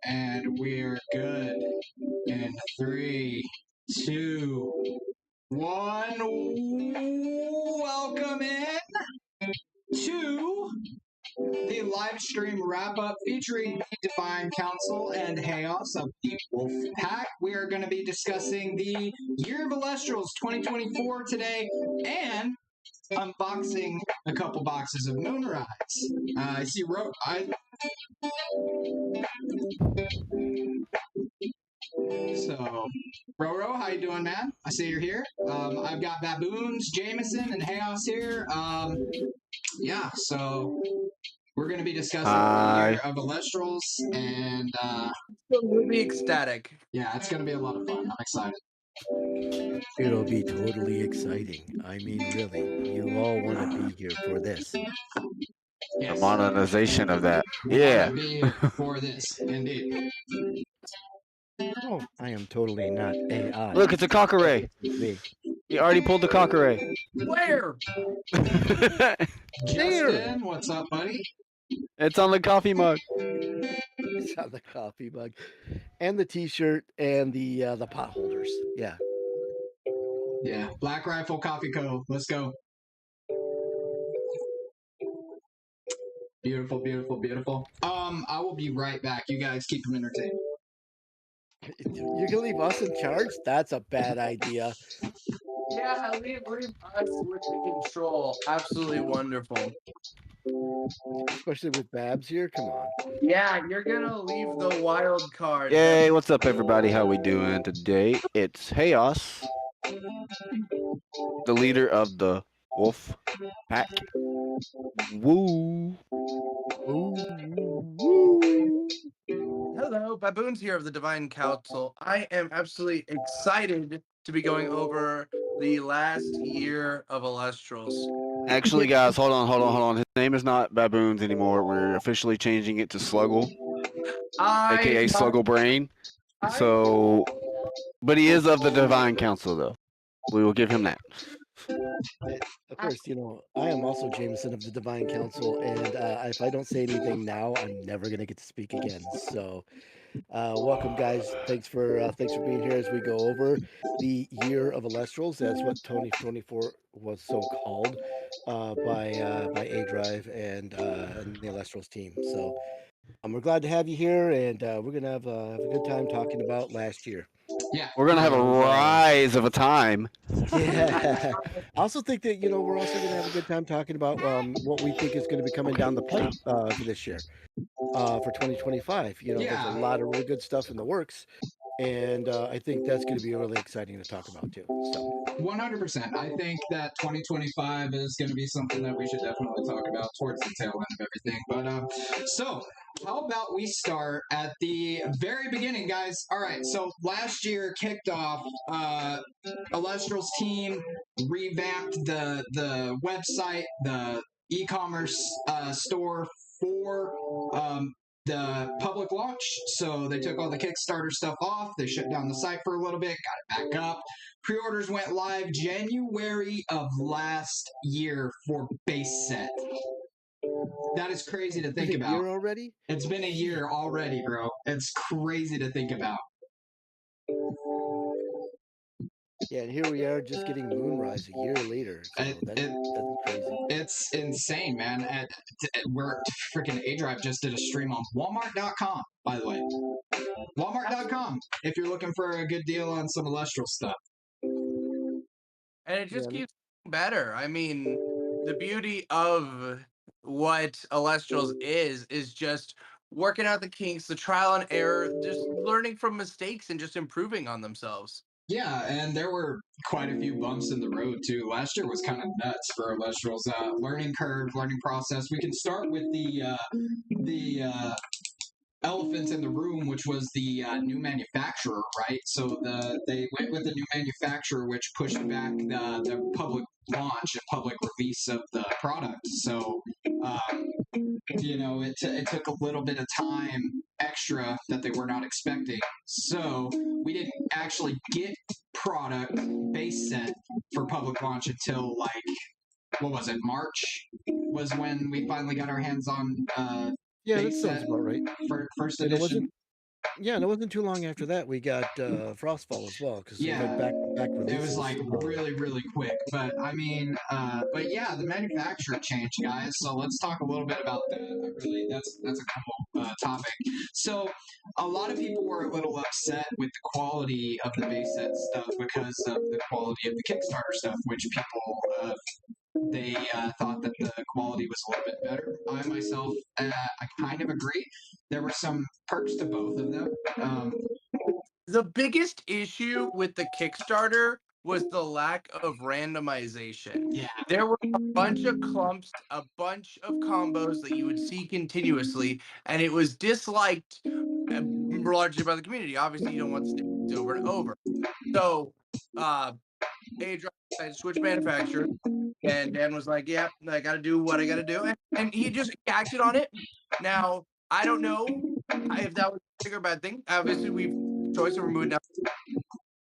And we're good in 3, 2, 1. Welcome in to the live stream wrap up featuring the Divine Council and Chaos of the Wolf Pack. We are going to be discussing the Year of Elestrals 2024 today and unboxing a couple boxes of Moonrise. I see So, Roro, how you doing, man? I see you're here. I've got Baboons, Jameson, and Chaos here. Yeah, so we're going to be discussing the Year of Elestrals, and We'll be ecstatic. Yeah, it's going to be a lot of fun. I'm excited. It'll be totally exciting. I mean, really, you all want to be here for this. Yes. The monetization of that. We Yeah. want to be for this, indeed. Oh, I am totally not AI. Look, it's a cockeray. Me. You already pulled the cockeray. Where? Justin, what's up, buddy? It's on the coffee mug. It's on the coffee mug, and the T-shirt, and the pot holders. Yeah. Yeah. Black Rifle Coffee Co. Let's go. Beautiful, beautiful, beautiful. I will be right back. You guys keep them entertained. You're gonna leave us in charge? That's a bad idea. Yeah, leave us with the control. Absolutely wonderful. Especially with Babs here. Come on. Yeah, you're gonna leave the wild card. Yay, what's up, everybody? How we doing today? It's Chaos, the leader of the Wolf Pack. Woo. Woo, woo. Hello, Baboons here of the Divine Council. I am absolutely excited to be going over the last Year of Elestrals. Actually, guys, hold on. His name is not Baboons anymore. We're officially changing it to Sluggle. aka Sluggle Brain. I- So, but he is of the Divine Council, though. We will give him that. Of course, I am also Jameson of the Divine Council, and if I don't say anything now, I'm never gonna get to speak again. So, welcome, guys. Thanks for being here as we go over the Year of Elestrals. That's what 2024 was so called by A Drive and the Elestrals team. So, we're glad to have you here, and we're gonna have a good time talking about last year. Yeah. We're gonna have a rise of a time. Yeah. I also think that we're also going to have a good time talking about what we think is going to be coming down the pipe for this year, for 2025. There's Yeah. a lot of really good stuff in the works, and I think that's going to be really exciting to talk about too. So 100%. I think that 2025 is going to be something that we should definitely talk about towards the tail end of everything. But so how about we start at the very beginning, guys? All right. So last year kicked off. Elestral's team revamped the website, the e-commerce store for the public launch. So they took all the Kickstarter stuff off. They shut down the site for a little bit, got it back up. Pre-orders went live January of last year for base set. That is crazy to think about. Year already? It's been a year already, bro. It's crazy to think about. Yeah, and here we are just getting Moonrise a year later. So that's crazy. It's insane, man. We're freaking A Drive just did a stream on Walmart.com, by the way. Walmart.com, if you're looking for a good deal on some Elestral stuff. And it just keeps getting better. I mean, the beauty of what Elestrals is just working out the kinks, the trial and error, just learning from mistakes and just improving on themselves. Yeah, and there were quite a few bumps in the road too. Last year was kind of nuts for Elestrals. Learning curve, learning process. We can start with the elephant in the room, which was the new manufacturer, right? So they went with the new manufacturer, which pushed back the public launch and public release of the product. So it took a little bit of time extra that they were not expecting. So we didn't actually get product base set for public launch until what was it, March was when we finally got our hands on that sounds about right. For first edition. And it wasn't too long after that we got Frostfall as well, because it was back releases. It was really, really quick. But I mean, the manufacturer changed, guys. So let's talk a little bit about that. Really, that's a cool topic. So a lot of people were a little upset with the quality of the base set stuff because of the quality of the Kickstarter stuff, which people they thought that the quality was a little bit better. I myself, I kind of agree. There were some perks to both of them. The biggest issue with the Kickstarter was the lack of randomization. Yeah. There were a bunch of clumps, a bunch of combos that you would see continuously, and it was disliked largely by the community. Obviously, you don't want to stick over and over. So, A Drive decided to switch manufacturer, and Dan was like, "Yeah, I got to do what I got to do," and he acted on it. Now, I don't know if that was a big or bad thing. Obviously, we've choice of removing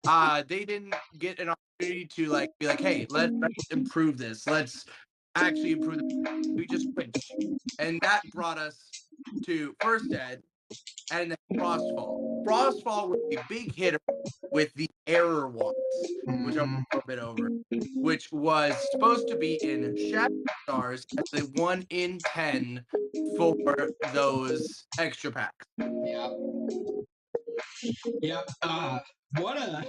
now. They didn't get an opportunity to be like, "Hey, let's improve this. Let's actually improve this." We just switched, and that brought us to First Ed and then Frostfall. Frostfall was a big hitter with the error ones, which I'm a bit over, which was supposed to be in Shadow Stars as the 1 in 10 for those extra packs. Yep. Yep. What a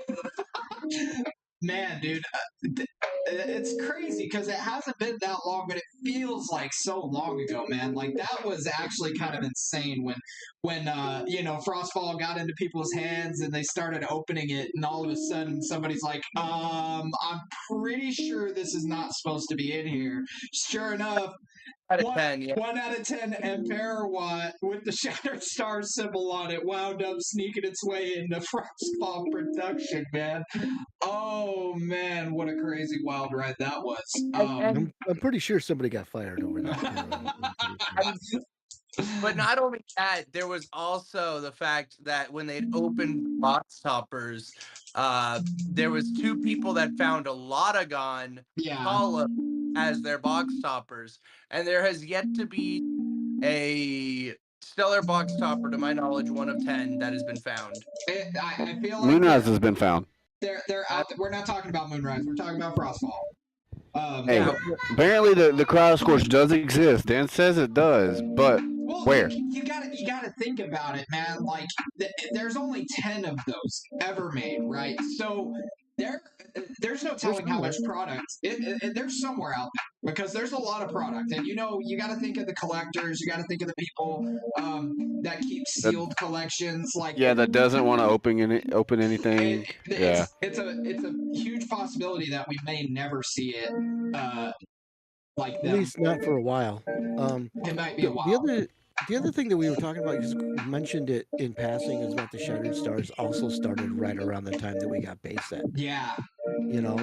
man, dude. It's crazy because it hasn't been that long, but it feels like so long ago, man. Like that was actually kind of insane when Frostfall got into people's hands and they started opening it, and all of a sudden somebody's like, I'm pretty sure this is not supposed to be in here. Sure enough. 1 out of 10 Ampere Watt with the Shattered Star symbol on it wound up sneaking its way into Frostfall production, man. Oh man, what a crazy wild ride that was. I'm pretty sure somebody got fired over that. But not only that, there was also the fact that when they'd opened box toppers, there was two people that found a Lotagon Yeah. hollow as their box toppers, and there has yet to be a stellar box topper, to my knowledge, 1 of 10 that has been found. I feel like Moonrise has been found. they're out. We're not talking about Moonrise. We're talking about Frostfall. Hey, Yeah, apparently the cryo scorch does exist. Dan says it does, but well, where? you gotta think about it, man. Like, there's only 10 of those ever made, right? So there's no telling how much product there's somewhere out there, because there's a lot of product, and you got to think of the collectors, you got to think of the people that keep sealed collections, like Yeah, that doesn't want to open anything. Yeah, it's a huge possibility that we may never see it like At them. least not for a while. It might be a while. The other thing that we were talking about, because we mentioned it in passing, is about the Shattered Stars also started right around the time that we got base set. Yeah.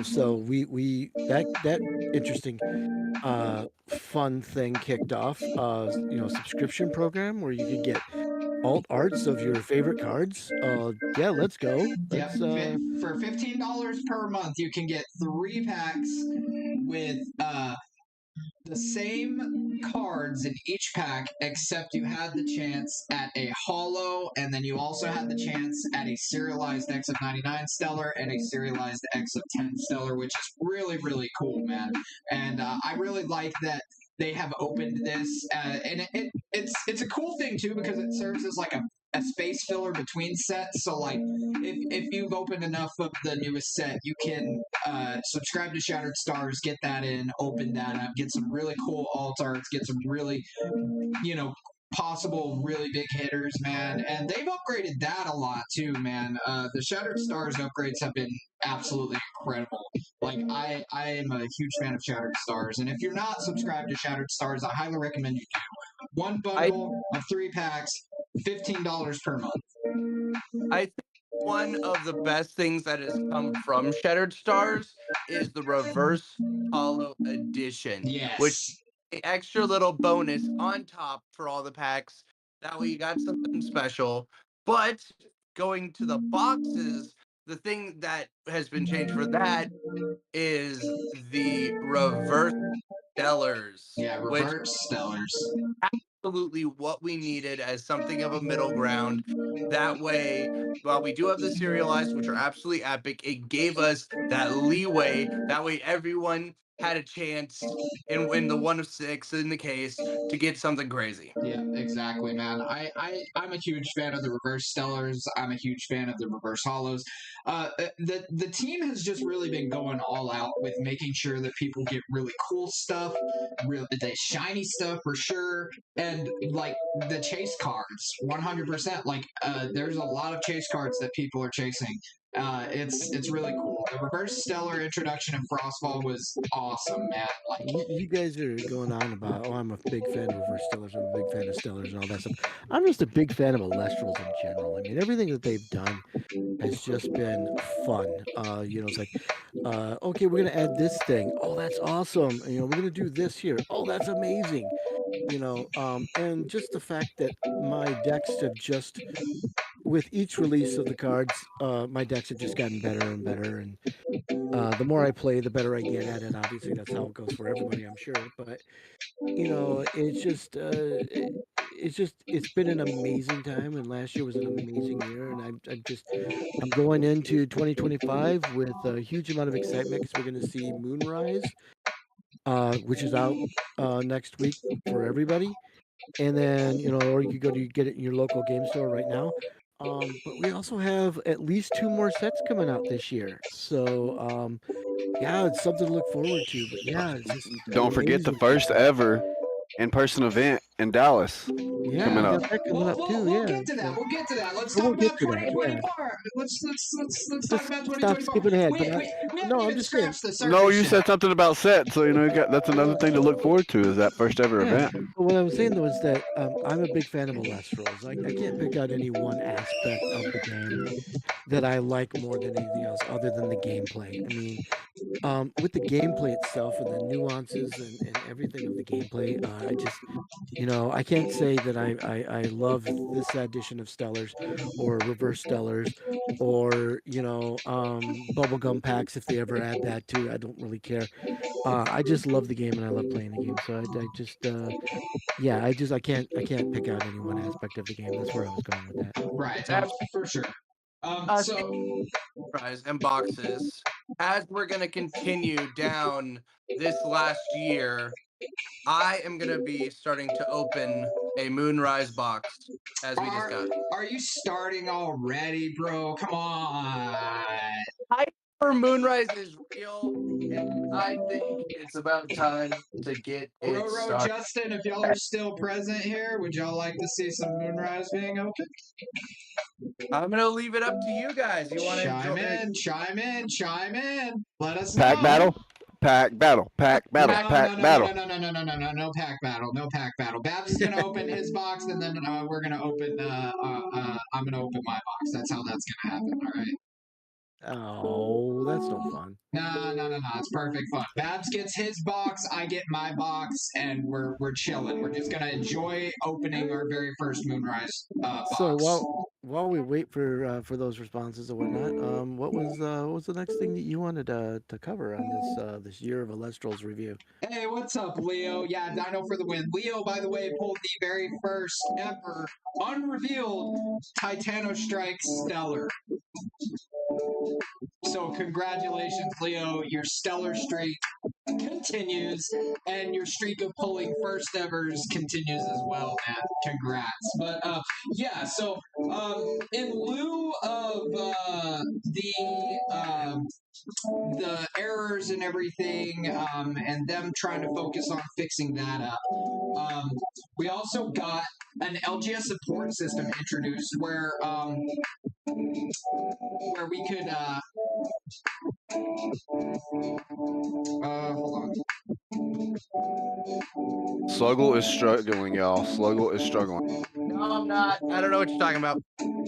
So we that interesting fun thing kicked off subscription program where you could get alt arts of your favorite cards. Yeah, let's go. Yep. For $15 per month, you can get 3 packs with the same cards in each pack, except you had the chance at a holo, and then you also had the chance at a serialized X of 99 stellar and a serialized X of 10 stellar, which is really, really cool, man. And I really like that they have opened this, and it's a cool thing too, because it serves as like a space filler between sets. So like if you've opened enough of the newest set, you can subscribe to Shattered Stars, get that in, open that up, get some really cool alt arts, get some really possible really big hitters, man. And they've upgraded that a lot too, man. The Shattered Stars upgrades have been absolutely incredible. Like I am a huge fan of Shattered Stars, and if you're not subscribed to Shattered Stars, I highly recommend you do. One bundle of 3 packs, $15 per month. I think one of the best things that has come from Shattered Stars is the reverse hollow edition, which Yes. is an extra little bonus on top for all the packs. That way you got something special. But going to the boxes, the thing that has been changed for that is the reverse stellars. Yeah, Which reverse stellars. absolutely what we needed as something of a middle ground. That way, while we do have the serialized, which are absolutely epic, it gave us that leeway. That way, everyone had a chance and win the 1 of 6 in the case to get something crazy. Yeah, exactly, man. I'm a huge fan of the reverse stellars. I'm a huge fan of the reverse hollows. The team has just really been going all out with making sure that people get really cool stuff, the shiny stuff for sure, and like the chase cards, 100%. Like there's a lot of chase cards that people are chasing. It's really cool. The reverse stellar introduction in Frostfall was awesome, man. Like you guys are going on about, I'm a big fan of reverse stellars, I'm a big fan of stellars and all that stuff. I'm just a big fan of Elestrals in general. I mean, everything that they've done has just been fun. It's like, okay, we're gonna add this thing. Oh, that's awesome. We're gonna do this here. Oh, that's amazing. And just the fact that my decks have just, with each release of the cards, my decks have just gotten better and better. And the more I play, the better I get at it. Obviously, that's how it goes for everybody, I'm sure. But it's just it's been an amazing time, and last year was an amazing year, and I'm going into 2025 with a huge amount of excitement because we're going to see Moonrise, which is out next week for everybody, and then or you could go to get it in your local game store right now. But we also have at least 2 more sets coming out this year, so yeah, it's something to look forward to. But yeah, it's just Don't forget the amazing. first ever in-person event in Dallas. Yeah, coming we up. got that coming up too. We'll Yeah, get to that. We'll get to that. Let's We'll talk get about to that, yeah. 2024. Let's talk Just about stop 2024. skipping ahead. We But haven't no, I'm even just saying. scratched the surface. No, you yet. said something about sets, so that's another thing to look forward to is that first ever Yeah. event. But what I was saying though is that I'm a big fan of Elestrals. I can't pick out any one aspect of the game that I like more than anything else, other than the gameplay. I mean, with the gameplay itself and the nuances and everything of the gameplay, I can't say that I love this edition of Stellars or Reverse Stellars or, bubblegum packs if they ever add that too. I don't really care. I just love the game and I love playing the game. So I just yeah, I can't pick out any one aspect of the game. That's where I was going with that. Right, It's no, absolutely for sure. Moonrise and boxes. As we're gonna continue down this last year, I am gonna be starting to open a Moonrise box as we discussed. Are you starting already, bro? Come on. Hype for Moonrise is real, and I think it's about time to get it Roro, started. Justin, if y'all are still present here, would y'all like to see some Moonrise being open? I'm gonna leave it up to you guys. You want to Chime enjoy? in, chime in, chime in. Let us Pack know. battle. Pack battle. Pack battle. No, Pack no, battle. no pack battle. No pack battle. Babs is gonna open his box, and then we're gonna open. I'm gonna open my box. That's how that's gonna happen. All right. Oh, that's no fun. No. It's perfect fun. Babs gets his box, I get my box, and we're chilling. We're just gonna enjoy opening our very first Moonrise box. So while we wait for those responses and whatnot, what was the next thing that you wanted to cover on this Year of Elestrals review? Hey, what's up, Leo? Yeah, Dino for the win. Leo, by the way, pulled the very first ever unrevealed Titanostrike Stellar. So congratulations, Leo. Your stellar streak continues, and your streak of pulling first evers continues as well, man. Congrats. But yeah, so in lieu of the errors and everything, and them trying to focus on fixing that up, we also got an LGS support system introduced where we could hold on. Sluggle is struggling, y'all. Sluggle is struggling. No, I'm not. I don't know what you're talking about. No.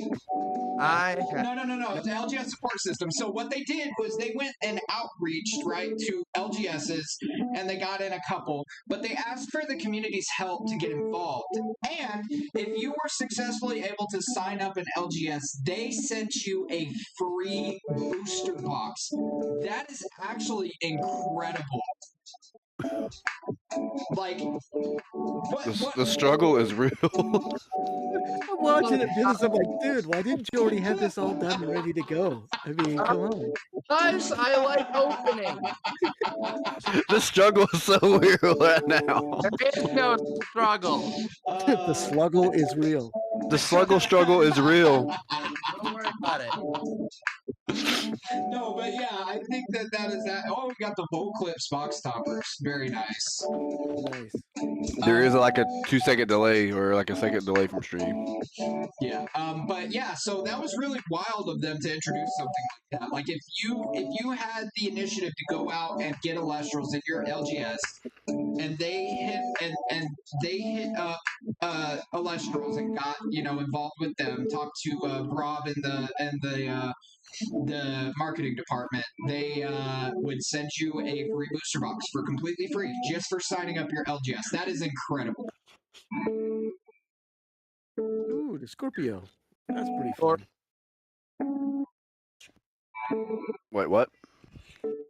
It's an LGS support system. So what they did was they went and outreached, right, to LGSs, and they got in a couple, but they asked for the community's help to get involved. And if you were successfully able to sign up an LGS, they sent you a free booster box. That is actually incredible. Like, The struggle is real. I'm watching it do this. I'm like, dude, why didn't you already have this all done and ready to go? I mean, come on. Guys, I like opening. The struggle is so real right now. There is no struggle. The sluggle is real. The sluggle struggle is real. Don't worry about it. No, but yeah, I think that is that. Oh, we got the Volt Clips box toppers. Very nice. Nice. There is like a 2-second delay or like a second delay from stream. Yeah. But yeah, so that was really wild of them to introduce something like that. Like if you had the initiative to go out and get Elestrals in your LGS, and they hit up Elestrals and got involved with them, talked to Rob and the marketing department, they would send you a free booster box for completely free just for signing up your LGS. That is incredible. Ooh, the Scorpio. That's pretty fun. Wait, what?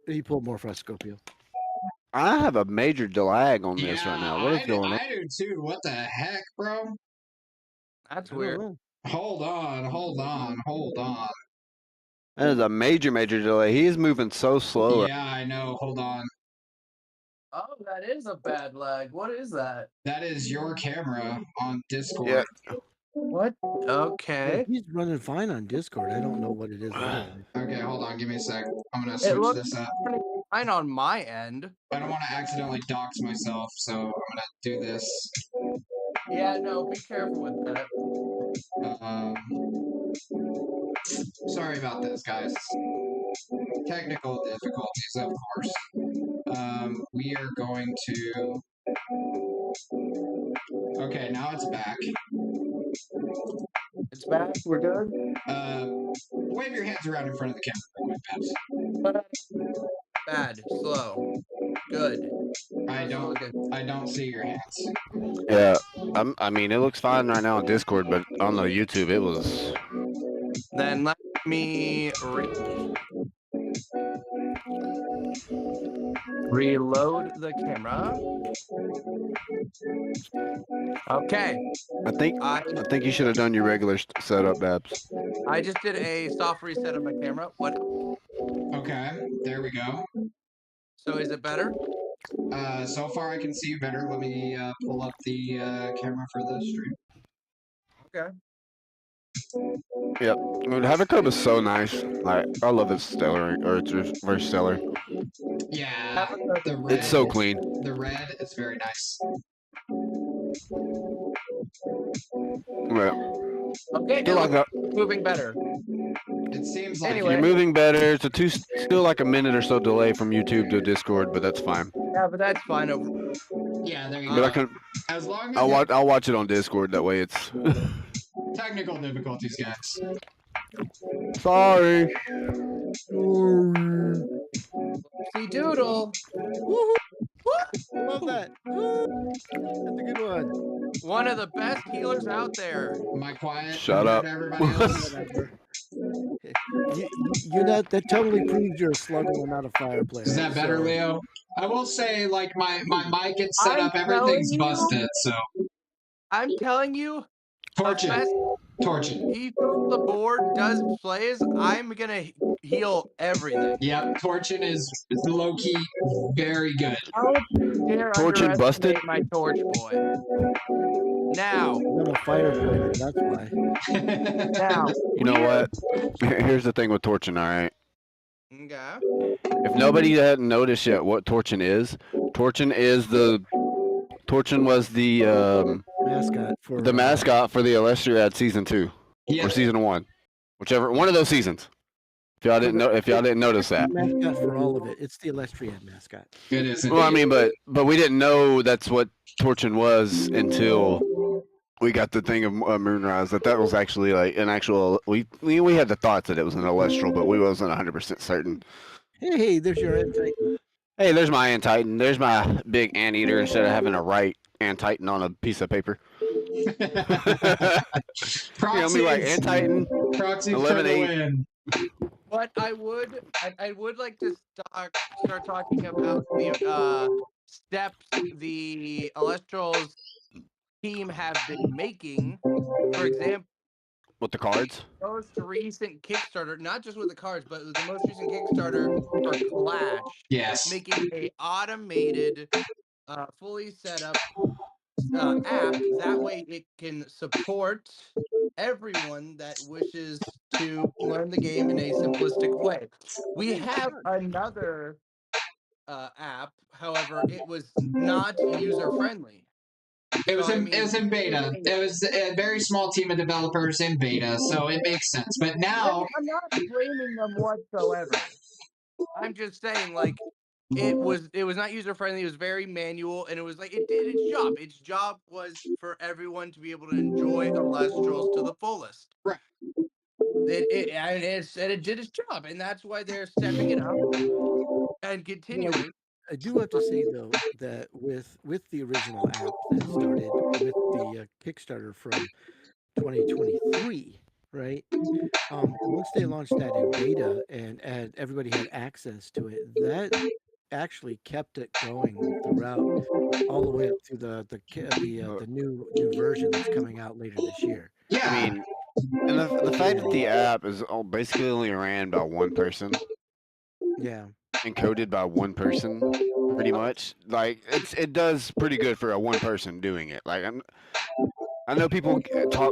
He pulled more for us, Scorpio. I have a major lag on this right now. What is going on? I do too. What the heck, bro? That's weird. Hold on. That is a major delay. He is moving so slow. Yeah, I know. Hold on. Oh, that is a bad lag. What is that? That is your camera on Discord. Yeah. What? Okay. He's running fine on Discord. I don't know what it is. Okay, hold on. Give me a sec. I'm gonna It switch looks this up. fine on my end. I don't want to accidentally dox myself, so I'm gonna do this. Yeah, no, be careful with that. Sorry about this, guys. Technical difficulties, of course. We are going to... Okay, now it's back. It's back. We're good. Wave your hands around in front of the camera. Bad. Slow. Good. I don't see your hands. Yeah, I mean, it looks fine right now on Discord, but on the YouTube, it was. Then let me reload the camera. Okay. I think you should have done your regular setup, Babs. I just did a soft reset of my camera. What? Okay, there we go. So is it better? So far I can see you better. Let me pull up the camera for the stream. Okay. Yep. Dude, Havercub is so nice. Like, I love its stellar, or its reverse stellar. Yeah, the red. It's so clean. The red is very nice. Yeah. Okay, Still like that. moving better. It seems like Anyway. You're moving better. It's still like a minute or so delay from YouTube to Discord, but that's fine. Yeah, but that's fine. Yeah, there you But go. I can. As long as I'll watch it on Discord. That way, it's. technical difficulties, guys. Sorry. See doodle. Love that. That's a good one. One of the best healers out there. Am I quiet? Shut up. To everybody else? Whatever. You're not. That totally proves you're a slugger and not a fire player. Is that better, so. Leo? I will say, like, my mic gets set up, telling everything's you. busted, so. I'm telling you, Torch it. Torch it. he fills the board, does plays. I'm gonna heal everything. Yep, Torchin is low-key very good. How dare Torchin busted? underestimate my torch boy. Now. I'm a fire player. That's why. Now. You know what? Here's the thing with Torchin, alright? Okay. If nobody hadn't noticed yet what Torchin is, Torchin was the mascot for the Elestrals season 2 or season 1, whichever one of those seasons. If y'all didn't notice that. Mascot for all of it. It's the Elestriad mascot. It is. Well, I mean, but we didn't know that's what Torchin was until we got the thing of Moonrise. That was actually like an actual. We had the thoughts that it was an Elestral, but we wasn't 100% certain. Hey, there's your Ant Titan. Hey, there's my Ant Titan. There's my big anteater instead of having to write Ant Titan on a piece of paper. Proxies. Me like Ant Titan. Proxies 11-8. But I would like to start talking about the steps the Elestrals team have been making. For example, with the cards. Most recent Kickstarter, not just with the cards, but the most recent Kickstarter for Clash. Yes. Making a automated, fully set up app. That way it can support everyone that wishes to learn the game in a simplistic way. We have another app, however, it was not user friendly. It was in beta. It was a very small team of developers in beta, so it makes sense. But now I'm not blaming them whatsoever. I'm just saying, like, it was not user friendly. It was very manual, and it was like it did its job. Its job was for everyone to be able to enjoy Elestrals to the fullest. Right. It did its job, and that's why they're stepping it up and continuing. I do have to say though that with the original app that started with the Kickstarter from 2023, right? Once they launched that in beta and everybody had access to it, that actually kept it going throughout, all the way up to the new version that's coming out later this year. Yeah. I mean, and the fact that the app is basically only ran by one person. Yeah. Encoded by one person, pretty much. Like it does pretty good for a one person doing it. Like I know people talk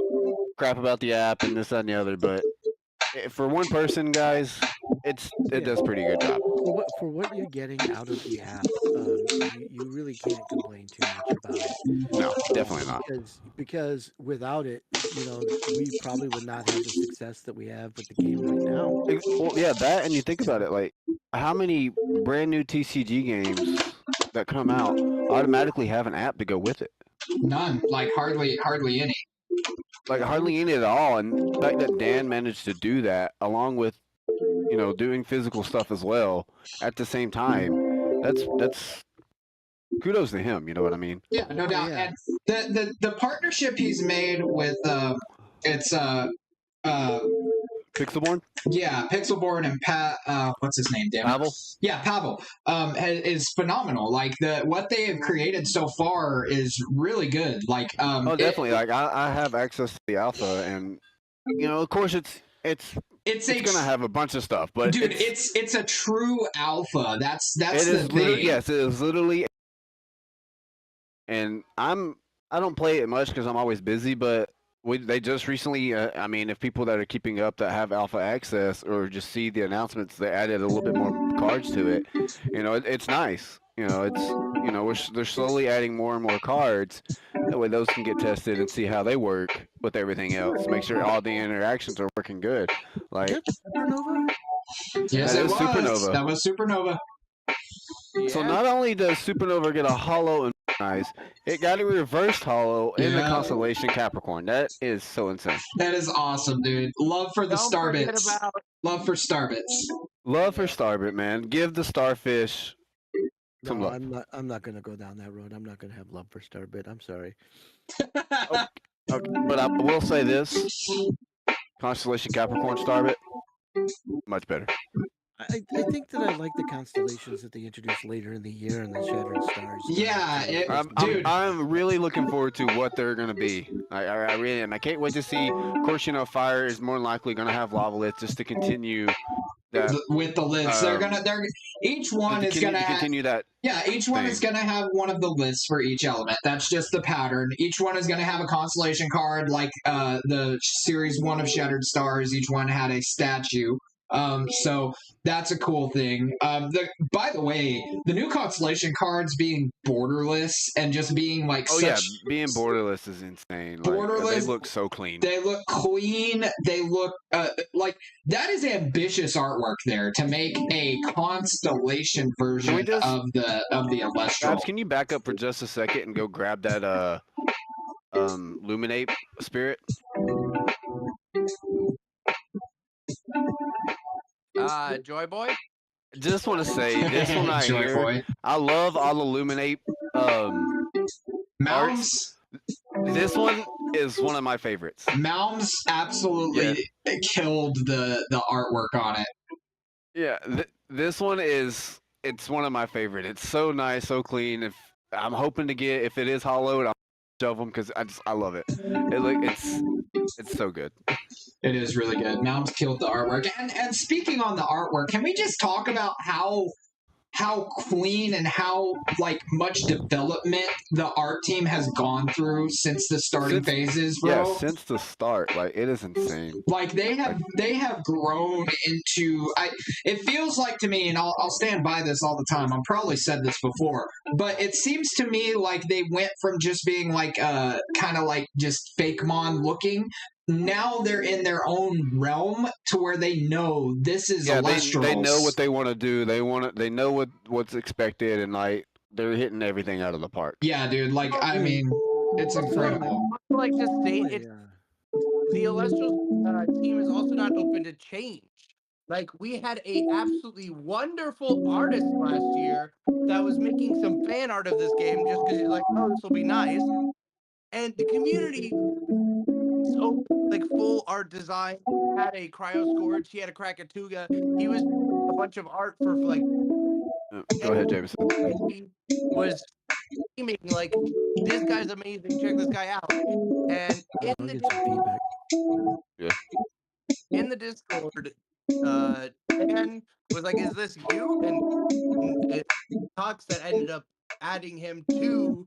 crap about the app and this that, and the other, but for one person, guys, it does pretty good job. For what you're getting out of the app, you really can't complain too much about it. No, definitely not. Because without it, we probably would not have the success that we have with the game right now. Well, yeah, that, and you think about it, like how many brand new TCG games that come out automatically have an app to go with it? None. Like hardly any. Like hardly any at all. And the fact that Dan managed to do that, along with doing physical stuff as well at the same time, that's kudos to him. You know what I mean? Yeah, no doubt. yeah. And the partnership he's made with it's Pixelborn, yeah, Pixelborn and Pat what's his name, damn it. Pavel. Yeah, Pavel is phenomenal. Like what they have created so far is really good. Like Oh, definitely. Like I have access to the alpha, and of course it's gonna have a bunch of stuff, but dude, it's a true alpha. That's it the is literally thing. yes, it is literally. And I don't play it much because I'm always busy, but they just recently. I mean, if people that are keeping up that have alpha access or just see the announcements, they added a little bit more cards to it. It's nice. They're slowly adding more and more cards. That way, those can get tested and see how they work with everything else. Make sure all the interactions are working good. Like Supernova? Yes, that it is was. Supernova. That was Supernova. So Yeah. not only does Supernova get a hollow in Moonrise, it got a reversed hollow in the Yeah. constellation Capricorn. That is so insane. That is awesome, dude. Love for the Don't forget Starbits. about Love for Starbits. Love for Starbit, man. Give the starfish some No, love. I'm not gonna go down that road. I'm not gonna have love for Starbit. I'm sorry. Okay, but I will say this: constellation Capricorn Starbit, much better. I think that I like the constellations that they introduced later in the year and the Shattered Stars. Yeah, dude. I'm really looking forward to what they're gonna be. I really am. I can't wait to see. Of course, fire is more than likely gonna have lava lits just to continue that. With the lists, they're each one is gonna continue that. Yeah, each one thing. is gonna have one of the lists for each element. That's just the pattern. Each one is gonna have a constellation card, like the series 1 of Shattered Stars. Each one had a statue. So that's a cool thing. By the way, the new constellation cards being borderless and just being like being borderless is insane. Borderless, they look so clean. They look clean. They look like that is ambitious artwork there to make a constellation version of the Elestrals. Babs, can you back up for just a second and go grab that Luminate spirit? Joy Boy. Just want to say this one right Joy here. Boy. I love all the Luminate Malms. This one is one of my favorites. Malms absolutely killed the artwork on it. Yeah, this one it's one of my favorite. It's so nice, so clean. If I'm hoping to get, if it is hollowed, I'll shove them because I love it. It's so good. It is really good. Malms killed the artwork. And speaking on the artwork, can we just talk about how clean and how much development the art team has gone through since the starting phases, bro? Yeah, since the start, it is insane. They have grown into. It feels like to me, and I'll stand by this all the time. I've probably said this before, but it seems to me like they went from just being kind of just Fakemon looking. Now they're in their own realm to where they know this is Elestrals. They know what they want to do. They know what's expected, and they're hitting everything out of the park. Yeah, dude. I mean, it's incredible. Like to state, the Elestrals team is also not open to change. We had a absolutely wonderful artist last year that was making some fan art of this game just because he's like, oh, this will be nice, and the community. So full art design, had a Cryo Scourge, he had a Krakatuga, he was a bunch of art for Go ahead, Jameson. He was making this guy's amazing, check this guy out. And in the Discord, Dan was like, is this you? And Talks that ended up adding him to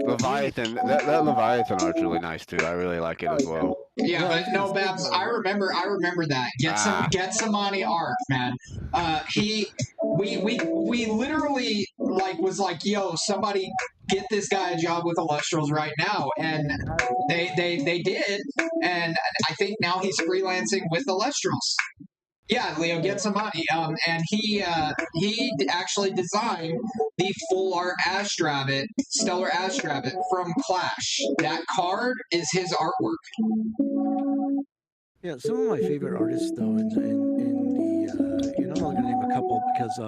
Leviathan. That Leviathan art's really nice too. I really like it as well. Yeah, but no, Babs. I remember that. Get some money art, man. We literally was like, yo, somebody get this guy a job with Elestrals right now, and they did, and I think now he's freelancing with Elestrals. Yeah, Leo, get some money. And he actually designed the full art Stellar Astrabbit from Clash. That card is his artwork. Yeah, some of my favorite artists though in I'm only going to name a couple because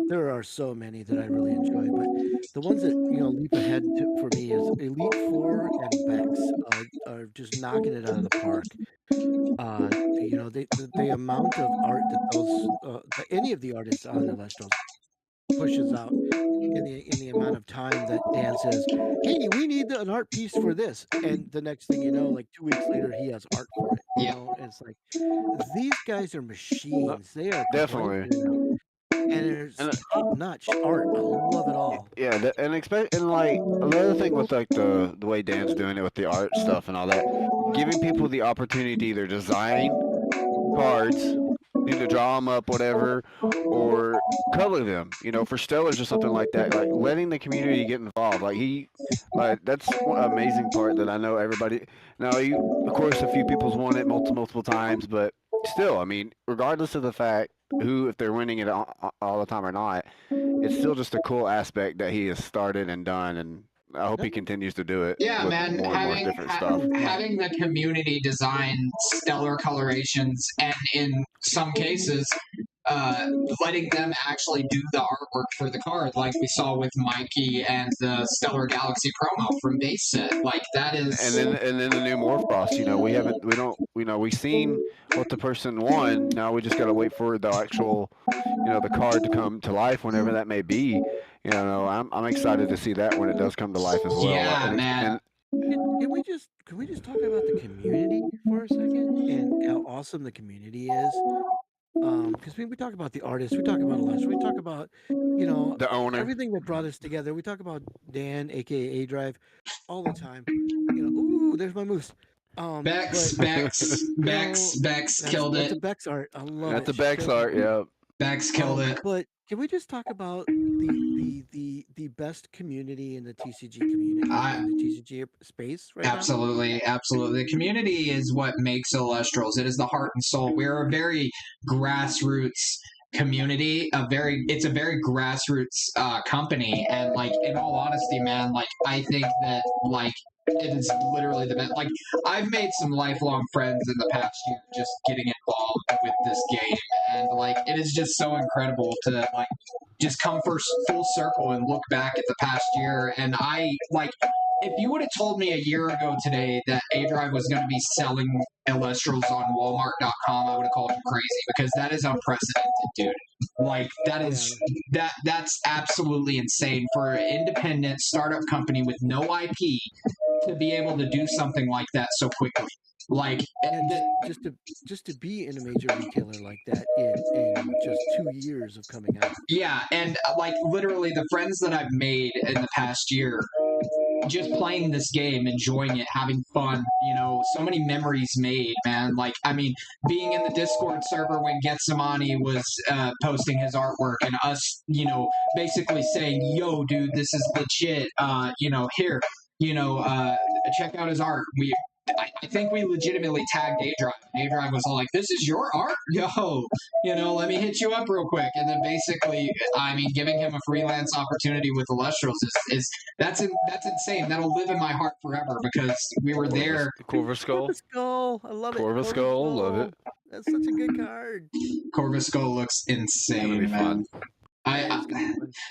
there are so many that I really enjoy. But the ones that leap ahead for me is Elite Four and Bex are just knocking it out of the park. The amount of art that that any of the artists on Elestrals pushes out in the amount of time that Dan says, "Hey, we need an art piece for this," and the next thing you know, like 2 weeks later, he has art for it. And it's like these guys are machines. They are Definitely. cranking it out, and it's And top notch art. I love it all. yeah, and like another thing with like the way Dan's doing it with the art stuff and all that, giving people the opportunity to either design cards, either draw them up, whatever, or color them. For Stellars or something like that. Like letting the community get involved. Like that's one amazing part that I know everybody. Now, of course, a few people's won it multiple times, but still, I mean, regardless of the fact if they're winning it all the time or not, it's still just a cool aspect that he has started and done, and I hope he continues to do it. Yeah, with man, more and more different stuff. having the community design stellar colorations, and in some cases, letting them actually do the artwork for the card, like we saw with Mikey and the Stellar Galaxy promo from base set. Like that is, And then the new Morphrost. We've seen what the person won. Now we just got to wait for the actual, the card to come to life whenever that may be. I'm excited to see that when it does come to life as well. Yeah, man. Can we just talk about the community for a second and how awesome the community is? Because we talk about the artists, we talk about Alesh, we talk about the owner. everything that brought us together. We talk about Dan, aka A Drive, all the time. Ooh, there's my moose. Bex killed That's it. a Bex art. I love That's it. a Bex art. Yeah. Bex killed it. But can we just talk about the best community in the TCG community, in the TCG space right now? Absolutely. The community is what makes Elestrals. It is the heart and soul. We're a very grassroots community. It's a very grassroots company, and like in all honesty, man, like I think that like it is literally the best. Like I've made some lifelong friends in the past year just getting involved with this game, and like it is just so incredible to like just come full circle and look back at the past year. And I like, if you would have told me a year ago today that A Drive was going to be selling Elestrals on Walmart.com, I would have called you crazy, because that is unprecedented, dude. Like that is that's absolutely insane for an independent startup company with no IP to be able to do something like that so quickly. Like just to be in a major retailer like that in just 2 years of coming out. Yeah, and like literally the friends that I've made in the past year, just playing this game, enjoying it, having fun, so many memories made, man. Like, I mean, being in the Discord server when Getsamani was posting his artwork, and us, basically saying, yo, dude, this is legit, here, check out his art. I think we legitimately tagged A-Drive. A-Drive was all like, this is your art? Yo, let me hit you up real quick. And then basically, I mean, giving him a freelance opportunity with Elestrals that's insane. That'll live in my heart forever because we were there. Corvus Skull. Corvus Skull. I love it. Corvus Skull. Love it. That's such a good card. Corvus Skull looks insane, man.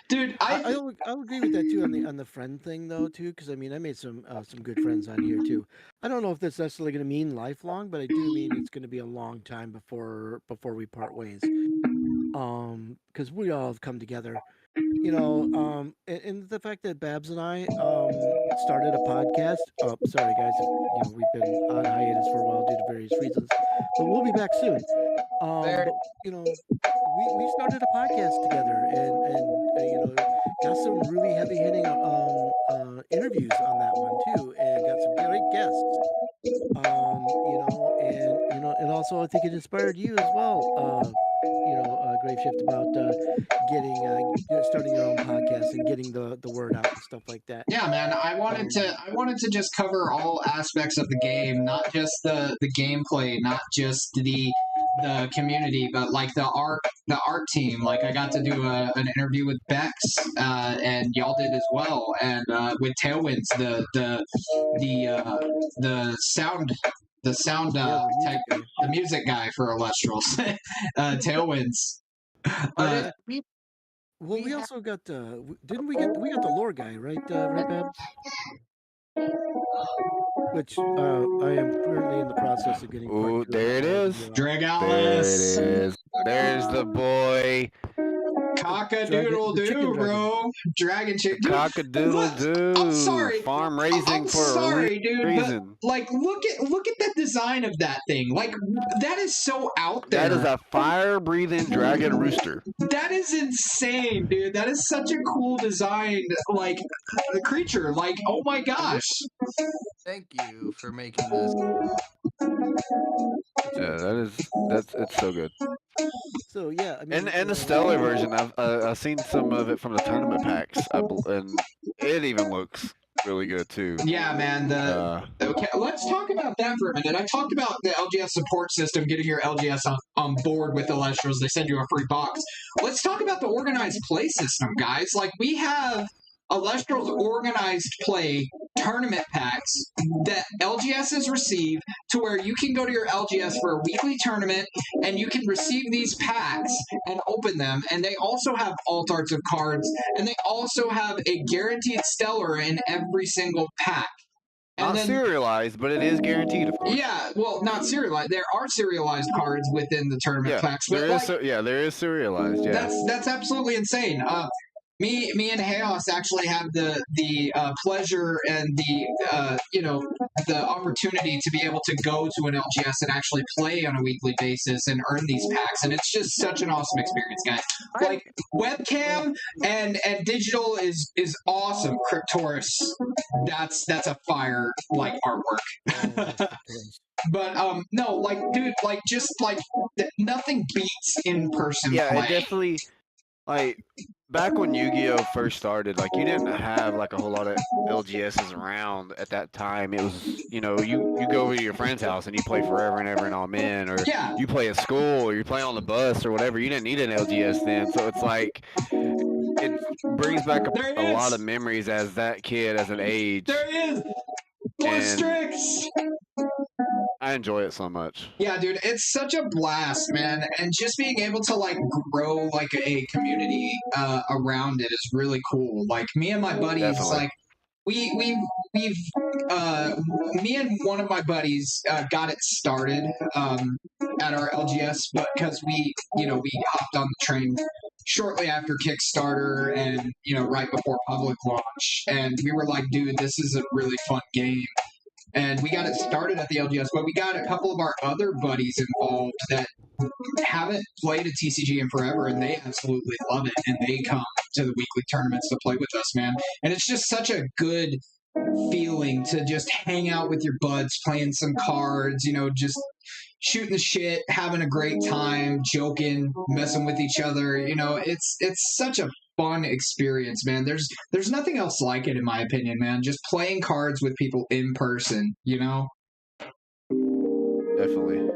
Dude, I'll agree with that too on the friend thing though too, because I mean I made some good friends on here too. I don't know if that's necessarily going to mean lifelong, but I do mean it's going to be a long time before we part ways. Because we all have come together, and the fact that Babs and I started a podcast. Oh, sorry guys, we've been on hiatus for a while due to various reasons, but we'll be back soon. But, we started a podcast together and got some really heavy hitting interviews on that one too, and got some great guests. And also I think it inspired you as well. Grave Shift about starting your own podcast and getting the word out and stuff like that. Yeah, man. I wanted to just cover all aspects of the game, not just the gameplay, not just the community, but like the art team. Like I got to do an interview with Bex, and y'all did as well, and with Tailwinds, the sound the sound the music guy for Elestrals, Tailwinds. But well, we also got didn't we got the lore guy, right? Right, Babs? Which I am currently in the process of getting. Ooh, there it is. Dragalis. There it is. There's the boy. Cock-a-doodle-doo, bro. Dragon chick. Cock-a-doodle-doo. I'm sorry. Farm raising I'm for sorry, a dude, reason. but like, look at the design of that thing. Like, that is so out there. That is a fire-breathing dragon rooster. That is insane, dude. That is such a cool design, like, the creature. Like, oh my gosh. Thank you for making this. Yeah, it's so good. So yeah, I mean, and the stellar version, I've seen some of it from the tournament packs, and it even looks really good too. Yeah, man. Okay, let's talk about that for a minute. I talked about the LGS support system, getting your LGS on board with Elestrals. They send you a free box. Let's talk about the organized play system, guys. Like, we have Elestrals organized play tournament packs that LGSs receive, to where you can go to your LGS for a weekly tournament and you can receive these packs and open them. And they also have alt arts of cards, and they also have a guaranteed stellar in every single pack. And not serialized, but it is guaranteed, of course. Yeah, well, not serialized. There are serialized cards within the tournament packs. There is serialized. Yeah, that's absolutely insane. Me and Chaos actually have the pleasure and the opportunity to be able to go to an LGS and actually play on a weekly basis and earn these packs, and it's just such an awesome experience, guys. Like, webcam and digital is awesome. Cryptoris, that's a fire like artwork. But no, like, dude, like, just like nothing beats in person. Yeah, play. It definitely, like, back when Yu-Gi-Oh first started, like, you didn't have like a whole lot of LGSs around at that time. It was, you go over to your friend's house and you play forever and ever and amen, or you play at school, or you play on the bus or whatever. You didn't need an LGS then, so it's like it brings back a lot of memories as that kid, as an age. There he is. Strix. I enjoy it so much. Yeah, dude, it's such a blast, man, and just being able to like grow like a community around it is really cool. Like, me and my buddies, Definitely. like we've me and one of my buddies got it started at our LGS, but because we hopped on the train shortly after Kickstarter and right before public launch, and we were like, dude, this is a really fun game. And we got it started at the LGS, but we got a couple of our other buddies involved that haven't played a TCG in forever, and they absolutely love it, and they come to the weekly tournaments to play with us, man. And it's just such a good feeling to just hang out with your buds, playing some cards, just shooting the shit, having a great time, joking, messing with each other. It's such a fun experience, man. There's nothing else like it, in my opinion, man. Just playing cards with people in person, Definitely.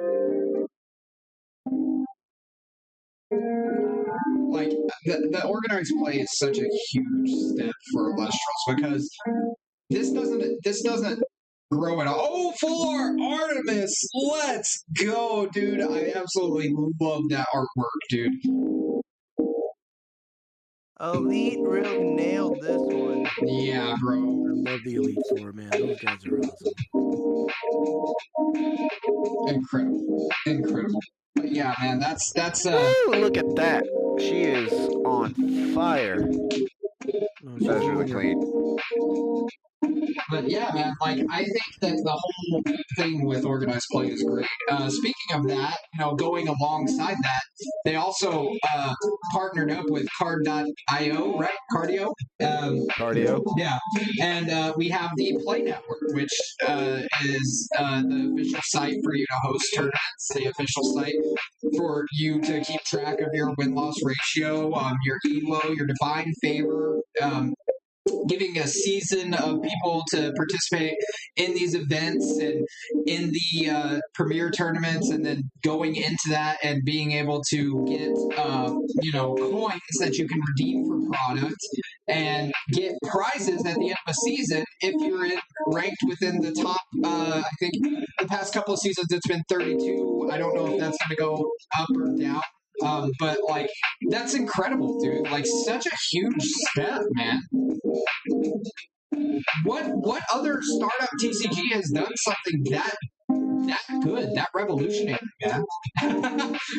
Like, the organized play is such a huge step for Elestrals, because this doesn't grow at all. Oh, full art Artemis! Let's go, dude. I absolutely love that artwork, dude. Elite really nailed this one. Yeah, bro. I love the Elite Four, man. Those guys are awesome. Incredible. But yeah, man, that's Ooh, look at that. She is on fire. That's really clean. But yeah, man, like, I think that the whole thing with organized play is great. Speaking of that, going alongside that, they also partnered up with Card.io, right? Cardio? Cardio. Yeah. And we have the Play Network, which is the official site for you to host tournaments, the official site for you to keep track of your win-loss ratio, your ELO, your divine favor, giving a season of people to participate in these events and in the premier tournaments, and then going into that and being able to get coins that you can redeem for product and get prizes at the end of a season if you're in ranked within the top. I think the past couple of seasons it's been 32. I don't know if that's going to go up or down. But like that's incredible, dude. Like such a huge step, man. What other startup TCG has done something that good, that revolutionary, man?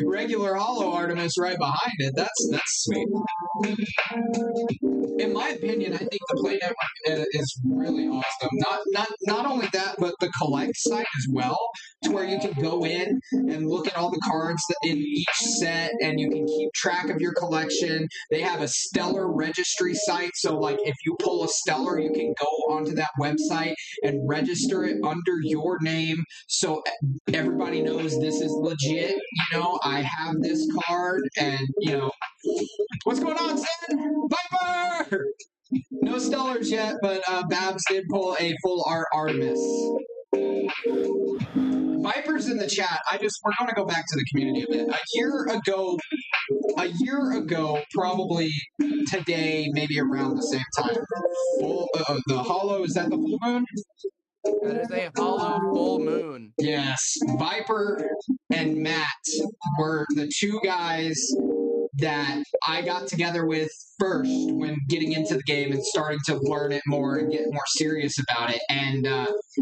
Regular Hollow Artemis right behind it. That's sweet. In my opinion, I think the Play Network is really awesome. Not only that, but the collect site as well, to where you can go in and look at all the cards in each set, and you can keep track of your collection. They have a stellar registry site, so like if you pull a stellar, you can go onto that website and register it under your name, so everybody knows this is legit. You know, I have this card, and you know. What's going on, Sid? Viper! No stellars yet, but Babs did pull a full art Artemis. Viper's in the chat. We're going to go back to the community a bit. A year ago, probably today, maybe around the same time. The Hollow, is that the full moon? That is a hollow full moon. Yes. Viper and Matt were the two guys that I got together with first when getting into the game and starting to learn it more and get more serious about it. And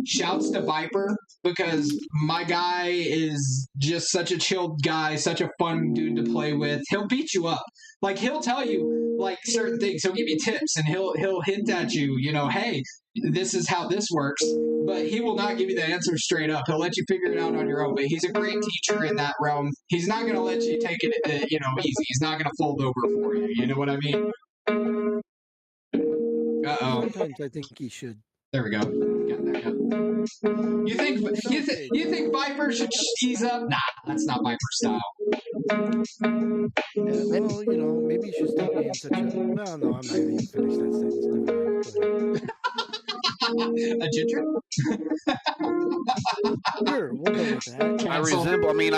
shouts to Viper, because my guy is just such a chilled guy, such a fun dude to play with. He'll beat you up. Like, he'll tell you, like, certain things. He'll give you tips, and he'll hint at you, you know, hey, this is how this works. But he will not give you the answer straight up. He'll let you figure it out on your own. But he's a great teacher in that realm. He's not going to let you take it, easy. He's not going to fold over for you. You know what I mean? Uh-oh. Sometimes I think he should. There we go. Got that, yeah. You think Viper should ease up? Nah, that's not Viper style. Yeah, well, you know, maybe you should stop being such a... Well, no, I'm not even going to finish that sentence. Never mind. A ginger? Sure, we'll go with that. I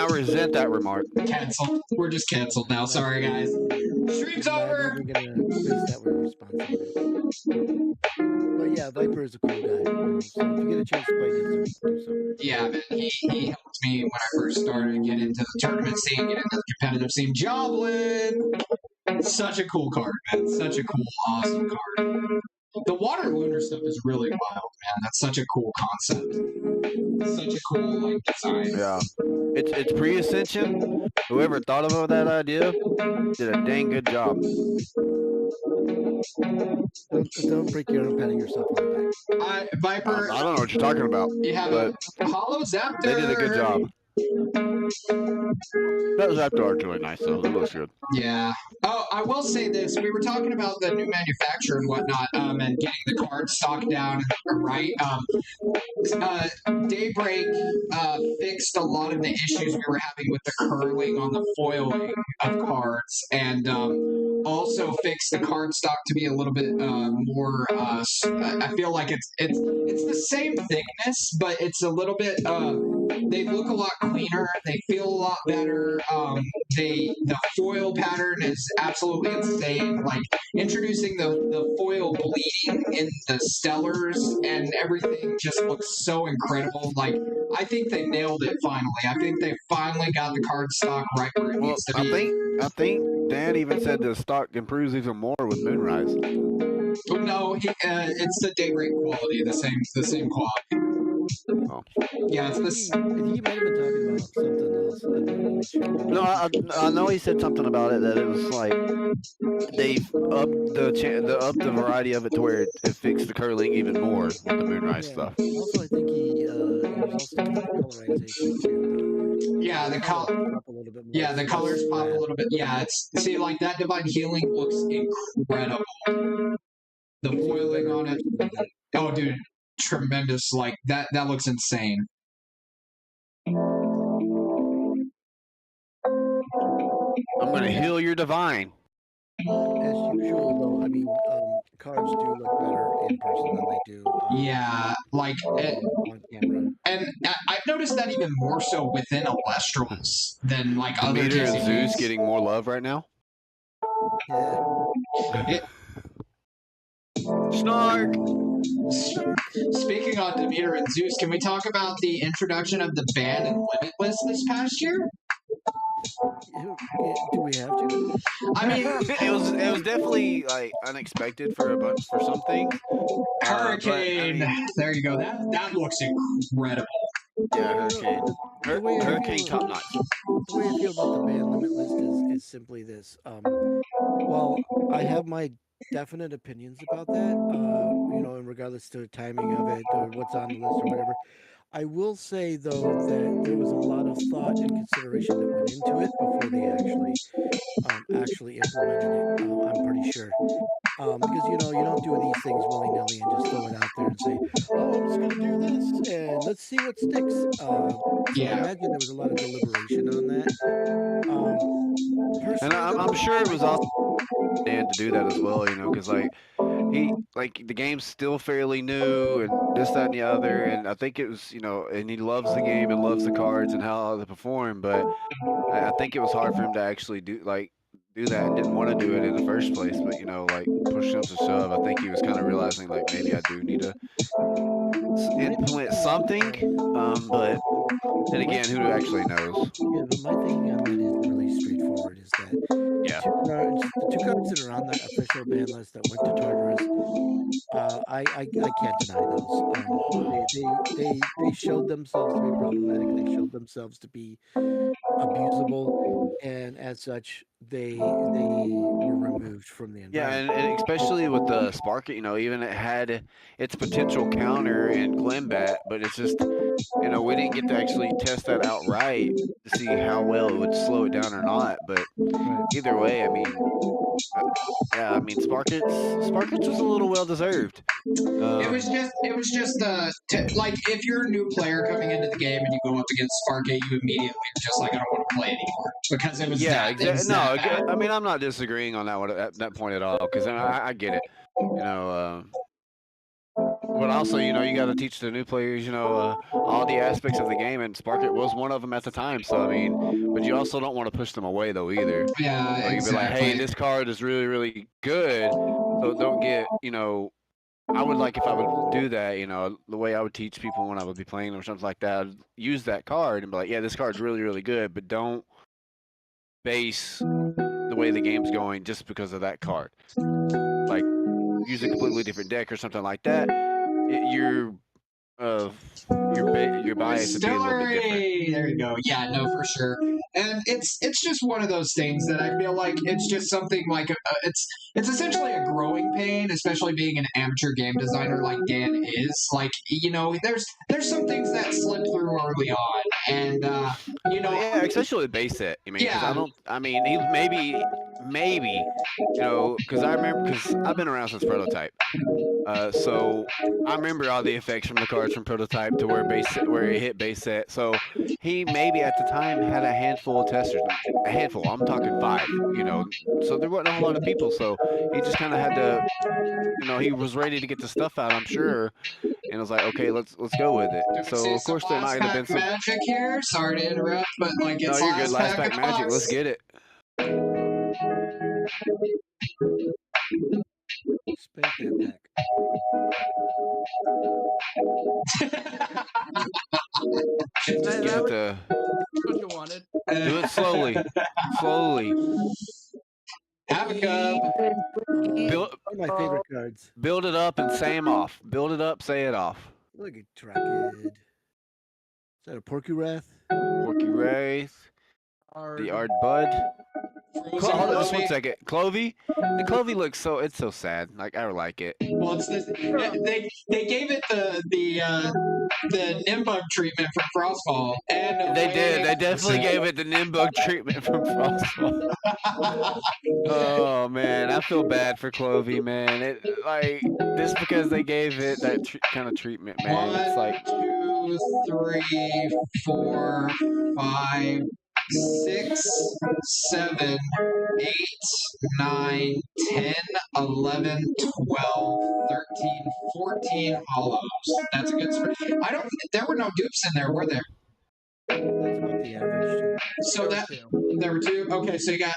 resent that remark. Cancel. We're just canceled now. Sorry, guys. Stream's over. We're going to face that with responsibility. But yeah, Viper is a cool guy. You know, so if you get a chance to play against him, do so. Yeah, man. He helped me when I first started to get into the tournament scene, get into the competitive scene. Joblin! Such a cool card, man. Such a cool, awesome card. The water lunar stuff is really wild, man. That's such a cool concept. Such a cool, like, design. Yeah. It's pre-ascension. Whoever thought about that idea did a dang good job. Don't break your own patting yourself on the back. Viper. I don't know what you're talking about. You have a Hollow Zaptor. They did a good job. That Zaptor art's really nice, though. It looks good. Yeah. Oh, I will say this. We were talking about the new manufacturer and whatnot, and getting the card stock down, right? Daybreak fixed a lot of the issues we were having with the curling on the foiling of cards, and also fixed the card stock to be a little bit more. I feel like it's the same thickness, but it's a little bit. They look a lot cleaner. They feel a lot better. The foil pattern is absolutely insane. Like introducing the foil bleeding in the stellars and everything just looks so incredible. Like I think they nailed it finally. I think they finally got the card stock right where it needs to be. I think Dan even said the stock improves even more with Moonrise. No, it's the Daybreak quality, the same quality. Oh. Yeah, it's this. He might have been talking about something else. No, I know he said something about it, that it was like they've upped the variety of it to where it fixed the curling even more with the Moonrise stuff. Also, I think he was also doing colorization too. Yeah, the color. Yeah, the colors pop a little bit. Yeah, see, like that Divine Healing looks incredible. The foiling on it. Oh, dude, tremendous. Like that looks insane. I'm gonna heal your divine. As usual, though, I mean, cards do look better in person than they do. Yeah, like, on camera. and I've noticed that even more so within Elestrals than like other Demeter and TCGs. Zeus getting more love right now. Yeah. Snark. Speaking on Demeter and Zeus, can we talk about the introduction of the ban and limit list this past year? Do we have to? I mean, it was definitely like unexpected for some things. Hurricane. But, I mean, there you go. That looks incredible. Yeah, Hurricane. The way I Hurricane feel- top notch. The way I feel about the ban limit list is simply this. While I have my definite opinions about that, in regards to the timing of it or what's on the list or whatever, I will say though that there was a lot of thought and consideration that went into it before they actually implemented it. I'm pretty sure. Because you don't do these things willy nilly and just throw it out there and say, "Oh, I'm just going to do this and let's see what sticks." So I Yeah. imagine there was a lot of deliberation on that. And I'm sure it was also Dan to do that as well, because like the game's still fairly new and this, that, and the other, and I think it was, and he loves the game and loves the cards and how they perform, but I think it was hard for him to actually do that and didn't want to do it in the first place. But like push comes to shove, I think he was kind of realizing like maybe I do need to implement something. But then again, who actually knows? Yeah, but my thinking on that is really straightforward. Is that Yeah. the two cards that are on that official ban list that went to Tartarus, I can't deny those. They showed themselves to be problematic. They showed themselves to be abusable, and as such, they were removed from the Yeah, environment. and especially with the Spark, even it had its potential counter in Glimbat, but it's just, we didn't get to actually test that out right to see how well it would slow it down or not. But either way, I mean, Sparkets was a little well deserved. It was just like if you're a new player coming into the game and you go up against Sparkgate, you immediately are just like, I don't want to play anymore because it was exactly. that bad. I mean, I'm not disagreeing on that one at that point at all, because I get it, but also, you got to teach the new players, all the aspects of the game, and Sparkit was one of them at the time. So I mean, but you also don't want to push them away though either. Yeah, So you'd be like, hey, this card is really, really good, so don't get, I would like, if I would do that, the way I would teach people when I would be playing or something like that, I'd use that card and be like, yeah, this card's really, really good, but don't base the way the game's going just because of that card. Like, use a completely different deck or something like that. Your bias would be a little bit different. There you go. Yeah, no, for sure. And it's just one of those things that I feel like it's just something like it's essentially a growing pain, especially being an amateur game designer like Dan is. Like, there's some things that slip through early on, and yeah, especially with base set. I mean, he maybe, because I've been around since Prototype. So I remember all the effects from the cards from Prototype to where it hit base set. So he maybe at the time had a handful of testers. A handful. I'm talking 5. So there wasn't a whole lot of people. So he just kind of had to. He was ready to get the stuff out, I'm sure, and I was like, okay, let's go with it. So of course there might have been some magic here. Sorry to interrupt, but like it's no, you're good. Last pack magic. Let's get it. Spank that pack. Just get it to. What you wanted? Do it slowly. Have a cup. One of my favorite cards. Build it up and say them off. Build it up, say it off. Look at Trakid. Is that a Porcurath? Porcurath. The Ard Bud. Hold on, just 1 second. Clovey? The Clovey looks so sad. Like, I like it. Well, it's this. They gave it the Nimbug treatment from Frostball, and They did. They definitely gave it the Nimbug treatment from Frostball. Oh man, I feel bad for Clovey, man. It just because they gave it that kind of treatment, man. It's like 1, 2, 3, 4, 5, 6, 7, 8, 9, 10, 11, 12, 13, 14 hollows. That's a good spread. There were no dupes in there, were there? That's about the average. So there were 2. Okay, so you got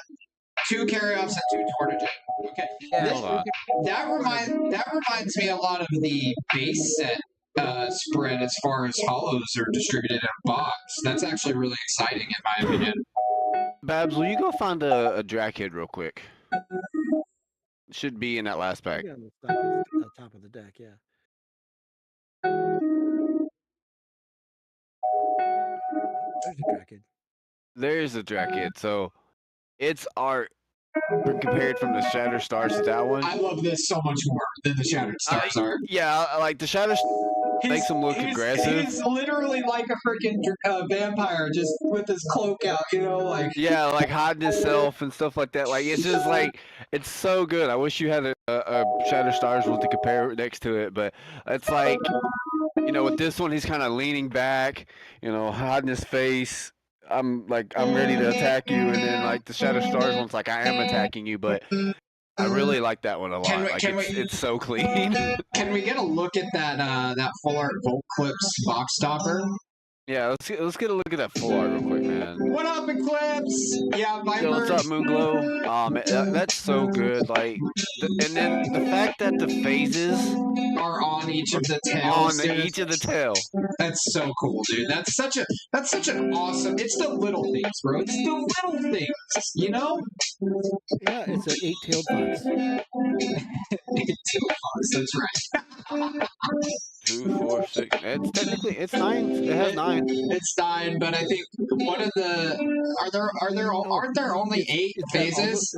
2 carry-offs and 2 tortoises. Okay. Yeah. Hold on. That reminds me a lot of the base set spread as far as hollows are distributed in a box. That's actually really exciting in my opinion. Babs, will you go find a Drakid real quick? Should be in that last pack. Maybe on the top of the deck, yeah. There's a Drakid. There's a Drakid. So its art compared from the Shattered Stars to that one. I love this so much more than the Shattered Stars art. Yeah, like the Shattered makes him look aggressive. He's literally like a freaking vampire, just with his cloak out, you know, like. Yeah, like hiding himself and stuff like that. Like it's just like it's so good. I wish you had a Shattered Stars one to compare next to it, but it's like with this one he's kind of leaning back, hiding his face. I'm ready to attack you, and then like the Shattered Stars one's like I am attacking you, but I really like that one a lot. It's so clean. Can we get a look at that full art Volt Clips box stopper? Yeah, let's get a look at that full art real quick, man. What up, Eclipse? Yeah, Viper. Yo, what's up, Moonglow? That's so good. Like, and then the fact that the phases are on each of the tails. Each of the tail. That's so cool, dude. That's such an awesome. It's the little things, bro. It's the little things, you know. Yeah, it's an 8-tailed fox. 8-tailed fox. That's right. 2, 4, 6. It's 9. It has 9. It's 9, but I think one of the aren't there only 8 phases?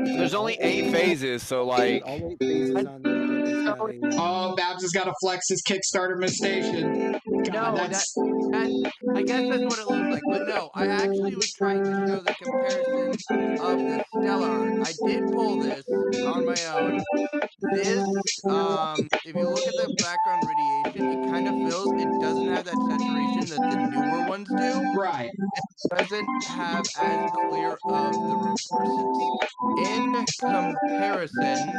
There's only 8 phases, so like. All 8 phases on there. Oh, Babs has got to flex his Kickstarter station. No, I guess that's what it looks like. But no, I actually was trying to show the comparison of the stellar art. I did pull this on my own. This, if you look at the background radiation, it kind of feels, it doesn't have that saturation that the newer ones do. Right. It doesn't have as clear of the reverses. In comparison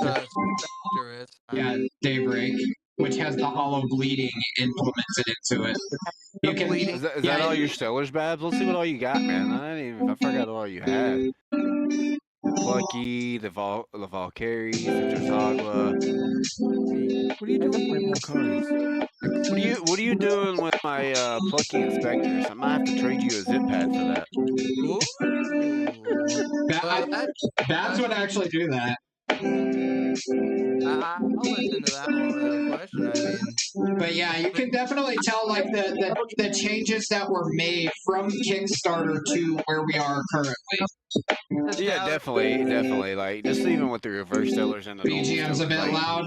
to Spectrus, yeah, Daybreak, which has the hollow bleeding implemented into it. You can, is that all your stellars, Babs? Let's see what all you got, man. I forgot what all you had. Plucky, the Valkyries, the Drotagla. What are you doing with my cards? What are you doing with my Plucky Inspectors? I might have to trade you a zip pad for that. Babs would actually do that. I'll listen to that one without question. I mean, but yeah, you can definitely tell like the changes that were made from Kickstarter to where we are currently. Yeah, definitely. Like just even with the reverse stellars and the BGM's a bit like, loud.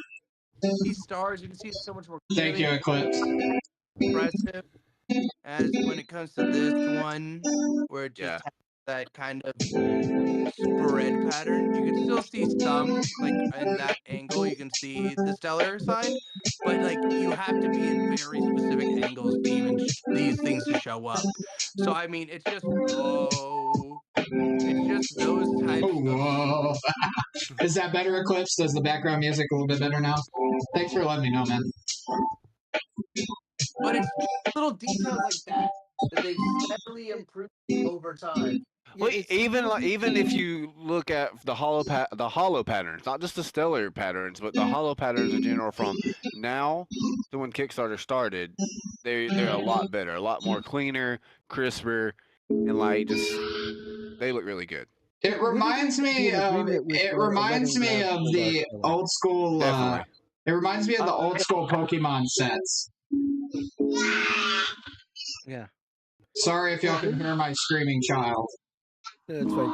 These stars, you can see it's so much more. Thank you, Eclipse. Impressive. As when it comes to this one, where it just has that kind of spread pattern, you can still see some, like in that angle, you can see the stellar sign, but like you have to be in very specific angles to even these things to show up. So I mean, it's just those types. Whoa. Is that better, Eclipse? Does the background music a little bit better now? Thanks for letting me know, man. But it's little details like that they steadily improve over time. Well, even if you look at the hollow patterns, not just the stellar patterns, but the hollow patterns in general from now to when Kickstarter started, they're a lot better, a lot more cleaner, crisper, and like just they look really good. It reminds me of the old school. It reminds me of the old school Pokemon sets. Yeah. Sorry if y'all can hear my screaming child. That's fine.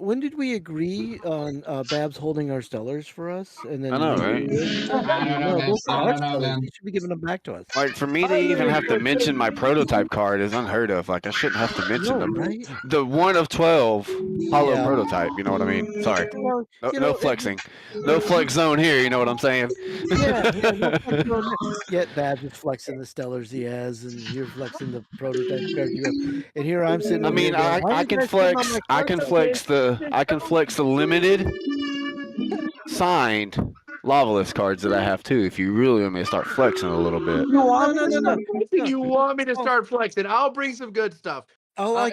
When did we agree on Babs holding our stellars for us? And then I know, right? I don't know, man. You should be giving them back to us. Like for me to even have to mention my prototype card is unheard of. Like I shouldn't have to mention them. Right? The 1 of 12 hollow prototype. You know what I mean? Sorry. No flexing. No flex zone here. You know what I'm saying? Yeah. No flex zone. Yet Babs is flexing the stellars he has, and you're flexing the prototype card you have. And here I'm sitting. I mean, I can flex. I can flex the limited signed Lawless cards that I have too. If you really want me to start flexing a little bit. You want me to start flexing? I'll bring some good stuff. all I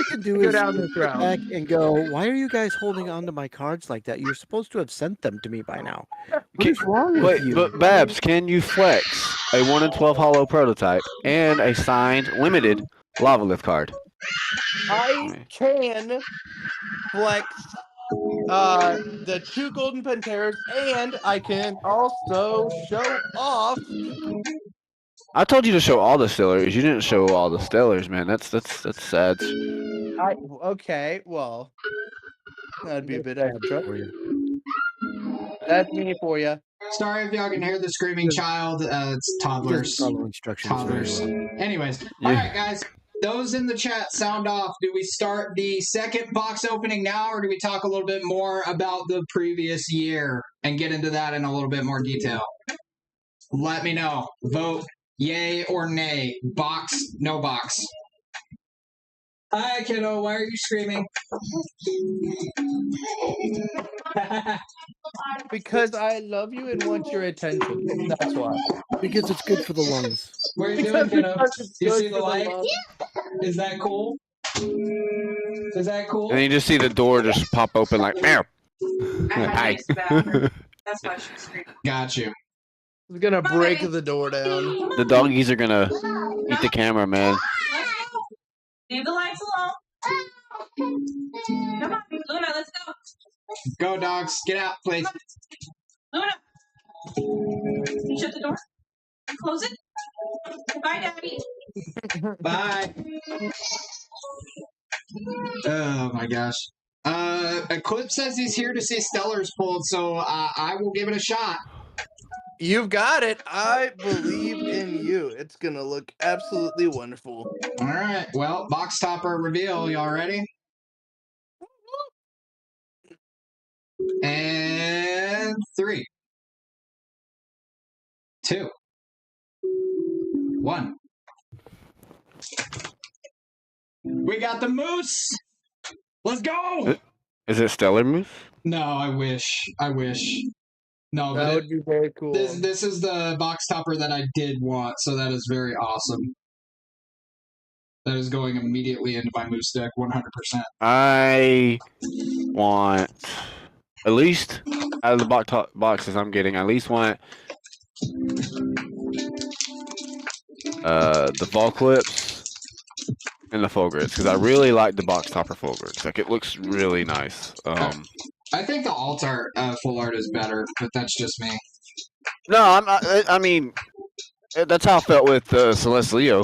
can do go is down this sit route. back and go, why are you guys holding on to my cards like that? You're supposed to have sent them to me by now. What is wrong with Wait, you? but Babs, can you flex a 1 in 12 hollow prototype and a signed limited lava lift card? I can flex the 2 golden Panteras, and I can also show off. I told you to show all the stellars. You didn't show all the stellars, man. That's sad. Okay, well, that'd be a bit Bad extra. for you. That's me for you. Sorry if y'all can hear the screaming child. It's He doesn't toddlers. follow instructions very Toddlers. well. Anyways, Yeah. all right, guys. Those in the chat, sound off. Do we start the second box opening now, or do we talk a little bit more about the previous year and get into that in a little bit more detail? Let me know. Vote yay or nay. Box, no box. Hi, kiddo. Why are you screaming? Because I love you and want your attention. That's why. Because it's good for the lungs. What are you doing, kiddo? It's You good see the for light? love. Is that cool? Is that cool? And then you just see the door just pop open like, meow. I had Hi. nice bathroom. That's why she was screaming. Got you. It's gonna break the door down. The doggies are gonna eat the camera, man. Let's go. Leave the lights alone. Come on, Luna, let's go. Go, dogs. Get out, please. Luna. You shut the door. Close it. Bye, Daddy. Bye. Oh my gosh. Eclipse says he's here to see Stellars pulled, so I will give it a shot. You've got it. I believe in you. It's gonna look absolutely wonderful. All right. Well, box topper reveal. Y'all ready? And 3, 2, 1. We got the moose. Let's go. Is it Stellar Moose? No, I wish. No, That but would be very cool. this is the box topper that I did want, so that is very awesome. That is going immediately into my moose deck, 100%. I want at least out of the boxes I'm getting, I at least want the Vol Clips and the Fulgurits, because I really like the box topper Fulgurits. Like, it looks really nice. I think the alt art full art is better, but that's just me. No, I mean, that's how I felt with Celeste Leo.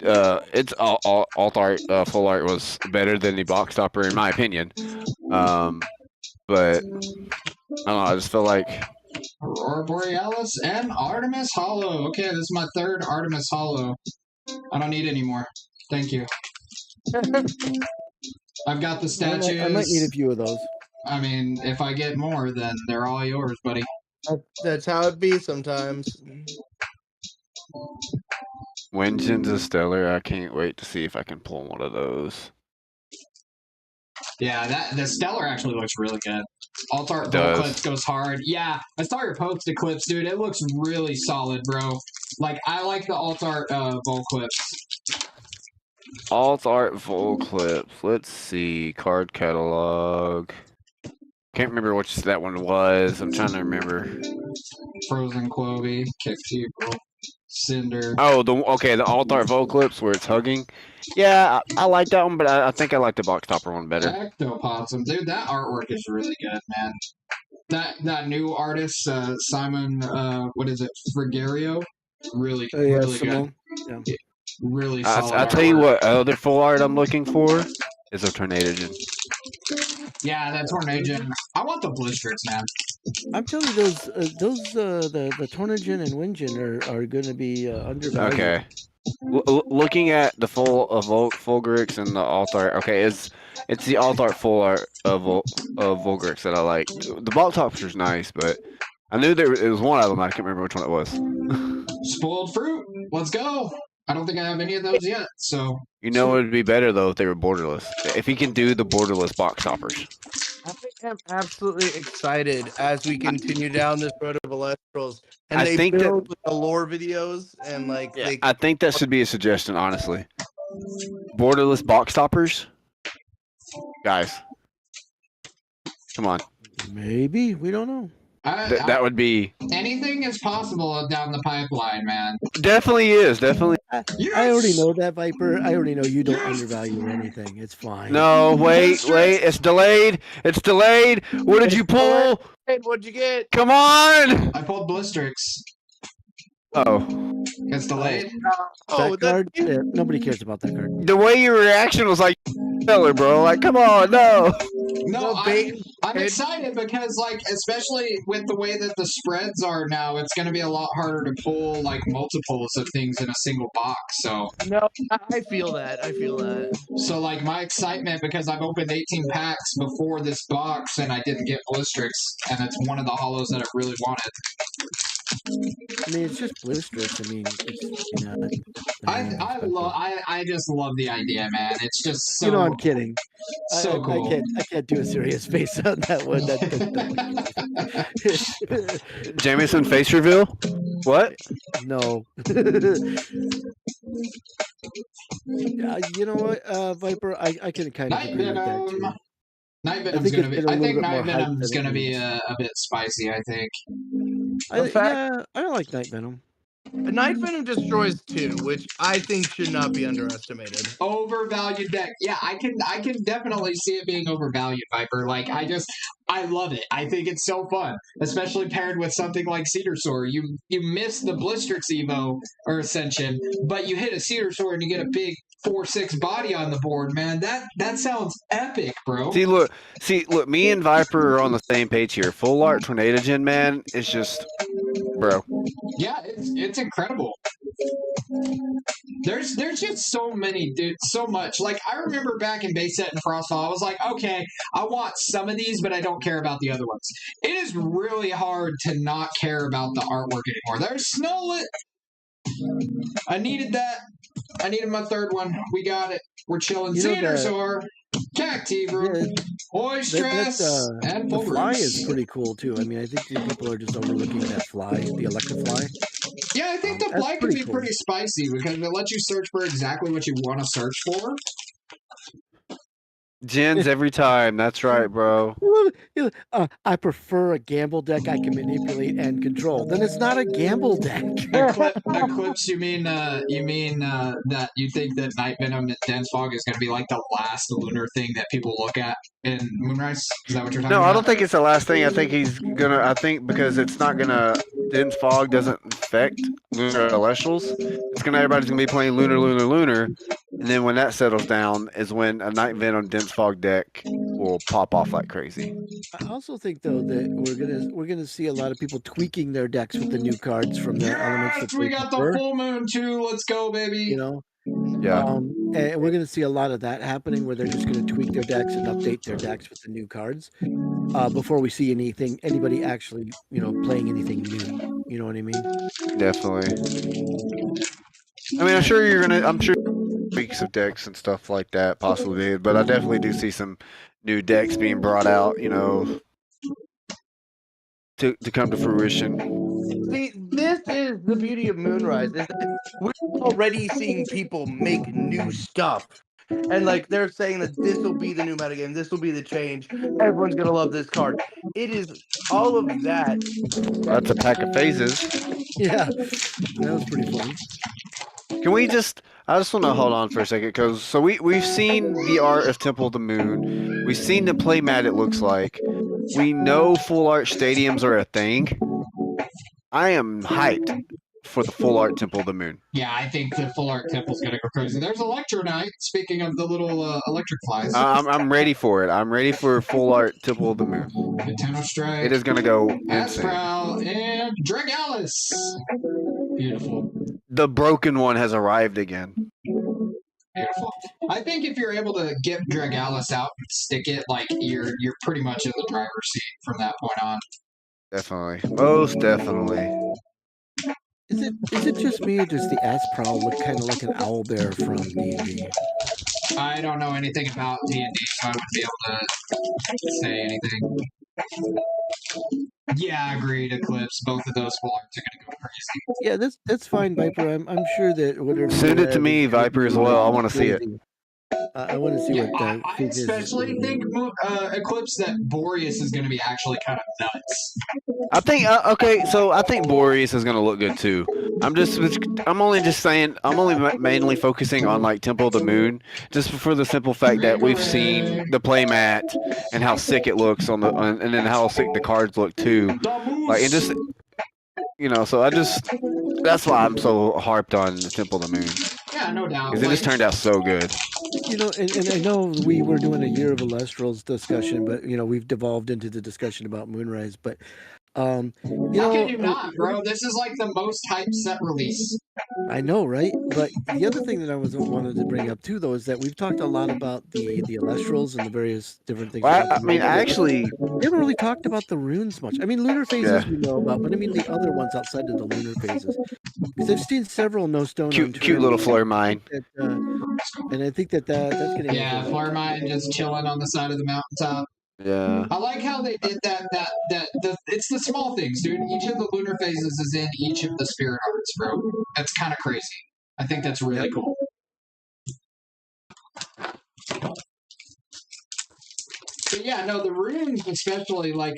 It's alt art full art was better than the box topper in my opinion. But I don't know. I just feel like Aurora Borealis and Artemis Hollow. Okay, this is my third Artemis Hollow. I don't need any more. Thank you. I've got the statues. I might need a few of those. I mean, if I get more, then they're all yours, buddy. That's how it be sometimes. Wenjin's a Stellar. I can't wait to see if I can pull one of those. Yeah, the Stellar actually looks really good. Alt art Does. Eclipse goes hard. Yeah, I saw your post, Eclipse, dude. It looks really solid, bro. Like, I like the alt art Volclips. Alt art Vol Clips. Let's see. Card catalog. Can't remember which that one was. I'm trying to remember. Frozen Clovey, Kick Teeple, Cinder. Oh, the alt art Vol Clips where it's hugging. Yeah, I like that one, but I think I like the box topper one better. Ectoplasm. Dude, that artwork is really good, man. That new artist, Simon, what is it, Frigario? Really, really Simone. good. Yeah. Really solid. I'll tell you artwork. what other full art I'm looking for is a Tornadogen. Yeah, that Tornadogen. I want the Blistrix, man. I'm telling you, the Tornagen and Winjin are going to be undervalued. Okay. Looking at the full of Fulgurix and the alt art. Okay, it's the alt art full art of Fulgurix that I like. The box topper's nice, but I knew it was one of them. I can't remember which one it was. Spoiled fruit. Let's go. I don't think I have any of those yet, so. You know, it would be better though if they were borderless. If he can do the borderless box toppers. I think I'm absolutely excited as we continue down this road of Elestrals. And I they think build the lore videos and like I think that should be a suggestion, honestly. borderless box stoppers? Guys, come on. Maybe, we don't know. That would be anything is possible down the pipeline, man. definitely is definitely. I Yes! already know that, Viper. I already know you don't undervalue anything. It's fine. No, wait, it's delayed. It's delayed. What did you pull? Hey, what'd you get? Come on! I pulled Blistrix. Oh, It's delayed. That card, nobody cares about that card. the way your reaction was like, "Filler, bro." Like, come on, no. No, Well, bait- I'm excited because, like, especially with the way that the spreads are now, it's going to be a lot harder to pull, like, multiples of things in a single box. So, No, I feel that. I feel that. like, my excitement because I've opened 18 packs before this box and I didn't get Blistrix, and it's one of the hollows that I really wanted. I mean, it's just Blistrix. I mean, it's not. I just love the idea, man. It's just so. I'm kidding. So cool. I can't do a serious face on that one. Jameson face reveal? What? No. You know what, Viper? I can kind of Night agree with that Venom. too. Night Venom's think gonna it's be. been a I little think bit Night more hype Venom's than it gonna be needs. a bit spicy. I think. I like Night Venom. Night Venom destroys 2, which I think should not be underestimated. Overvalued deck. Yeah, I can definitely see it being overvalued, Viper. Like I love it. I think it's so fun, especially paired with something like Cedar Sword. You miss the Blistrix Evo or Ascension, but you hit a Cedar Sword and you get a big 4/6 body on the board, man. That sounds epic, bro. See, look. Me and Viper are on the same page here. Full art Tornado Gen, man. It's just, bro. Yeah, it's incredible. There's just so many, dude, so much. Like, I remember back in base set and Frostfall, I was like, okay, I want some of these, but I don't care about the other ones. It is really hard to not care about the artwork anymore. There's Snowlet. I needed that. I needed my third one. We got it. We're chilling. Xenosaur, Cactivra, Oistress, and the fly is Fulgurus. pretty cool too. I mean, I think people are just overlooking that fly, the electric fly. Yeah, I think the that's fly could pretty be cool. pretty spicy because it lets you search for exactly what you want to search for. Gens every time. That's right, bro. I prefer a gamble deck I can manipulate and control. Then it's not a gamble deck. Eclipse, you mean that you think that Night Venom and Dense Fog is going to be like the last lunar thing that people look at in Moonrise? Is that what you're talking about? No, I don't think it's the last thing. I think I think because it's not gonna. Dense Fog doesn't affect Lunar Elestrals. Everybody's gonna be playing Lunar, and then when that settles down is when a Night Venom Dense Fog deck will pop off like crazy. I also think though that we're gonna see a lot of people tweaking their decks with the new cards from the elements that we they got prefer, the full moon too. Let's go, baby. you know. Yeah. And we're going to see a lot of that happening where they're just going to tweak their decks and update their decks with the new cards before we see anybody actually, playing anything new. You know what I mean? Definitely. I mean, I'm sure tweaks of decks and stuff like that possibly, but I definitely do see some new decks being brought out, to come to fruition. See, this is the beauty of Moonrise. Is that we're already seeing people make new stuff. And, like, they're saying that this will be the new metagame. This will be the change. Everyone's going to love this card. It is all of that. That's a pack of phases. Yeah. That was pretty fun. I just want to hold on for a second, because we've seen the art of Temple of the Moon. We've seen the playmat it looks like. We know full art stadiums are a thing. I am hyped for the full art Temple of the Moon. Yeah, I think the full art temple's gonna go crazy. There's Electronite. Speaking of the little electric flies, I'm ready for it. I'm ready for full art Temple of the Moon. Nintendo Strike. It is gonna go insane. Asprowl and Dragalis. Beautiful. The broken one has arrived again. Beautiful. I think if you're able to get Dragalis out and stick it, like you're pretty much in the driver's seat from that point on. Definitely, most definitely. Is it just me, or does the Asprowl look kind of like an owl bear from D&D? I don't know anything about D&D, so I wouldn't be able to say anything. Yeah, agreed, Eclipse. Both of those full arts are going to go crazy. Yeah, that's fine, Viper. I'm sure that whatever. Send it to me, Viper, as well. I want to see it. I want to see what I Phaedra is especially gonna think do. Eclipse that Boreas is going to be actually kind of nuts. I think okay, so I think Boreas is gonna look good too. I'm only just saying. I'm only mainly focusing on like Temple of the Moon, just for the simple fact that we've seen the playmat and how sick it looks and then how sick the cards look too. The Like and moose. just so that's why I'm so harped on the Temple of the Moon Yeah, no doubt. because it just turned out so good. And I know we were doing a Year of Elestrals discussion, but we've devolved into the discussion about Moonrise. But How can you not, bro? This is like the most hyped set release. I know, right? But the other thing that I wanted to bring up too, though, is that we've talked a lot about the Elestrals and the various different things. Well, About I mean, I actually, we haven't really talked about the runes much. I mean, lunar phases Yeah. we know about, but I mean the other ones outside of the lunar phases. Because I've seen several no stone cute little flare mine. And I think that's going to Yeah, Flormine just chilling on the side of the mountaintop. Yeah. I like how they did that. It's the small things, dude. Each of the lunar phases is in each of the spirit arts, bro. That's kind of crazy. I think that's really cool. But yeah, no, the runes especially, like,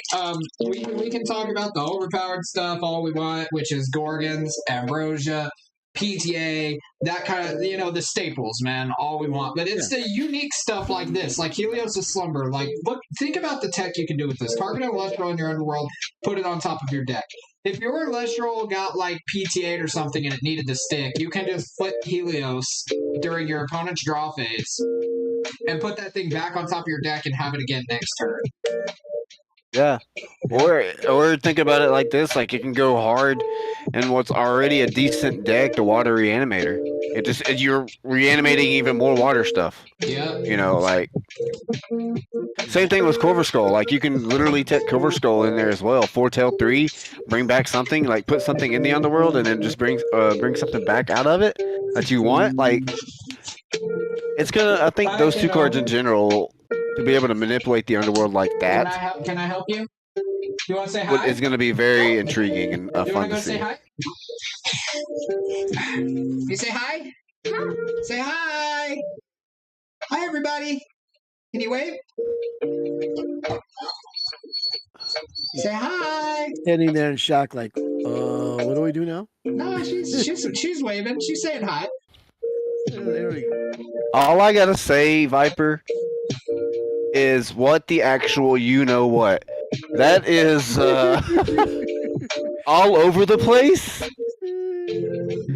we can talk about the overpowered stuff all we want, which is Gorgons, Ambrosia, PTA, that kind of, the staples, man, all we want. But it's the unique stuff like this, like Helios' Slumber. Like, look, think about the tech you can do with this. Target an Elestral in your underworld, put it on top of your deck. If your Elestral got like PTA or something and it needed to stick, you can just flip Helios during your opponent's draw phase and put that thing back on top of your deck and have it again next turn. Yeah. Or think about it like this, like it can go hard in what's already a decent deck, the Water Reanimator. You're reanimating even more water stuff. Yeah. Like same thing with Corver Skull. Like you can literally take Corver Skull in there as well. Foretell 3, bring back something, like put something in the underworld and then just bring something back out of it that you want. Like it's gonna I think those two cards in general, to be able to manipulate the underworld like that. Can I help you? You want to say hi? It's going to be very intriguing and You fun want to go to see. say hi? You say hi? Say hi! Hi, everybody! Can you wave? Say hi! Standing there in shock, like, what do we do now? No, she's waving. She's saying hi. There we go. All I gotta say, Viper, is what the actual you know what. That is all over the place.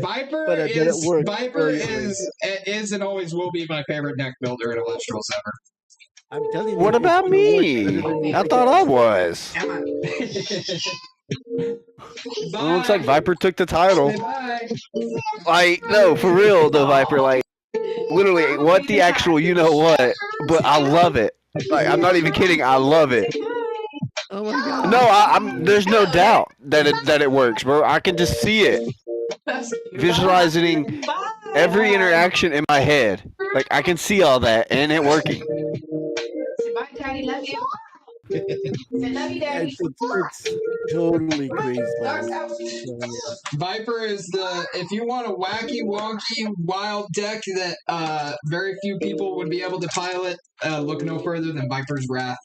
Viper But I bet it worked. Viper is and always will be my favorite deck builder in Elestrals ever. I'm telling you. What about me? I thought I was. Come on. It looks like Viper took the title. Bye. Like, no, for real though, Viper. Like, literally, what the actual you know what? But I love it. Like, I'm not even kidding. I love it. Oh my god. No, I'm. There's no doubt that it works, bro. I can just see it, visualizing every interaction in my head. Like I can see all that and it working. Say bye, Daddy. Love you. Say love you, Daddy. It's totally crazy. Viper is if you want a wacky, wonky, wild deck that very few people would be able to pilot, look no further than Viper's Wrath.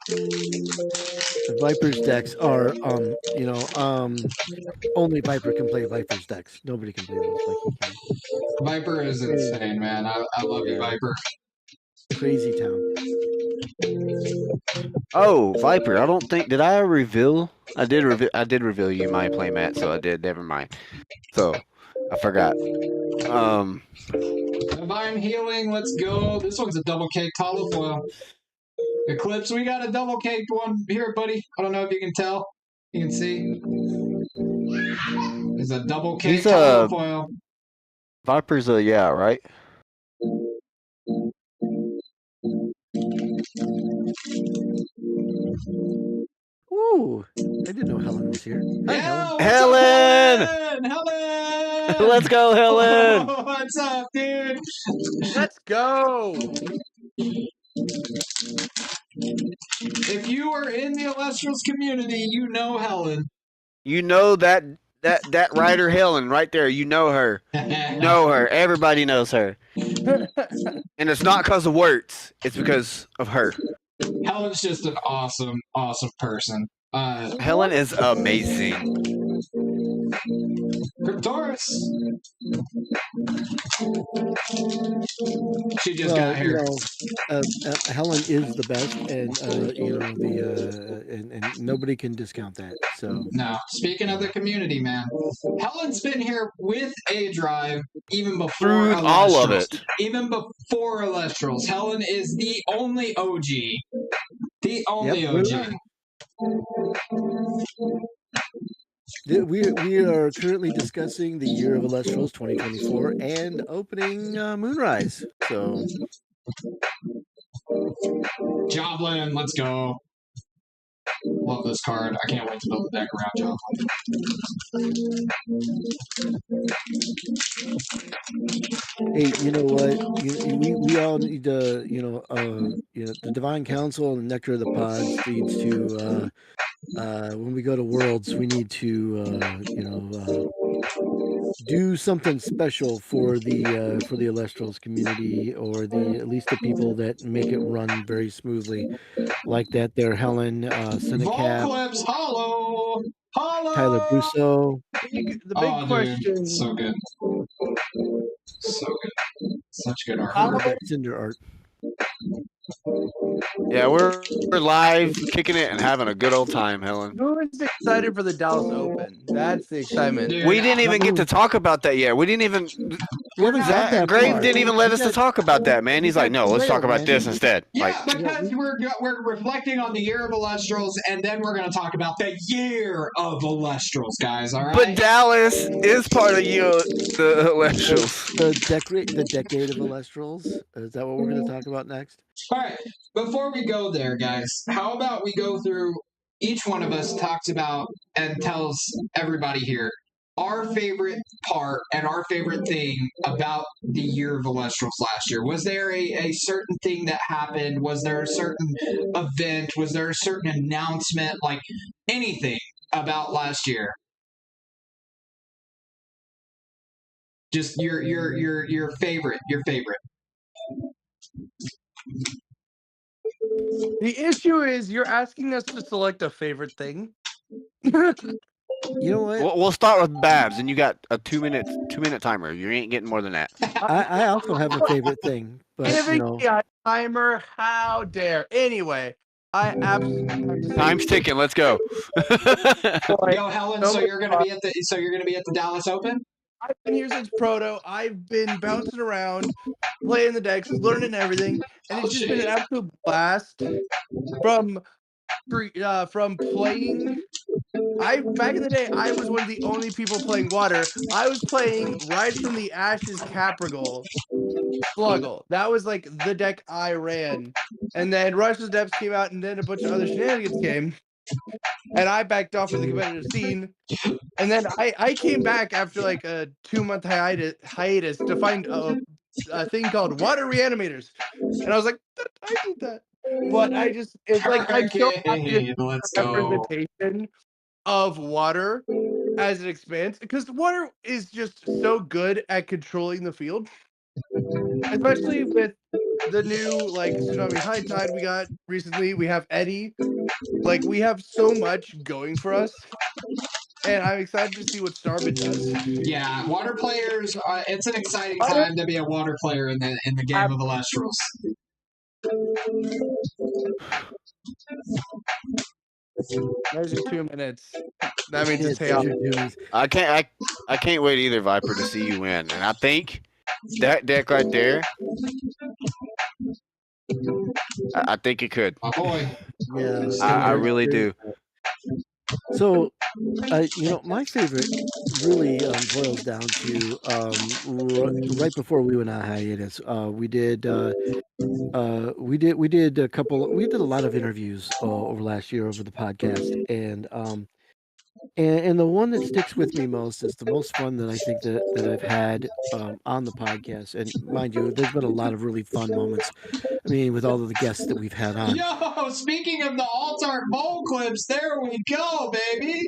The Viper's decks are, only Viper can play Viper's decks. Nobody can play those like he can. Viper is insane, man. I love you, Viper. Crazy town. Oh, Viper! I don't think did I reveal? I did reveal you my playmat, so I did. Never mind. So I forgot. Divine Healing, let's go. This one's a double cake hollow foil. Eclipse, we got a double caked one here, buddy. I don't know if you can tell. You can see. It's a double cake hollow foil. Viper's yeah, right? Ooh, I didn't know Helen was here. Hi, Helen! Helen! Let's go, Helen! Oh, what's up, dude? Let's go! If you are in the Elestrals community, you know Helen. You know that that writer Helen right there. You know her. You know her. Everybody knows her. And it's not because of words. It's because of her. Helen's just an awesome, awesome person. Helen is amazing. Cryptoris. She just got here. Helen is the best, and and nobody can discount that. So no, speaking of the community, man, Helen's been here with A Drive even before through all of it. Even before Elestrals, Helen is the only OG. The only OG. We are currently discussing the Year of Elestrals 2024 and opening Moonrise. So, Joblin, let's go. Love this card. I can't wait to build the deck around Joblin. Hey, you know what? We all need to, the Divine Council and the Nectar of the Pods needs to. When we go to Worlds, we need to, do something special for the Elestrals community, or at least the people that make it run very smoothly, like that. There, Helen, Cinecap, Volclips, hollow, Tyler Brusso. The big question. Dude, so good, so good, such good art. Cinder art. Yeah, we're live, kicking it and having a good old time, Helen. Who is excited for the Dallas Open? That's the excitement. Dude, we didn't even get to talk about that yet. We didn't even. Grave didn't even let us to talk about that, man. He's like, no, let's talk about this instead. Yeah, because we're reflecting on the Year of Elestrals, and then we're going to talk about the Year of Elestrals, guys. All right. But Dallas is part of the Elestrals. The decade of Elestrals. Is that what we're going to talk about next? All right. Before we go there, guys, how about we go through, each one of us talks about and tells everybody here our favorite part and our favorite thing about the Year of Elestrals last year. Was there a certain thing that happened? Was there a certain event? Was there a certain announcement? Like anything about last year? Just your favorite. Your favorite. The issue is you're asking us to select a favorite thing. You know what? We'll start with Babs, and you got a 2 minute timer. You ain't getting more than that. I also have a favorite thing, but a timer, how dare? Anyway, I absolutely time's ticking. Let's go. Yo, Helen. So you're gonna be at the Dallas Open. I've been here since Proto. I've been bouncing around, playing the decks, learning everything, and it's just been an absolute blast. From playing. Back in the day, I was one of the only people playing water. I was playing Rise from the Ashes Caprigal Sluggle. That was like the deck I ran. And then Rise from the Depths came out, and then a bunch of other shenanigans came. And I backed off from the competitive scene. And then I came back after like a 2-month hiatus to find a thing called Water Reanimators. And I was like, I did that. But it's like I'm so happy representation of water as it expands, because water is just so good at controlling the field, especially with the new like Tsunami High Tide we got recently. We have Eddie. Like, we have so much going for us, and I'm excited to see what Starbit does. Yeah, water players. It's an exciting time to be a water player in the game of Elestrals. There's your 2 minutes. That means it's payoff. I can't wait either, Viper, to see you win. And I think that deck right there, I think it could. My boy. Yeah, I really do. So, my favorite really boils down to right before we went on hiatus. We did a lot of interviews over last year over the podcast, and the one that sticks with me most is the most fun that I think that I've had on the podcast. And mind you, there's been a lot of really fun moments. I mean, with all of the guests that we've had on. Yo, speaking of the alt art bowl clips, there we go, baby.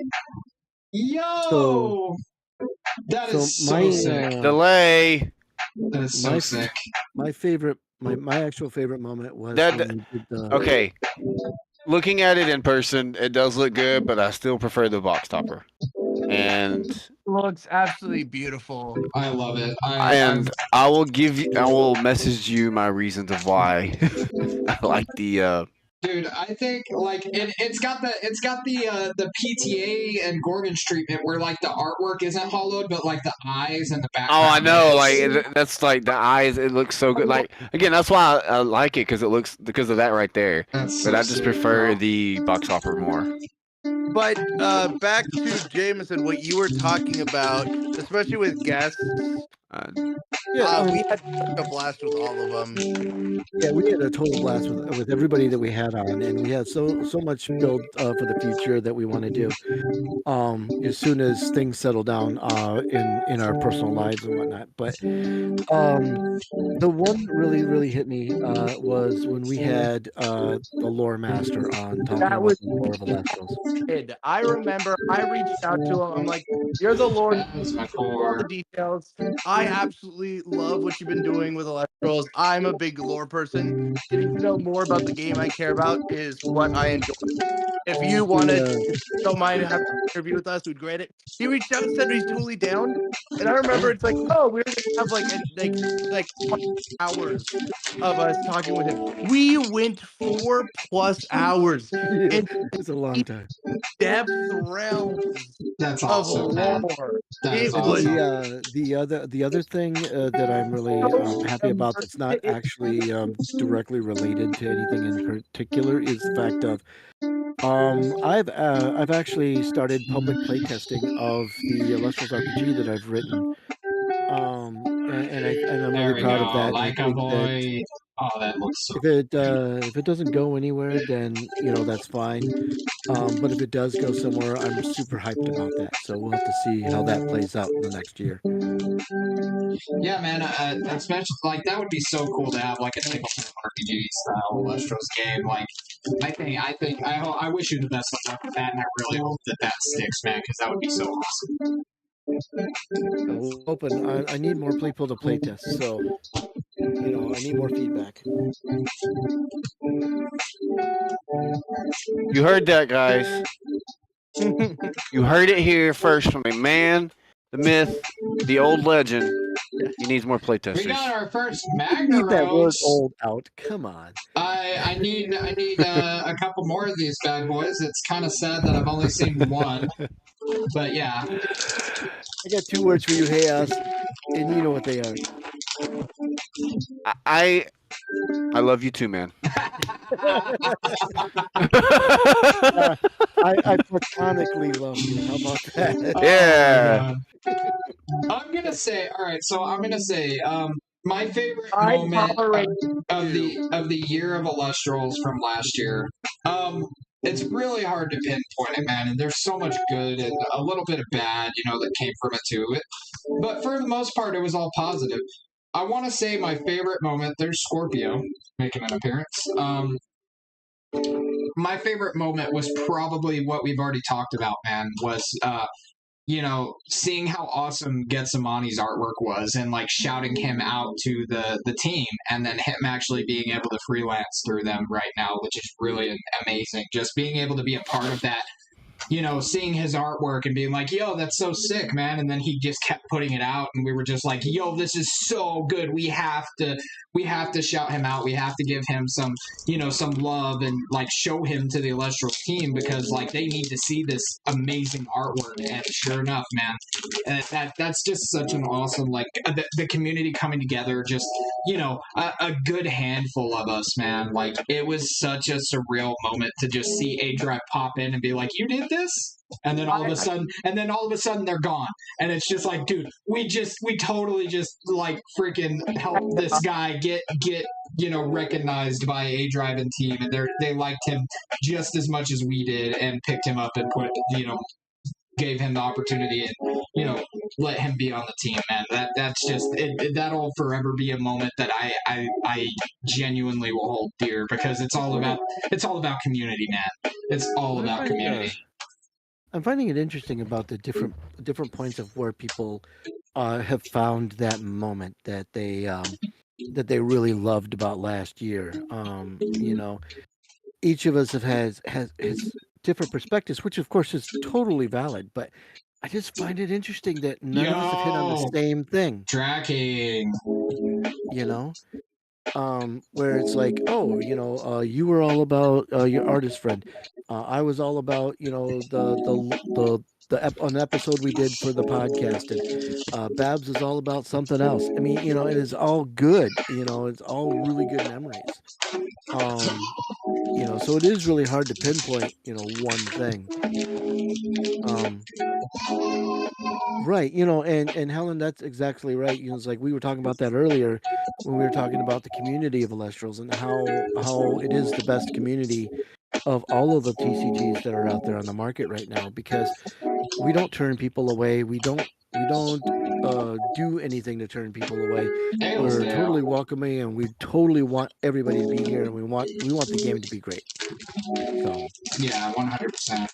Yo, that So is so sick. Delay. That is so sick. My favorite, my actual favorite moment was That- when we did the. Okay. Looking at it in person, it does look good, but I still prefer the box topper. And Looks absolutely beautiful. I love it. I will message you my reasons of why I like the Dude, I think like it's got the PTA and Gorgon's treatment where like the artwork isn't hollowed, but like the eyes and the background. Oh, I know. is. Like that's like the eyes. It looks so good. Like again, that's why I like it because of that right there. That's But so I just sick, prefer bro. the box hopper more. But back to Jameson, what you were talking about, especially with guests, Uh, we had such a blast with all of them. Yeah, we had a total blast with everybody that we had on, and we had so much build for the future that we want to do. As soon as things settle down in our personal lives and whatnot. But the one really hit me was when we had the lore master on talking That about was the lore of Elestrals. I remember I reached out to him. I'm like, "You're the Lord. That was my All core. the details. I absolutely love what you've been doing with Electrals. I'm a big lore person. Getting to know more about the game I care about is what I enjoy. If you don't mind having an interview with us, we'd grade it." He reached out and said he's totally down. And I remember it's like, oh, we're gonna have like 20 hours of us talking with him. We went 4+ hours Yeah, in it's a long time. depth realms That's of awesome, man. lore. That is It was awesome. The other thing that I'm really happy about that's not actually directly related to anything in particular is the fact of I've actually started public playtesting of the Illustrious RPG that I've written. And I'm There really we proud go. of that. And I Like a think that boy. Oh, that looks so. if it doesn't go anywhere, then that's fine. But if it does go somewhere, I'm super hyped about that. So we'll have to see how that plays out in the next year. Yeah, man. Especially like that would be so cool to have like a tabletop RPG style Lestros game. Like, I wish you the best of luck with that, and I really hope that sticks, man, because that would be so awesome. I need more people to playtest, so I need more feedback. you heard that, guys. You heard it here first from a man, the myth, the old legend. He needs more We playtesters. got our first Need Magna that word Rogues. "old" out. Come on. I need a couple more of these bad boys. It's kind of sad that I've only seen one, but yeah. I got 2 words for you, Chaos, and you know what they are. I love you too, man. I platonically love you. How about that? Yeah. I'm gonna say, all right. So I'm gonna say, my favorite I moment tolerate of the Year of Elestrals from last year. It's really hard to pinpoint it, man. And there's so much good and a little bit of bad, that came from it too. But for the most part, it was all positive. I want to say my favorite moment. There's Scorpio making an appearance. My favorite moment was probably what we've already talked about, man. Was seeing how awesome Getsemani's artwork was and like shouting him out to the team and then him actually being able to freelance through them right now, which is really amazing. Just being able to be a part of that, seeing his artwork and being like, yo, that's so sick, man. And then he just kept putting it out and we were just like, yo, this is so good. We have to shout him out. We have to give him some love and like show him to the Illustrious team because like they need to see this amazing artwork. And sure enough, man, that's just such an awesome, like the community coming together, just, a good handful of us, man. Like it was such a surreal moment to just see A-Drive pop in and be like, you did this? And then all of a sudden they're gone. And it's just like, dude, we totally just like freaking helped this guy get recognized by A-Drive and team, and they liked him just as much as we did and picked him up and gave him the opportunity and let him be on the team, man. That's just that'll forever be a moment that I genuinely will hold dear because it's all about community, man. It's all about community. I'm finding it interesting about the different points of where people have found that moment that they really loved about last year. Each of us has different perspectives, which of course is totally valid. But I just find it interesting that none of us have hit on the Yo, same thing. tracking. You know, where it's like, oh, you were all about your artist friend. I was all about, an episode we did for the podcast, and Babs is all about something else. I mean, it is all good. It's all really good memories. So it is really hard to pinpoint, one thing. Right, and Helen, that's exactly right. It's like we were talking about that earlier when we were talking about the community of Elestrals and how it is the best community of all of the TCGs that are out there on the market right now, because we don't turn people away. We don't do anything to turn people away. Hails We're Dale. totally welcoming, and we totally want everybody to be here, and we want the game to be great. So Yeah, 100%.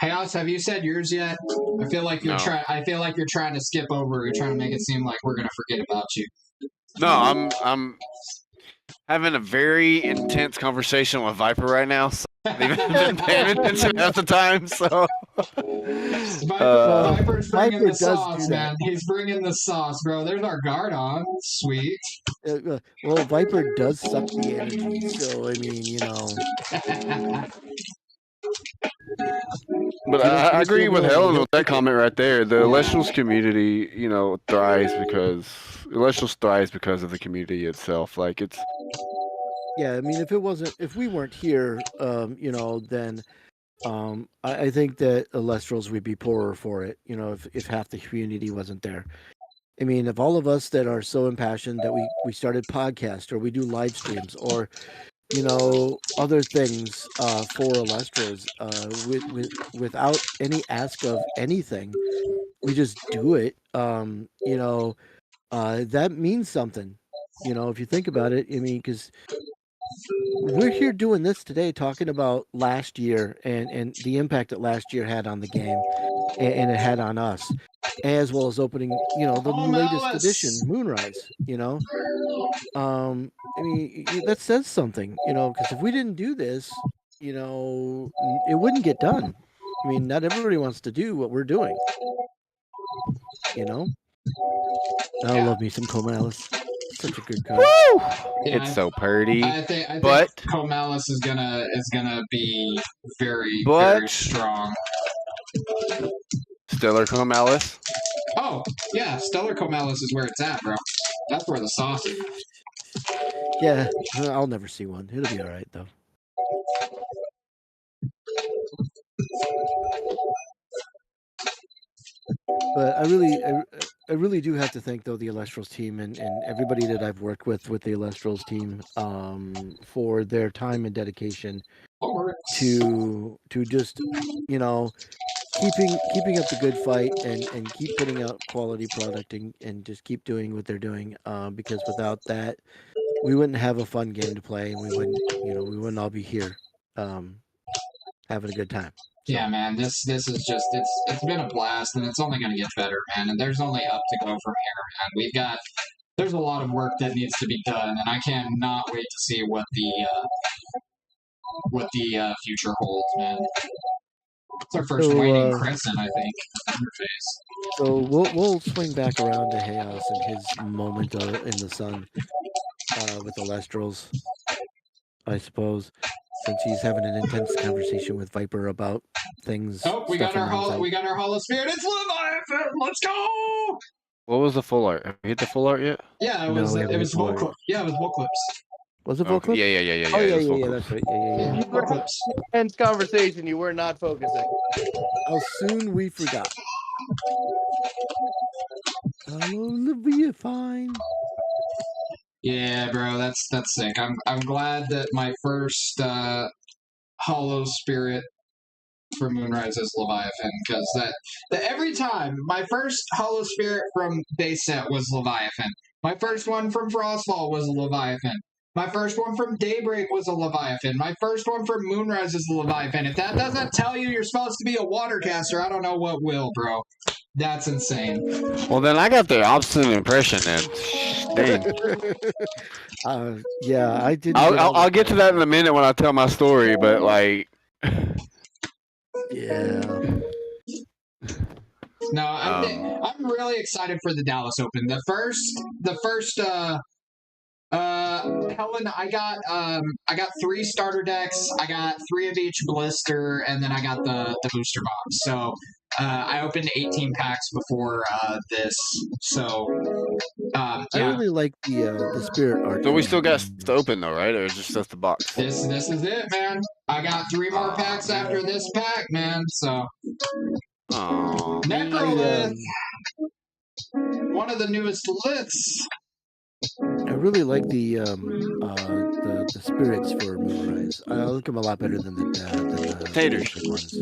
Hey, Oz, have you said yours yet? I feel like you're No. trying to skip over. You're trying to make it seem like we're gonna forget about you. No, I'm having a very intense conversation with Viper right now. So I haven't even been paying attention half the time. So Viper's bringing Viper the does sauce, do that. man. He's bringing the sauce, bro. There's our guard on. Sweet. Well, Viper does suck the energy, so I mean, But Get I us agree your with will, Helen you'll with that take it. comment right there. The Elestrals community, thrives because Elestrals thrives because of the community itself. Like it's Yeah, I mean, if we weren't here, then I think that Elestrals would be poorer for it. If half the community wasn't there. I mean, if all of us that are so impassioned that we started podcasts or we do live streams or other things for Elestrals without any ask of anything, we just do it. That means something. If you think about it, I mean, because we're here doing this today, talking about last year and the impact that last year had on the game and it had on us, as well as opening, the Oh, latest edition, Malice. Moonrise. I mean, that says something, because if we didn't do this, it wouldn't get done. I mean, not everybody wants to do what we're doing. I Yeah. love me some Comalis. Such a good card. Yeah, it's so pretty. I think But Comalis is gonna be very But- strong. Stellar Comalis. Oh yeah, Stellar Comalis is where it's at, bro. That's where the sauce is. Yeah, I'll never see one. It'll be all right though. But I really do have to thank though the Elestrals team and everybody that I've worked with the Elestrals team for their time and dedication to just keeping up the good fight and keep putting out quality product and just keep doing what they're doing because without that we wouldn't have a fun game to play and we wouldn't all be here having a good time. So. Yeah, man, this is just it's been a blast and it's only gonna get better, man. And there's only up to go from here, man. There's a lot of work that needs to be done, and I cannot wait to see what the future holds, man. It's our first waning crescent, I think, interface. So we'll swing back around to Chaos and his moment in the sun with Elestrals, I suppose, since he's having an intense conversation with Viper about things. Oh, we got our Hollow Spirit. It's Leviathan. Let's go! What was the full art? Have you hit the full art yet? Yeah, it No, was we haven't hit the full art. Yeah, it was Volclips. Was it Oh, Volclip? yeah. Oh it yeah, was Volclip. that's right. Yeah. Volclips. Intense conversation. You were not focusing. How soon we forgot. Hello, Leviathan. Yeah, bro, that's sick. I'm glad that my first Hollow Spirit from Moonrise is Leviathan, because that every time my first Hollow Spirit from base set was Leviathan. My first one from Frostfall was Leviathan. My first one from Daybreak was a Leviathan. My first one from Moonrise is a Leviathan. If that doesn't tell you you're supposed to be a watercaster, I don't know what will, bro. That's insane. Well, then I got the opposite impression then. Dang. Yeah, I did. I'll get to that in a minute when I tell my story, but like, Yeah. No, I'm really excited for the Dallas Open. The first Helen, I got 3 starter decks. I got 3 of each blister, and then I got the booster box. So I opened 18 packs before this. So I yeah. really like the spirit art. so we still got stuff to open though, right? Or is it just the box? This is it, man. I got 3 more packs after this pack, man. So Oh, Necrolith, one of the newest liths. I really like the spirits for Moonrise. I like them a lot better than the Taters. ones.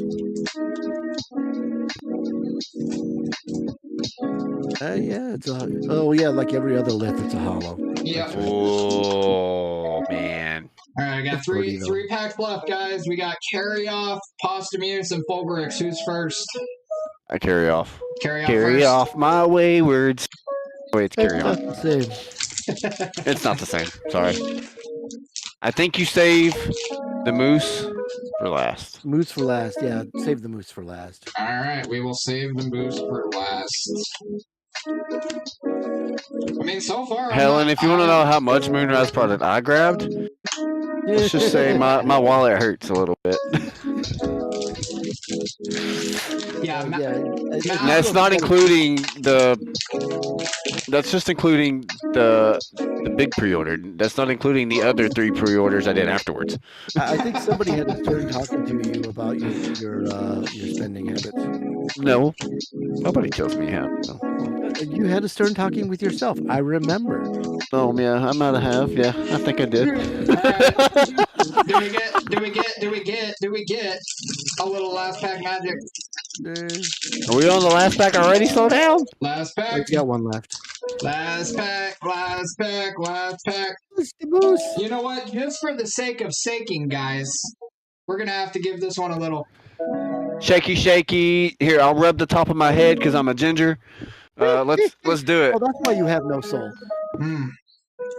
Yeah, like every other lith, it's a hollow. Yeah. Oh man. All right, I got It's pretty, three packs left, guys. We got Carry Off, Posthumous, and Fulbrix. Who's first? I carry off. Carry Carry first. off my waywards. Wait, it's carry It's off. not the same. It's not the same. Sorry. I think you save the moose for last. Moose for last. Yeah, save the moose for last. All right, we will save the moose for last. I mean, so far, Helen, if you want to know how much Moonrise product I grabbed, let's just say my wallet hurts a little bit. Yeah, That's not including the. That's just including the big pre-order. That's not including the other 3 pre-orders I did afterwards. I think somebody had to start talking to you about your spending habits. No, nobody tells me how. No. You had to start talking with yourself. I remember. Oh yeah, I might have. Yeah, I think I did. Do we get a little last pack magic? Are we on the last pack already? Slow down. Last We pack. got one left. Last pack. It's the moose. You know what? Just for the sake of saking, guys, we're gonna have to give this one a little. Shaky, shaky. Here, I'll rub the top of my head because I'm a ginger. Let's do it. Oh, that's why you have no soul.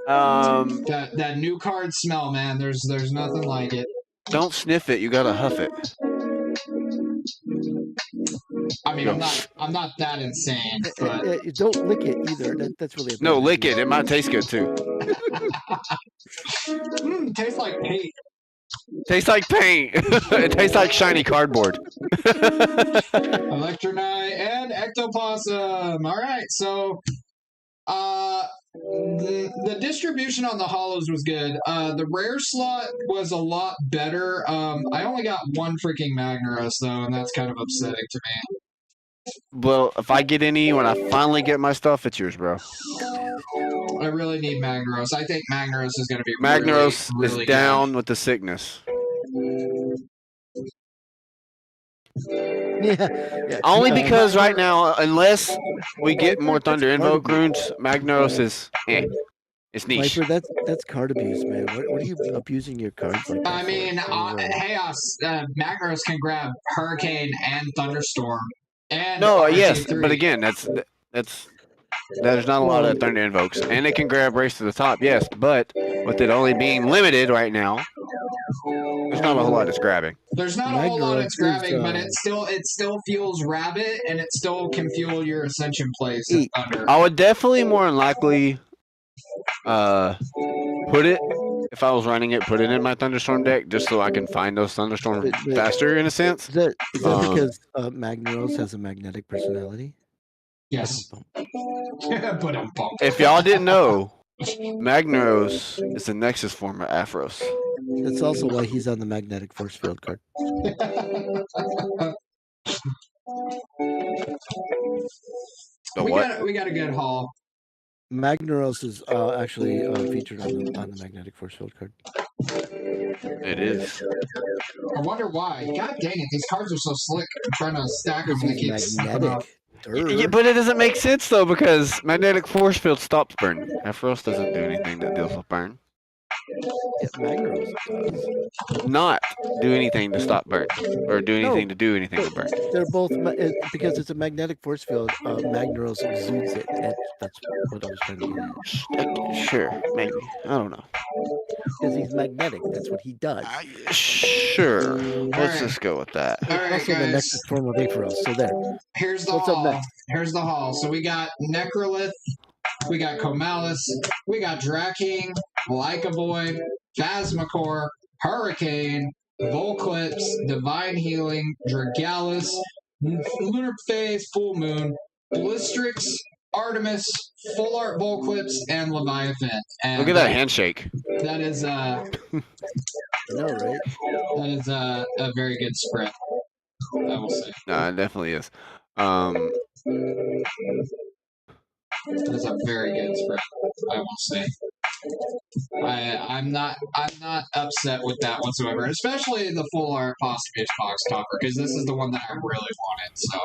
That new card smell, man. There's nothing like it. Don't sniff it. You gotta huff it. I mean, I'm not that insane, but Don't lick it either. That's really No, lick it. It might taste good too. tastes like paint. Tastes like paint. It tastes like shiny cardboard. Electronite and Ectoplasm. All right, so the distribution on the hollows was good. The rare slot was a lot better. I only got 1 freaking Magnaros though, and that's kind of upsetting to me. Well, if I get any when I finally get my stuff, it's yours, bro. I really need Magnaros. I think Magnaros is going to be Magnaros really is down with the sickness. Yeah. Only because right now, unless we get more Thunder Invoke runes, Magnaros is it's niche. Viper, that's card abuse, man. What are you abusing your cards like that I for? mean, Chaos, Magnaros can grab Hurricane and Thunderstorm. And No, yes, RC3. but again, there's not a lot of Thunder Invokes, and it can grab Race to the Top, yes, but with it only being limited right now, there's not a whole lot it's grabbing. There's not a whole lot it's Magnaros is, grabbing, but it still fuels Rabbit, and it still can fuel your Ascension plays in Thunder. I would definitely more than likely put it, if I was running it, put it in my Thunderstorm deck just so I can find those Thunderstorms faster in a sense. Is that because Magnaros has a magnetic personality? Yes. If y'all didn't know, Magnaros is the Nexus form of Aphros. That's also why he's on the magnetic force field card. We got a good haul. Magnaros is actually featured on the magnetic force field card. It is. I wonder why. God dang it, these cards are so slick. I'm trying to stack them and they keep Magnetic. Yeah, but it doesn't make sense though because magnetic force field stops burn. Aphros doesn't do anything that deals with burn. Yeah, Magneros does. Not do anything to stop burnt or do No, anything to do anything to but burnt. they're both because it's a magnetic force field. Magneros exudes it. That's what I was trying to get at. Sure, maybe. I don't know. Because he's magnetic. That's what he does. Sure. Let's right. just go with that. All It's right, also the guys. nexus form of Aetheros. So there. Here's the What's up hall. next? Here's the hall. So we got Necrolith, we got Comalis, we got Draking, Lycaboy, Phasmacore, Hurricane, Volclips, Divine Healing, Dragalis, Lunar Phase, Full Moon, Blistrix, Artemis, Full Art Volclips, and Leviathan. And Look at that handshake. that is I know, right? that is a very good spread, I will say. No, it definitely is. That's a very good spread, I will say. I'm not upset with that whatsoever, especially the full art Posthumous Box Topper, because this is the one that I really wanted. So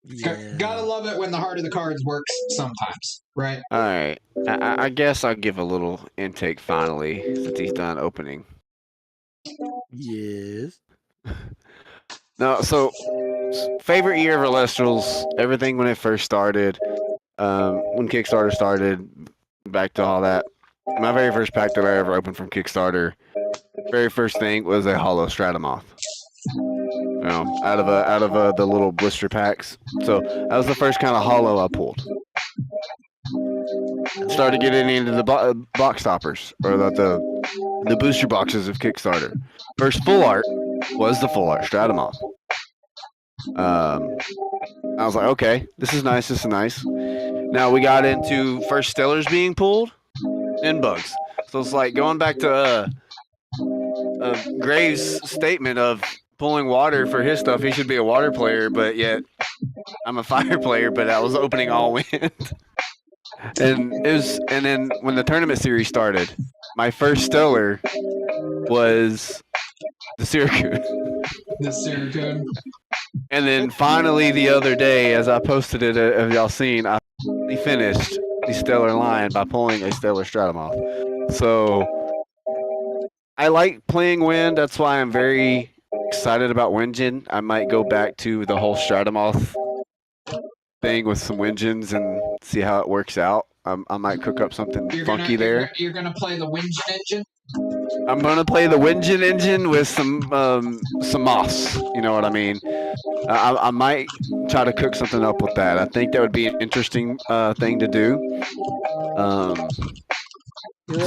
Yeah. gotta love it when the heart of the cards works sometimes, right? All right. I guess I'll give a little intake finally since he's done opening. Yes. No, so favorite year of Elestrals, everything when it first started, when Kickstarter started, back to all that. My very first pack that I ever opened from Kickstarter, very first thing was a hollow Stratomoth. Out of the little blister packs. So that was the first kind of hollow I pulled. Started getting into the box toppers or the booster boxes of Kickstarter. First full art was the full art Stratomoth. I was like, okay, this is nice. This is nice. Now we got into first Stellars being pulled and bugs. So it's like going back to Graves' statement of pulling water for his stuff. He should be a water player, but yet I'm a fire player. But I was opening all wind. And then when the tournament series started, my first Stellar was the Syracuse. The Syracuse. And then finally the other day, as I posted it, have y'all seen, I finished the Stellar line by pulling a Stellar Stratomoth. So I like playing Wind. That's why I'm very excited about Windgen. I might go back to the whole Stratomoth thing with some Windgens and see how it works out. I might cook up something funky there. You're gonna play the Windgen engine? I'm gonna play the Windgen engine with some moss. You know what I mean? I might try to cook something up with that. I think that would be an interesting thing to do.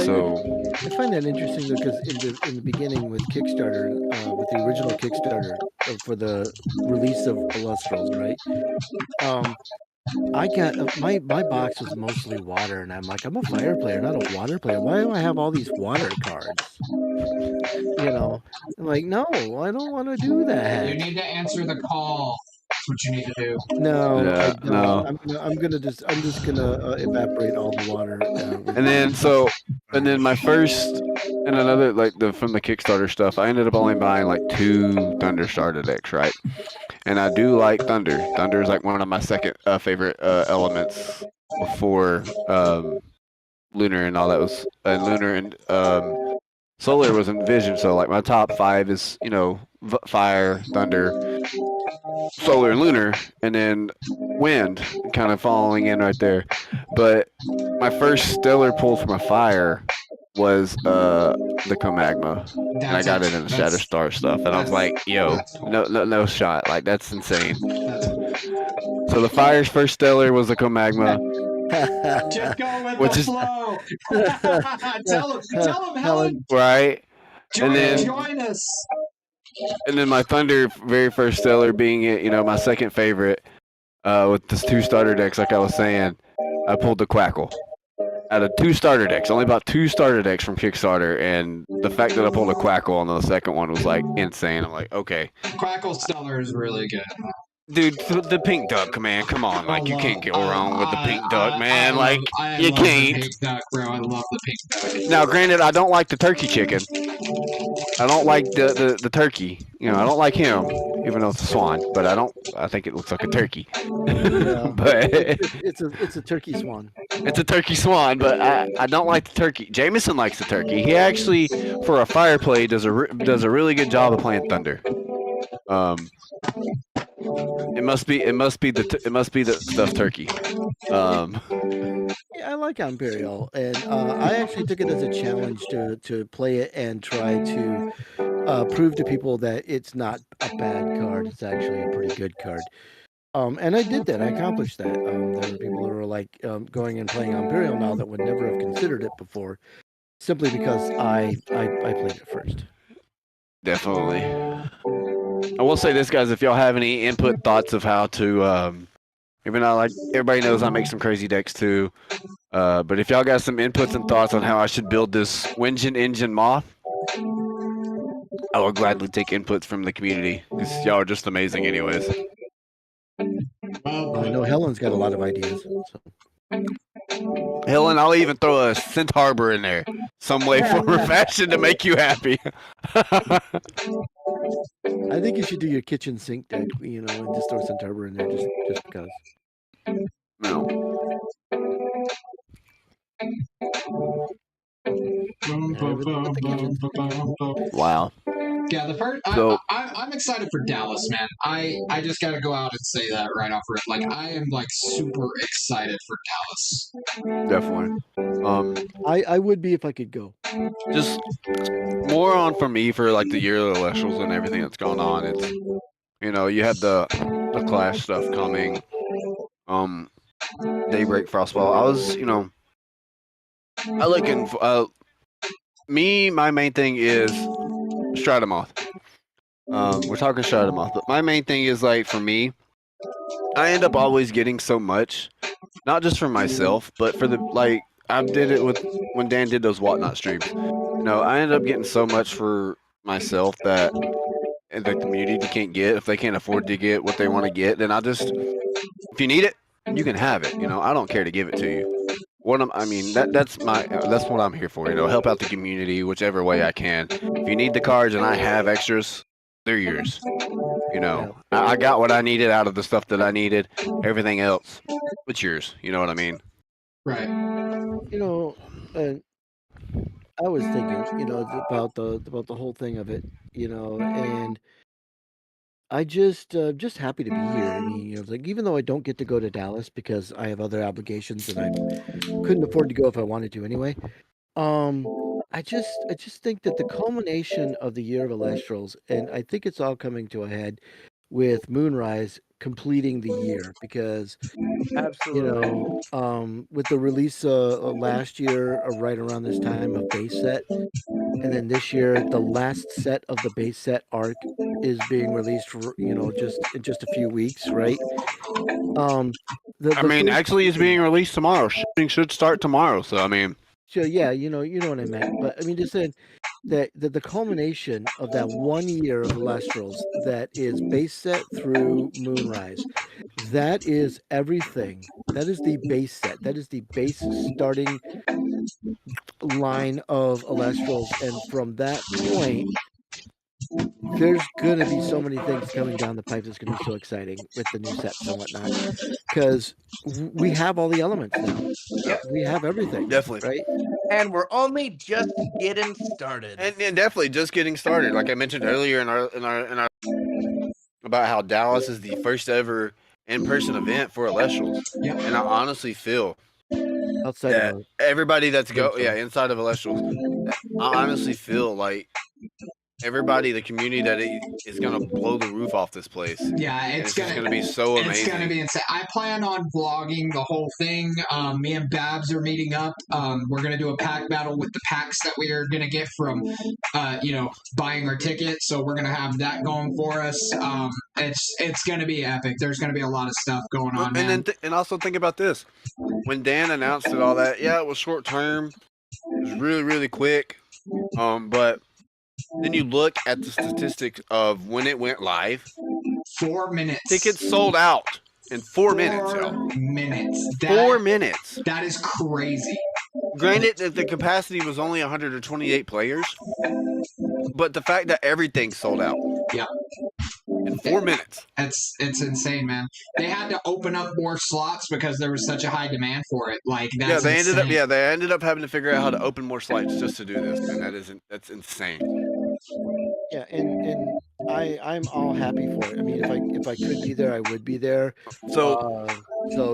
So I find that interesting because in the beginning with Kickstarter, with the original Kickstarter for the release of Elestrals, right? I got my box was mostly water, and I'm like, I'm a fire player, not a water player. Why do I have all these water cards? You know, I'm like, no, I don't want to do that. You need to answer the call. That's what you need to do. No, Yeah, I don't. no. I'm just gonna evaporate all the water. And then my first and another from the Kickstarter stuff, I ended up only buying like 2 Thunder starter decks, right? And I do like Thunder. Thunder is like one of my second favorite elements before Lunar and all that was Lunar and Solar was in Vision. So like my top 5 is Fire, Thunder, Solar, and Lunar, and then Wind kind of falling in right there. But my first Stellar pull for my Fire was the Comagma, and I got it in the Shatterstar stuff, and I was like, yo, no shot, like that's insane. So the Fire's first Stellar was the Comagma. Just go with the flow. tell him, Helen. Right. Join us. And then my Thunder very first Stellar being my second favorite with the 2 starter decks, like I was saying, I pulled the Quackle. Out of 2 starter decks, only about 2 starter decks from Kickstarter, and the fact that I pulled a Quackle on the second one was like insane. I'm like, okay. Quackle Stellar is really good. Dude, the pink duck, man, come on, like you can't go wrong with the pink duck, man. Like you can't. The pink duck, bro. I love the pink duck. Now, granted, I don't like the turkey chicken. I don't like the turkey. I don't like him. even though it's a swan. But I think it looks like a turkey. Yeah. But It's a turkey swan. it's a turkey swan. But I don't like the turkey. Jameson likes the turkey. He actually, for a fire play, does a really good job of playing thunder. It must be the stuffed turkey. Yeah, I like Imperial, and I actually took it as a challenge to play it and try to prove to people that it's not a bad card. It's actually a pretty good card. And I did that. I accomplished that. There were people who were like going and playing Imperial now that would never have considered it before, simply because I played it first. Definitely. I will say this, guys. If y'all have any input, thoughts of how to, even though like everybody knows I make some crazy decks too, but if y'all got some inputs and thoughts on how I should build this Wenjin Engine Moth, I will gladly take inputs from the community because y'all are just amazing, anyways. Well, I know Helen's got a lot of ideas. So. Helen, I'll even throw a Scent Harbor in there, some way, form, or fashion to make you happy. I think you should do your kitchen sink deck, and just throw some Harbor in there just because. No. Wow. Yeah, the first. I'm excited for Dallas, man. I just got to go out and say that right off rip. Like, I am like super excited for Dallas. Definitely. I would be if I could go. Just more on for me for like the Year of Elestrals and everything that's going on. It's you have the Clash stuff coming. Daybreak Frostball. I was I looking for my main thing is Stratomoth. We're talking Stratomoth, but my main thing is like for me, I end up always getting so much, not just for myself, but for I did it with when Dan did those Whatnot streams. I ended up getting so much for myself that the community can't get. If they can't afford to get what they want to get, then if you need it, you can have it. I don't care to give it to you. That's what I'm here for. Help out the community whichever way I can. If you need the cards and I have extras, they're yours. I got what I needed out of the stuff that I needed. Everything else, it's yours. You know what I mean? Right. I was thinking, about the whole thing of it, and I just happy to be here. I mean, like even though I don't get to go to Dallas because I have other obligations and I couldn't afford to go if I wanted to anyway. I just think that the culmination of the Year of Elestrals, and I think it's all coming to a head with Moonrise completing the year because Absolutely. with the release last year right around this time of base set, and then this year the last set of the base set arc is being released for just in just a few weeks, right? Actually, it's being released tomorrow. Shipping should start tomorrow. So So yeah, you know what I meant. But I mean, just saying that the culmination of that 1 year of Elestrals that is base set through Moonrise, that is everything. That is the base set. That is the base starting line of Elestrals, and from that point, there's gonna be so many things coming down the pipe that's gonna be so exciting with the new sets and whatnot, because we have all the elements now. Yeah, we have everything. Definitely, right? And we're only just getting started. And definitely just getting started. Like I mentioned earlier in our about how Dallas is the first ever in-person event for Elestrals, and I honestly feel outside that of everybody that's inside of Elestrals, I honestly feel like everybody, the community that is gonna blow the roof off this place. Yeah, it's gonna be so amazing. It's gonna be insane. I plan on vlogging the whole thing. Me and Babs are meeting up. We're gonna do a pack battle with the packs that we are gonna get from, buying our ticket. So we're gonna have that going for us. It's gonna be epic. There's gonna be a lot of stuff going on. And then and also think about this: when Dan announced it, all that, it was short term. It was really really quick. But then you look at the statistics of when it went live. 4 minutes. Tickets sold out in 4 minutes. 4 minutes. 4 minutes. That is crazy. Granted, that the capacity was only 128 players, but the fact that everything sold out. Yeah. in 4 minutes. It's insane, man. They had to open up more slots because there was such a high demand for it. Like that's They insane. ended up having to figure out how to open more slots just to do this, and that's insane. Yeah, and I'm all happy for it. I mean, if I could be there, I would be there. So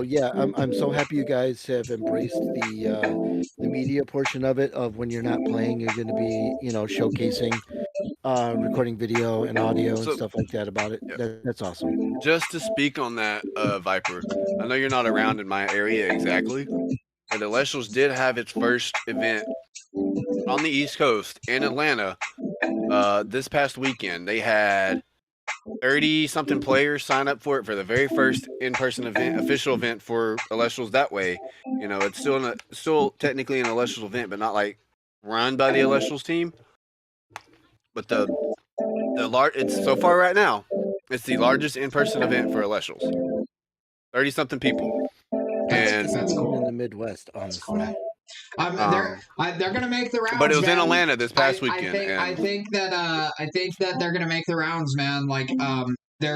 yeah, I'm so happy you guys have embraced the media portion of it. Of when you're not playing, you're going to be showcasing, recording video and audio and stuff like that about it. That's awesome. Just to speak on that, Viper, I know you're not around in my area exactly, but Elestrals did have its first event on the East Coast in Atlanta this past weekend. They had 30-something players sign up for it for the very first in-person event, official event for Elestrals that way. It's still technically an Elestrals event, but not like run by the Elestrals team. But it's so far right now, it's the largest in-person event for Elestrals. 30-something people. And That's cool. In the Midwest, honestly. They're gonna make the rounds. But it was in man. Atlanta this past weekend. I think that they're gonna make the rounds, man. Like they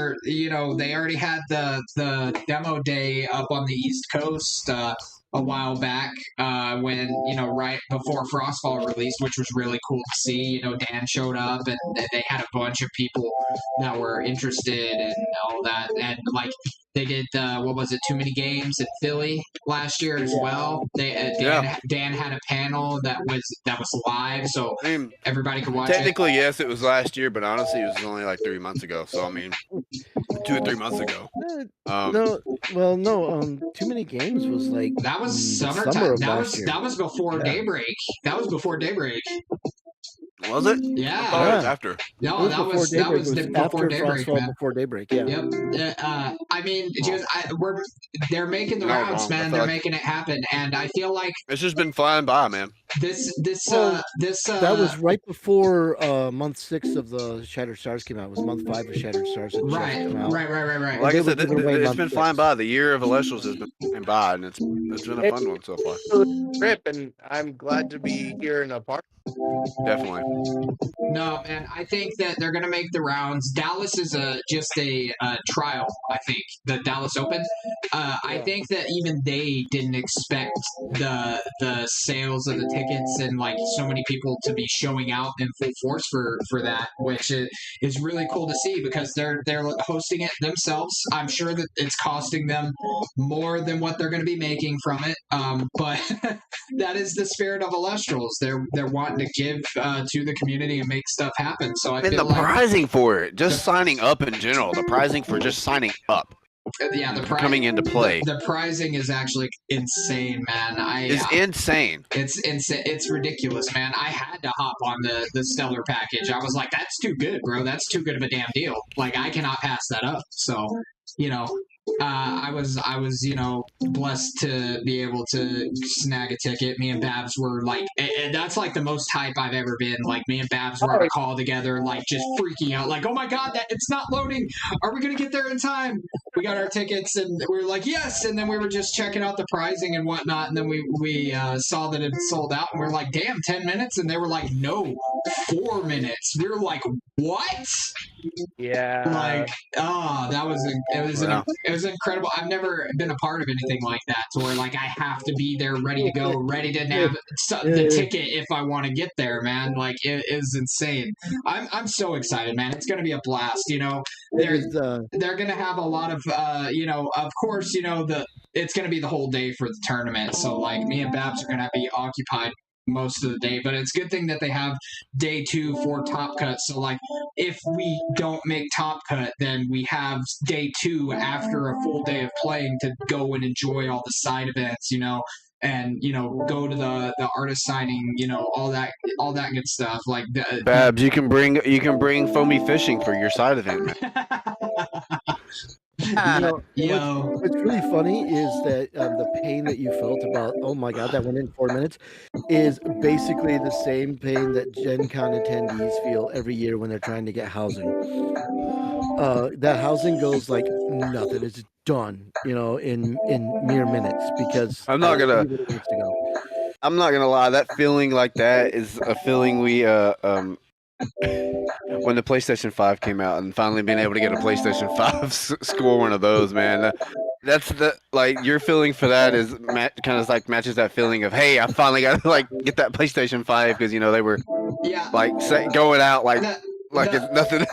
already had the demo day up on the East Coast a while back when right before Frostfall released, which was really cool to see. Dan showed up and they had a bunch of people that were interested and all that, and like they did what was it, Too Many Games in Philly last year as well. Dan had a panel that was live, so everybody could watch technically, yes, it was last year, but honestly, it was only like 3 months ago. So I mean, 2 or 3 months ago. Too Many Games was like that was summer of last year. That was before Daybreak. That was before Daybreak. Was it? Yeah. I thought it was after. No, that was before Daybreak, man. Before Daybreak, yeah. Yep. I mean, they're making the rounds, man. They're making it happen, and I feel like it's just been flying by, man. That was right before month 6 of the Shattered Stars came out. It was month 5 of Shattered Stars. Right. Like I said, it's been flying by. The year of Elestrals has been flying by, and it's been a fun one so far. Trip, and I'm glad to be here in a part. Definitely. No, man, I think that they're going to make the rounds. Dallas is just a trial, I think, the Dallas Open. I think that even they didn't expect the sales of the tickets and like so many people to be showing out in full force for that, which is really cool to see because they're hosting it themselves. I'm sure that it's costing them more than what they're going to be making from it, but that is the spirit of Elestrals. They're wanting to give to the community and make stuff happen. So I feel the pricing for it, just signing up in general, the pricing for just signing up. Yeah, the coming into play. The pricing is actually insane, man. It's insane. It's ridiculous, man. I had to hop on the Stellar package. I was like, that's too good, bro. That's too good of a damn deal. Like I cannot pass that up. So, I was blessed to be able to snag a ticket. Me and Babs were like, that's like the most hype I've ever been. Like me and Babs were on a call together, like just freaking out, like, oh my god, that it's not loading. Are we gonna get there in time? We got our tickets and we were like, yes. And then we were just checking out the pricing and whatnot. And then we saw that it sold out and we are like, damn, 10 minutes. And they were like, no, 4 minutes. We were like, what? Yeah. Like, it was incredible. I've never been a part of anything like that, to where like I have to be there, ready to go, ready to nab the ticket if I want to get there, man. Like it is insane. I'm so excited, man. It's gonna be a blast. They're gonna have a lot of of course, it's gonna be the whole day for the tournament. So like me and Babs are gonna be occupied most of the day, but it's a good thing that they have day 2 for Top Cut. So like if we don't make Top Cut, then we have day 2 after a full day of playing to go and enjoy all the side events, and go to the artist signing, all that good stuff. Like Babs, you can bring foamy fishing for your side event, man. What's really funny is that the pain that you felt about, oh my god, that went in 4 minutes, is basically the same pain that Gen Con attendees feel every year when they're trying to get housing. That housing goes like nothing. It's done, in mere minutes because I'm not gonna lie. That feeling like that is a feeling we when the PlayStation 5 came out and finally being able to get a PlayStation 5 score one of those, man. That's the like your feeling for that is kind of like matches that feeling of hey, I finally got to like get that PlayStation 5 because they were like going out like it's nothing.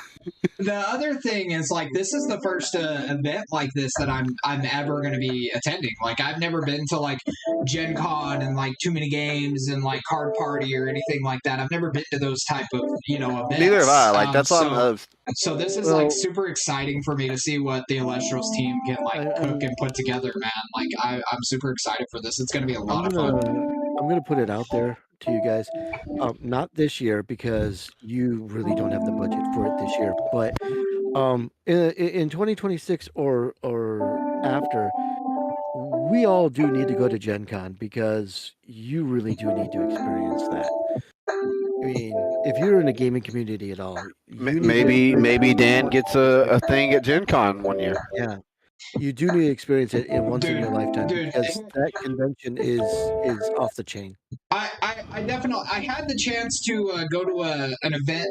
The other thing is like this is the first event like this that I'm ever going to be attending. Like I've never been to like Gen Con and like Too Many Games and like Card Party or anything like that. I've never been to those type of events. Neither have I. Like that's on. So this is like super exciting for me to see what the Elestrals team can like cook and put together, man. Like I'm super excited for this. It's going to be a lot of fun. I'm going to put it out there to you guys. Not this year because you really don't have the budget for it this year, but in 2026 or after, we all do need to go to Gen Con because you really do need to experience that. I mean, if you're in a gaming community at all, maybe Dan gets a thing at Gen Con one year. Yeah. You do need to experience it once in your lifetime because that convention is off the chain. I definitely had the chance to go to an event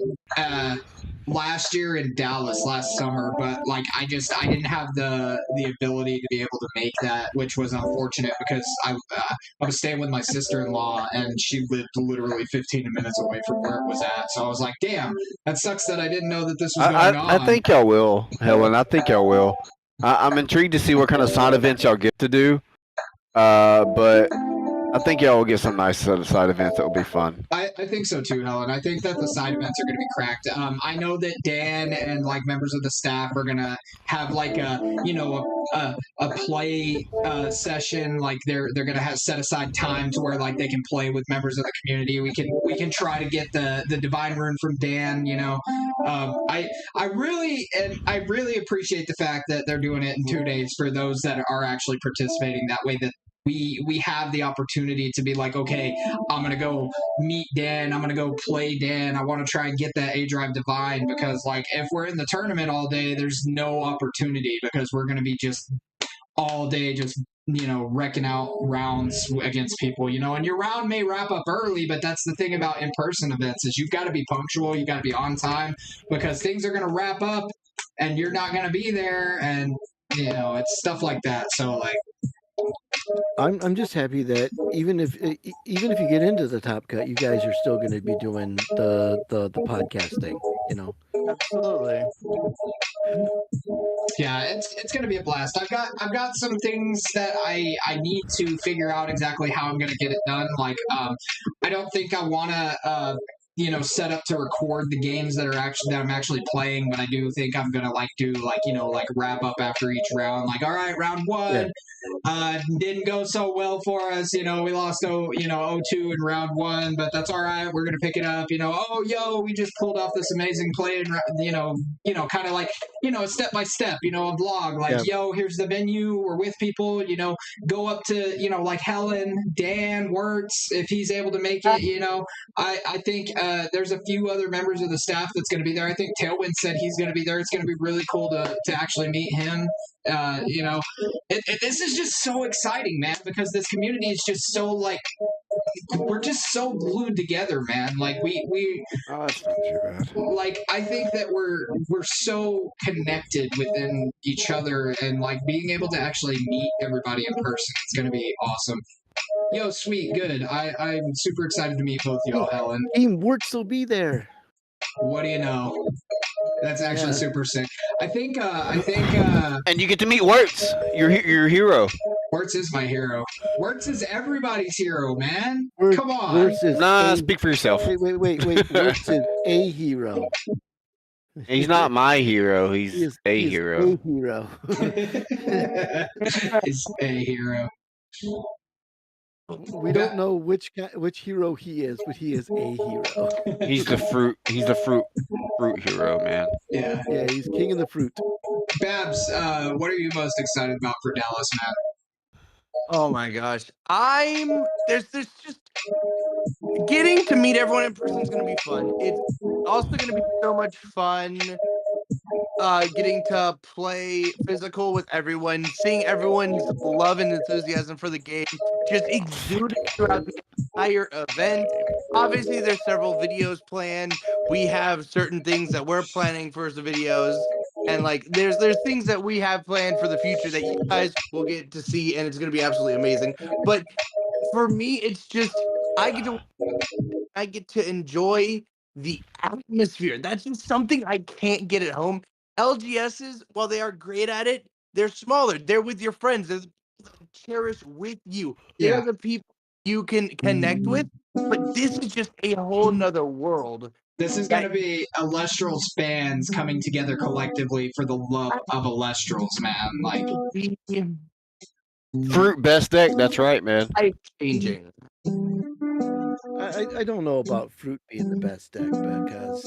last year in Dallas last summer, but like I didn't have the ability to be able to make that, which was unfortunate because I was staying with my sister-in-law and she lived literally 15 minutes away from where it was at. So I was like, damn, that sucks that I didn't know that this was going on. I think y'all will, Helen. I think y'all will. I'm intrigued to see what kind of side events y'all get to do. But I think y'all will get some nice side events that will be fun. I think so too, Helen. I think that the side events are going to be cracked. I know that Dan and like members of the staff are going to have like a play session. Like they're going to have set aside time to where like they can play with members of the community. We can try to get the divine rune from Dan. I really appreciate the fact that they're doing it in 2 days for those that are actually participating. That way that we have the opportunity to be like, okay, I'm going to go meet Dan. I'm going to go play Dan. I want to try and get that A-Drive Divine because, like, if we're in the tournament all day, there's no opportunity because we're going to be just all day just, wrecking out rounds against people, and your round may wrap up early, but that's the thing about in-person events is you've got to be punctual. You got to be on time because things are going to wrap up and you're not going to be there. And, it's stuff like that. So, like, I'm just happy that even if you get into the Top Cut, you guys are still going to be doing the podcast thing. Absolutely. Yeah, it's going to be a blast. I've got some things that I need to figure out exactly how I'm going to get it done. Like, I don't think I want to set up to record the games that I'm actually playing, but I do think I'm gonna do wrap up after each round. Like, all right, round one, didn't go so well for us. We lost 0-2 in round one, but that's all right. We're gonna pick it up. We just pulled off this amazing play, and kind of like a step by step. A vlog like, here's the venue. We're with people. Go up to like Helen, Dan, Wirtz if he's able to make it. I think there's a few other members of the staff that's going to be there. I think Tailwind said he's going to be there. It's going to be really cool to actually meet him. This is just so exciting, man, because this community is just so like we're just so glued together, man. Like we oh, that's not too bad. Like I think that we're so connected within each other, and like being able to actually meet everybody in person, it's going to be awesome. Yo, sweet, good. I'm super excited to meet both y'all, Helen. Team Wirtz will be there. What do you know? That's actually super sick. I think. And you get to meet Wirtz, your hero. Wirtz is my hero. Wirtz is everybody's hero, man. Come on. Wirtz is speak for yourself. Wait. Wirtz is a hero. He's not my hero. He's a hero. A hero. He's a hero. We don't know which hero he is, but he is a hero. He's the fruit. He's the fruit hero, man. Yeah. Yeah, he's king of the fruit. Babs, what are you most excited about for Dallas, man? Oh my gosh, there's just getting to meet everyone in person is going to be fun. It's also going to be so much fun. Getting to play physical with everyone, seeing everyone's love and enthusiasm for the game just exuding throughout the entire event. obviously there's several videos planned. We have certain things that we're planning for the videos, and like there's things that we have planned for the future that you guys will get to see, and it's gonna be absolutely amazing. But for me, it's just I get to enjoy the atmosphere. That's just something I can't get at home. LGSs, while they are great at it, they're smaller. They're with your friends. They're cherish with you. They're Yeah. the people you can connect with. But this is just a whole nother world. This is going to be Elestrals fans coming together collectively for the love of Elestrals, man. Like, Fruit best deck. That's right, man. Life changing. I don't know about fruit being the best deck because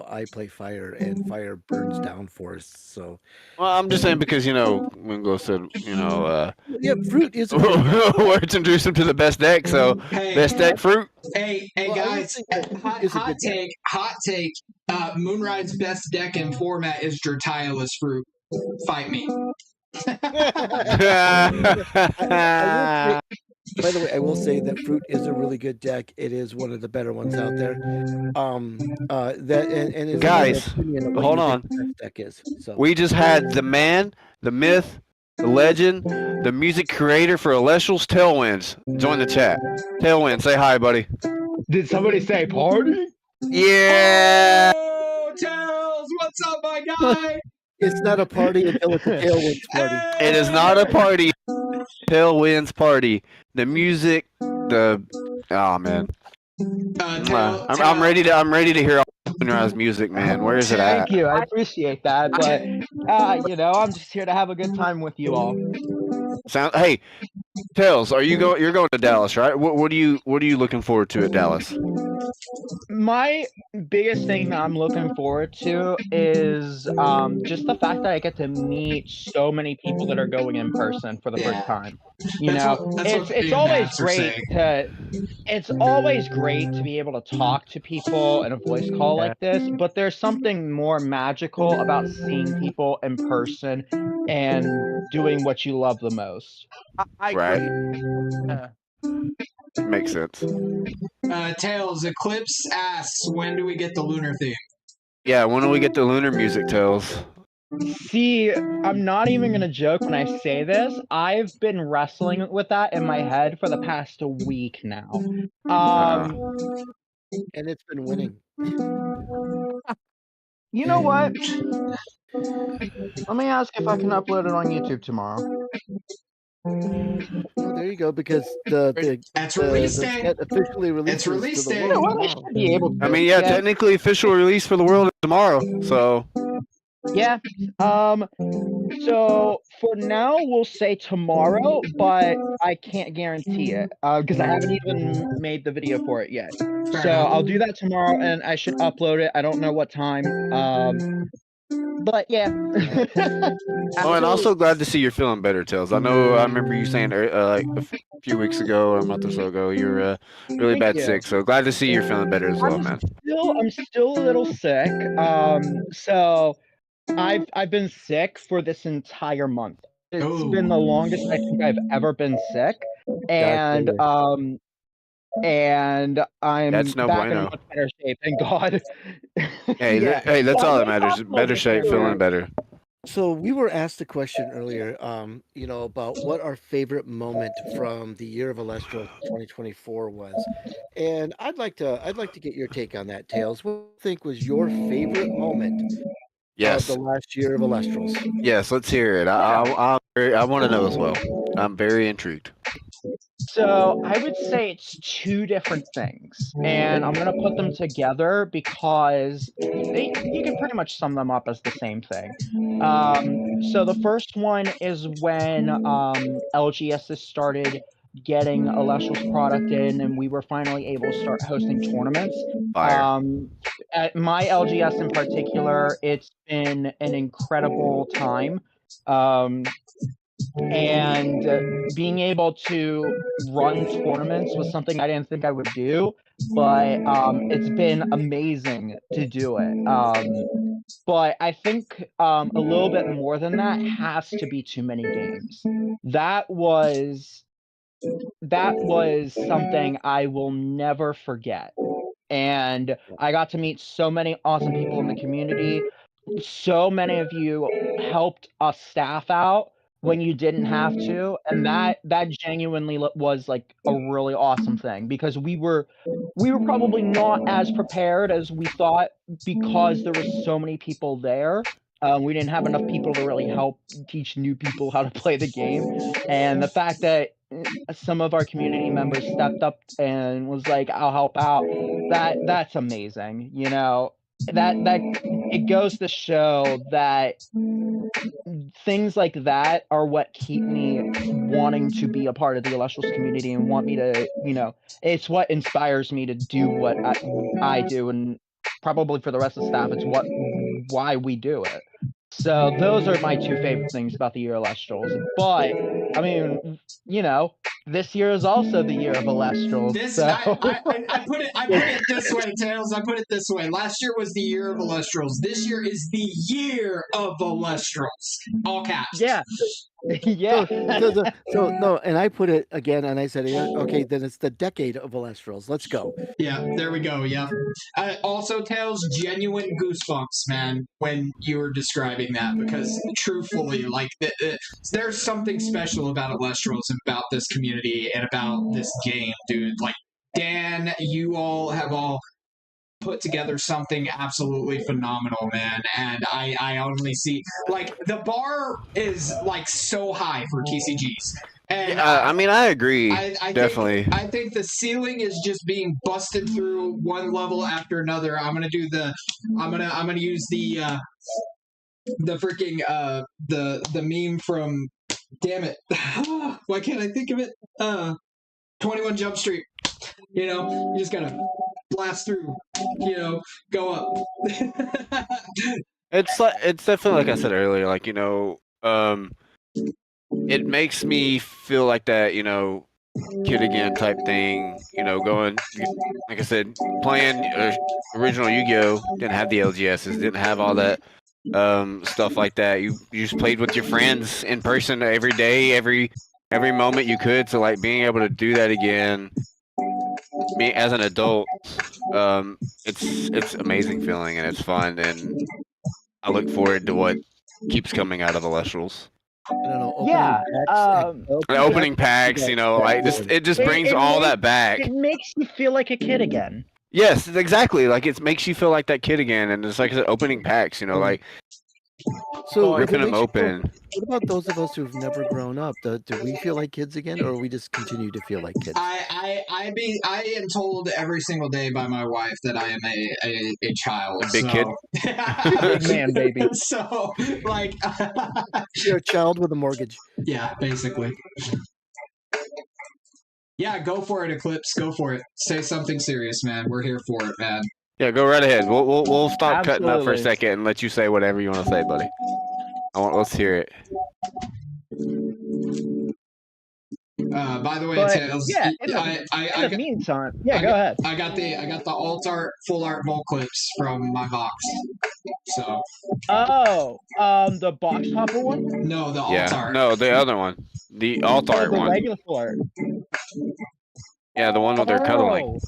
I play fire and fire burns down forests. So Well, I'm just saying because Wingo said yeah, fruit is a good deck. we're introducing to the best deck. So hey, best deck fruit. hey, Well, I would guys! think that fruit Hot, is a hot good deck. take, hot take. Moonrise's best deck in format is Tireless Fruit. Fight me. By the way, I will say that fruit is a really good deck. It is one of the better ones out there. That and it's Guys, hold on. The best deck is. So We just had the man, the myth, the legend, the music creator for Elestrals, Tailwinds. Join the chat. Tailwind, say hi, buddy. Did somebody say party? Yeah. Oh, Tails, what's up, my guy? it's not a party until it's a Tailwinds party. It is not a party. Tailwinds party. The music, oh man. I'm ready to hear all Moonrise music, man. Where is it at? Thank you. I appreciate that. But I'm just here to have a good time with you all. Hey, Tails, you're going to Dallas, right? What are you looking forward to at Dallas? My biggest thing that I'm looking forward to is just the fact that I get to meet so many people that are going in person for the first time. It's always great to be able to talk to people in a voice call like this, but there's something more magical about seeing people in person and doing what you love the most. I agree. Makes sense. Tails, Eclipse asks, when do we get the lunar theme? Yeah, when do we get the lunar music, Tails? See, I'm not even going to joke when I say this. I've been wrestling with that in my head for the past week now. And it's been winning. You know what? Let me ask if I can upload it on YouTube tomorrow. Well, there you go, because the release date. set officially releases It's release to the date. You know world what? I tomorrow. should be able to. I mean, yeah, technically official release for the world is tomorrow. So Yeah. So for now, we'll say tomorrow, but I can't guarantee it because I haven't even made the video for it yet. So I'll do that tomorrow, and I should upload it. I don't know what time. But yeah. Oh, and also glad to see you're feeling better, Tails. I remember you saying like a few weeks ago or a month or so ago you were really bad sick. So glad to see you're feeling better as well, man. I'm still a little sick. So I've been sick for this entire month. It's been the longest I think I've ever been sick, and I'm That's no back in bueno. much better shape. Thank God. Hey, hey, that's all that matters. Better shape, feeling better. So we were asked a question earlier, about what our favorite moment from the Year of Elestrals 2024 was, and I'd like to get your take on that, Tails. What do you think was your favorite moment of the last Year of Elestrals? Yes, let's hear it. I want to know as well. I'm very intrigued. So I would say it's two different things, and I'm going to put them together because you can pretty much sum them up as the same thing. So the first one is when LGS started getting Elestrals product in, and we were finally able to start hosting tournaments. At my LGS in particular, it's been an incredible time. And being able to run tournaments was something I didn't think I would do, but it's been amazing to do it. But I think a little bit more than that has to be too many games. That was that was something I will never forget. And I got to meet so many awesome people in the community. So many of you helped us staff out when you didn't have to, and that genuinely was like a really awesome thing, because we were probably not as prepared as we thought, because there were so many people there. We didn't have enough people to really help teach new people how to play the game, and the fact that some of our community members stepped up and was like, "I'll help out," that's amazing. You know, that it goes to show that things like that are what keep me wanting to be a part of the Illustrious community and want me to, it's what inspires me to do what I do, and probably for the rest of the staff, it's why we do it. So those are my two favorite things about the Year of Elestrals. But I mean, this year is also the Year of Elestrals. I put it this way, Tails. I put it this way. Last year was the Year of Elestrals. This year is the Year of Elestrals. All caps. Yeah. Yeah. So no, and I put it again, and I said, okay, then it's the decade of Elestrals. Let's go. Yeah, there we go. Yeah. Also, Tails, genuine goosebumps, man, when you were describing that, because truthfully, like, there's something special about Elestrals and about this community and about this game, dude. Like, Dan, you all have all put together something absolutely phenomenal, man, and I only see, like, the bar is like so high for TCGs. And I mean, I agree. Definitely. I think the ceiling is just being busted through one level after another. I'm gonna use the freaking the meme from, damn it, why can't I think of it? 21 Jump Street. You just gotta blast through, go up. It's definitely, like I said earlier, like, it makes me feel like that, kid again type thing, going, like I said, playing original Yu-Gi-Oh! Didn't have the LGSs, didn't have all that stuff like that. You just played with your friends in person every day, every moment you could. So, like, being able to do that again, me as an adult, it's amazing feeling, and it's fun, and I look forward to what keeps coming out of Elestrals. I don't know. Opening packs, like, it just brings all that back. It makes you feel like a kid again. Yes, exactly. Like, it makes you feel like that kid again, and it's like I said, opening packs, like, so ripping them open. What about those of us who've never grown up? Do we feel like kids again, or we just continue to feel like kids? I am told every single day by my wife that I am a child. A big kid. Big man, baby. So, like, you're a child with a mortgage. Yeah, basically. Yeah, go for it, Eclipse. Go for it. Say something serious, man. We're here for it, man. Yeah, go right ahead. We'll stop cutting up for a second and let you say whatever you want to say, buddy. Let's hear it. By the way, Tails. Yeah, in the meantime, go ahead. I got the alt art, full art mole clips from my box. So. Oh, the box topper one? No, the alt art. No, the other one. The alt art one. The regular full art. Yeah, the one where they're cuddling.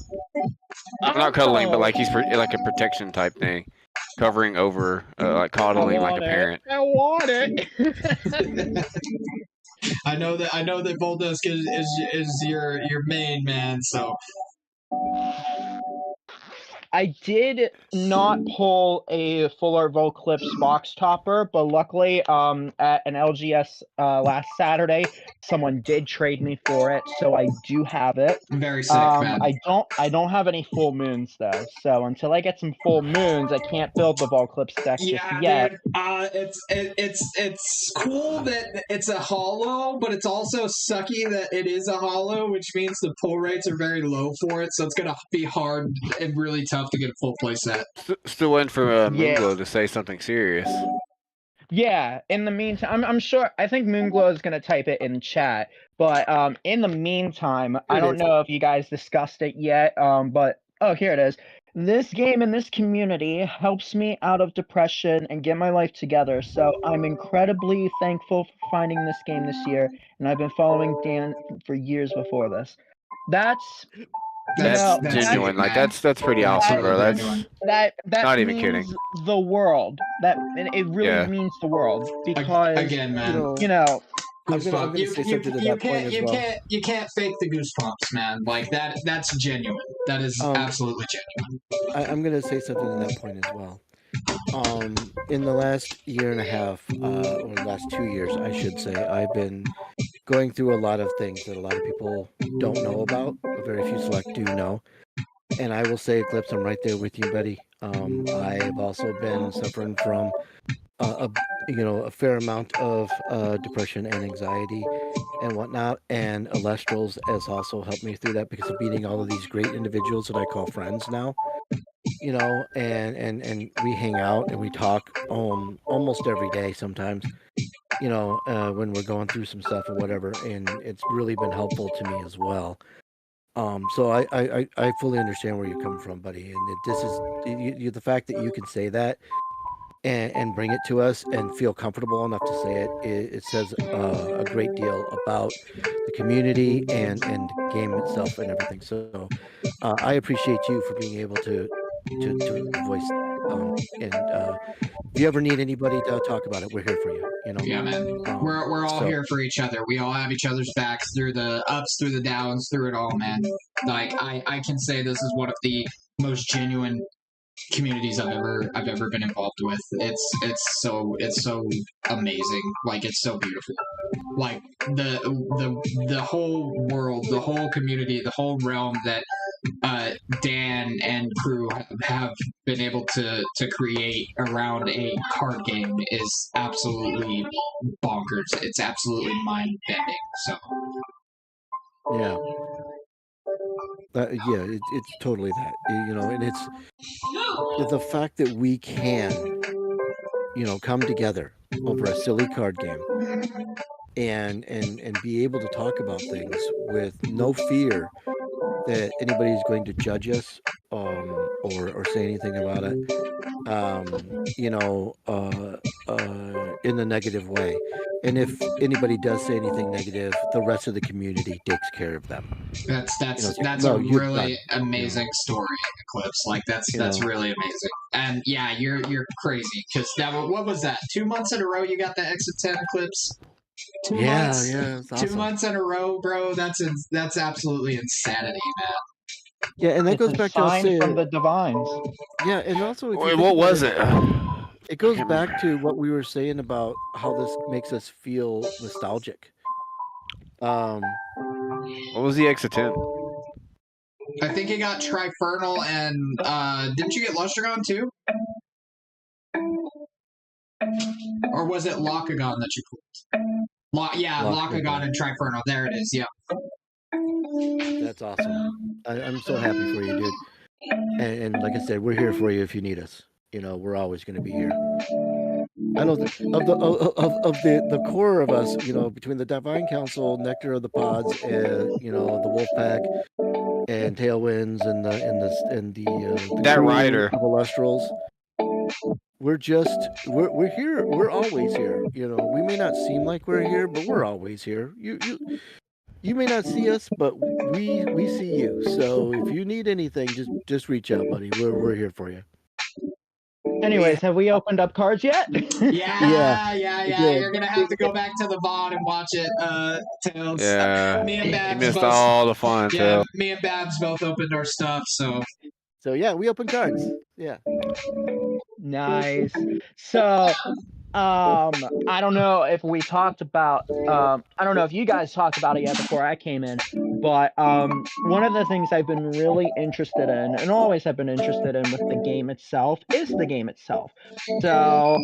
Not cuddling, but like he's like a protection type thing, covering over, like coddling like a parent. I want it. I know that Voldusk is your main man, so. I did not pull a full art Volclips box topper, but luckily, at an LGS last Saturday, someone did trade me for it, so I do have it. Very sick, man. I don't have any full moons though, so until I get some full moons, I can't build the Volclips deck just yet. Dude, it's cool that it's a holo, but it's also sucky that it is a holo, which means the pull rates are very low for it, so it's gonna be hard and really tough to get a full play set. Still waiting for Moonglow to say something serious. Yeah, in the meantime, I'm sure, I think Moonglow is going to type it in chat, but in the meantime, I don't know if you guys discussed it yet, but Oh, here it is. This game and this community helps me out of depression and get my life together. So I'm incredibly thankful for finding this game this year, and I've been following Dan for years before this. That's That's That's genuine. deep, Like man. that's pretty That's awesome, really bro. genuine. That's that not even means kidding. the world. And it really Yeah. means the world because Again, man. you know I'm Goosebumps. gonna say something to that point as well. You can't fake the goosebumps, man. Like that's genuine. That is absolutely genuine. I'm gonna say something to that point as well. In the last year and a half, or last 2 years, I should say, I've been going through a lot of things that a lot of people don't know about. A very few select do know. And I will say, Eclipse, I'm right there with you, buddy. I have also been suffering from a fair amount of depression and anxiety and whatnot. And Elestrals has also helped me through that because of meeting all of these great individuals that I call friends now. And we hang out and we talk almost every day sometimes. When we're going through some stuff or whatever, and it's really been helpful to me as well. So I fully understand where you're coming from, buddy. And this is the fact that you can say that and bring it to us and feel comfortable enough to say it says a great deal about the community and the game itself and everything. So I appreciate you for being able to voice and if you ever need anybody to talk about it, we're here for you. Yeah, man. We're all so- here for each other. We all have each other's backs through the ups, through the downs, through it all, man. Like I can say this is one of the most genuine communities I've ever been involved with. It's so amazing. Like it's so beautiful. Like the whole world, the whole community, the whole realm that Dan and crew have been able to create around a card game is absolutely bonkers. It's absolutely mind bending. So Yeah. Yeah, it's totally that. And it's the fact that we can, come together over a silly card game and be able to talk about things with no fear that anybody's going to judge us or say anything about it in the negative way. And if anybody does say anything negative, the rest of the community takes care of them. that's No, a you're really done. amazing story, Eclipse. Like that's really amazing. And yeah, you're crazy because that what was that? 2 months in a row you got the Exit 10 Eclipse. 2 months. Yeah, it's awesome. 2 months in a row, bro. That's absolutely insanity, man. Yeah, and that it's goes a back to us sign saying, from the divines. yeah, and also if you Wait, think what about was it, it? it goes Can't back to what we were saying about how this makes us feel nostalgic. What was the X10? I think you got Trifernal and didn't you get Lustragon too? Or was it Lockagon that you pulled? Lockagon and Trifernal. There it is. Yep. That's awesome. I'm so happy for you, dude. And like I said, we're here for you if you need us. We're always going to be here. I know of the core of us, between the Divine Council, Nectar of the Pods, and the Wolfpack, and Tailwinds, and the That crew rider. of Elestrals. We're here. We're always here. We may not seem like we're here, but we're always here. You may not see us, but we see you. So if you need anything, just reach out, buddy. We're here for you. Anyways, have we opened up cards yet? Yeah. Good. You're gonna have to go back to the VOD and watch it, Tails. Yeah. Me and You Babs missed both. all the fun, Yeah, too. me and Babs both opened our stuff. So Yeah, we open cards. Yeah. Nice. So, I don't know if we talked about, I don't know if you guys talked about it yet before I came in, but one of the things I've been really interested in, and always have been interested in with the game itself, is the game itself. So,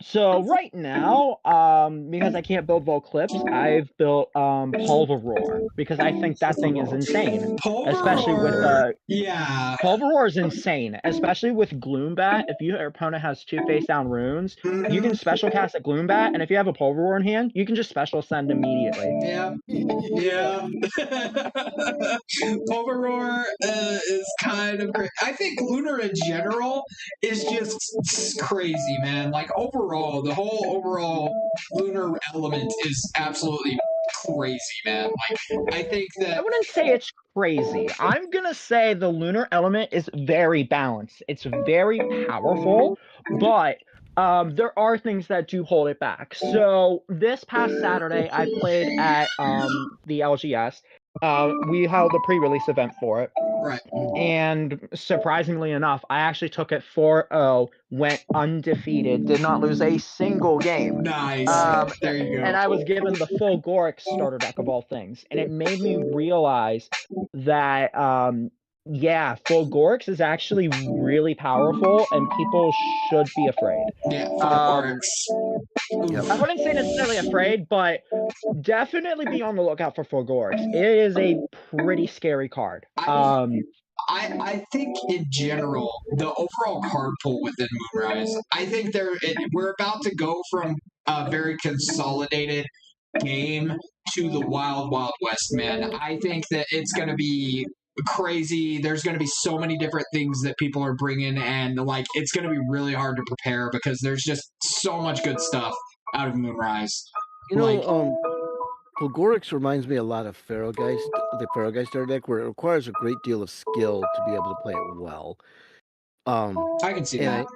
So right now, because I can't build Volclips, I've built Pulveror because I think that thing is insane. Especially with yeah. Pulveror is insane, especially with Gloombat. If your opponent has 2 face down runes, you can special cast a Gloombat, and if you have a Pulveror in hand, you can just special send immediately. Yeah. Yeah. Overroar is kind of great. I think Lunar in general is just crazy, man. Like overall, the whole overall Lunar element is absolutely crazy, man. Like I think I that wouldn't say it's crazy. I'm gonna say the lunar element is very balanced. It's very powerful, but there are things that do hold it back. So this past Saturday, I played at the LGS. We held a pre-release event for it. right. And surprisingly enough, I actually took it 4-0, went undefeated, did not lose a single game. Nice. There you go. And I was given the full Gorix starter deck of all things. And it made me realize that, yeah, full Gorix is actually really powerful and people should be afraid. Yeah, I wouldn't say necessarily afraid, but definitely be on the lookout for Fulgorix. It is a pretty scary card. I think in general, the overall card pool within Moonrise, I think we're about to go from a very consolidated game to the Wild Wild West, man. I think that it's going to be crazy. There's going to be so many different things that people are bringing, and like it's going to be really hard to prepare because there's just so much good stuff out of Moonrise. You know, Fulgorix reminds me a lot of the Pharaoh Geist starter deck, where it requires a great deal of skill to be able to play it well. I can see that.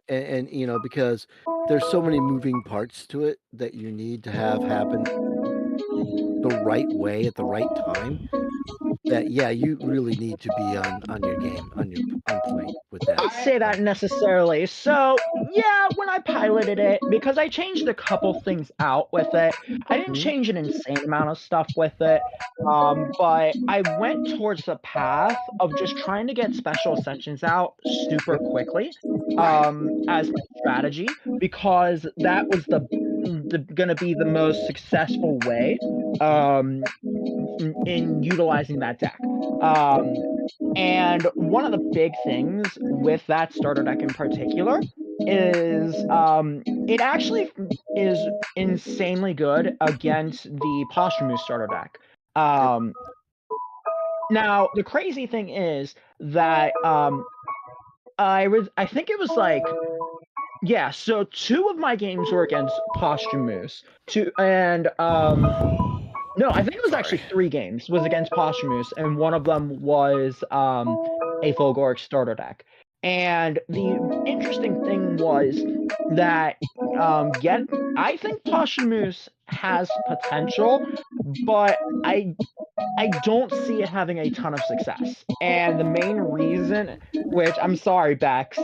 And you know, because there's so many moving parts to it that you need to have happen the right way at the right time. That you really need to be on your game, on point with that. I'd say that necessarily. So yeah, when I piloted it, because I changed a couple things out with it, I didn't change an insane amount of stuff with it, but I went towards the path of just trying to get special ascensions out super quickly, as my strategy, because that was gonna be the most successful way in utilizing that deck. And one of the big things with that starter deck in particular is it actually is insanely good against the Posthumous starter deck. Now the crazy thing is that I think it was like, yeah, so 2 of my games were against Posthumous. No, I think it was actually 3 games was against Posthumous, and one of them was a Fulgorix starter deck. And the interesting thing was that I think Posthumous has potential, but I don't see it having a ton of success. And the main reason, which I'm sorry, Bex,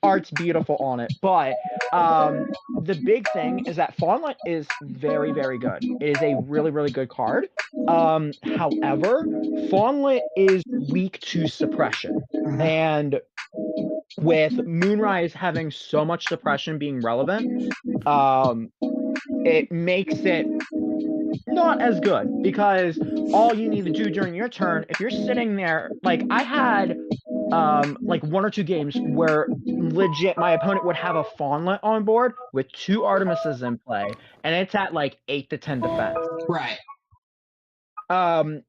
art's beautiful on it, but the big thing is that Fawnlet is very, very good. It is a really, really good card. However, Fawnlet is weak to suppression. And with Moonrise having so much suppression being relevant, it makes it not as good, because all you need to do during your turn, if you're sitting there, like I had like 1 or 2 games where legit my opponent would have a Fawnlet on board with 2 Artemises in play, and it's at like 8 to 10 defense. Right. And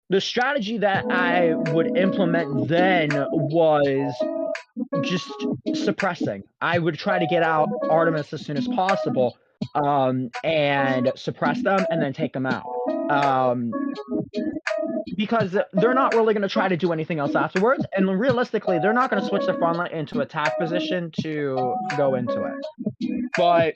the strategy that I would implement then was just suppressing. I would try to get out Artemis as soon as possible, and suppress them and then take them out. Because they're not really going to try to do anything else afterwards, and realistically, they're not going to switch their Fawnlet into attack position to go into it. But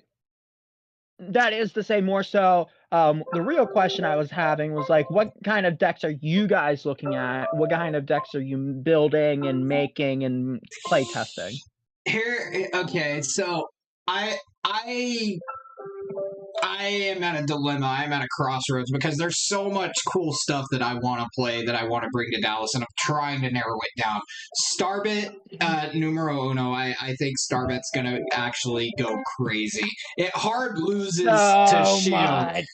that is to say more so, the real question I was having was like, what kind of decks are you guys looking at? What kind of decks are you building and making and play testing? Okay, so I I am at a dilemma. I'm at a crossroads because there's so much cool stuff that I want to play that I want to bring to Dallas, and I'm trying to narrow it down. Starbit, numero uno. I think Starbit's going to actually go crazy. It hard loses to So Shield. much.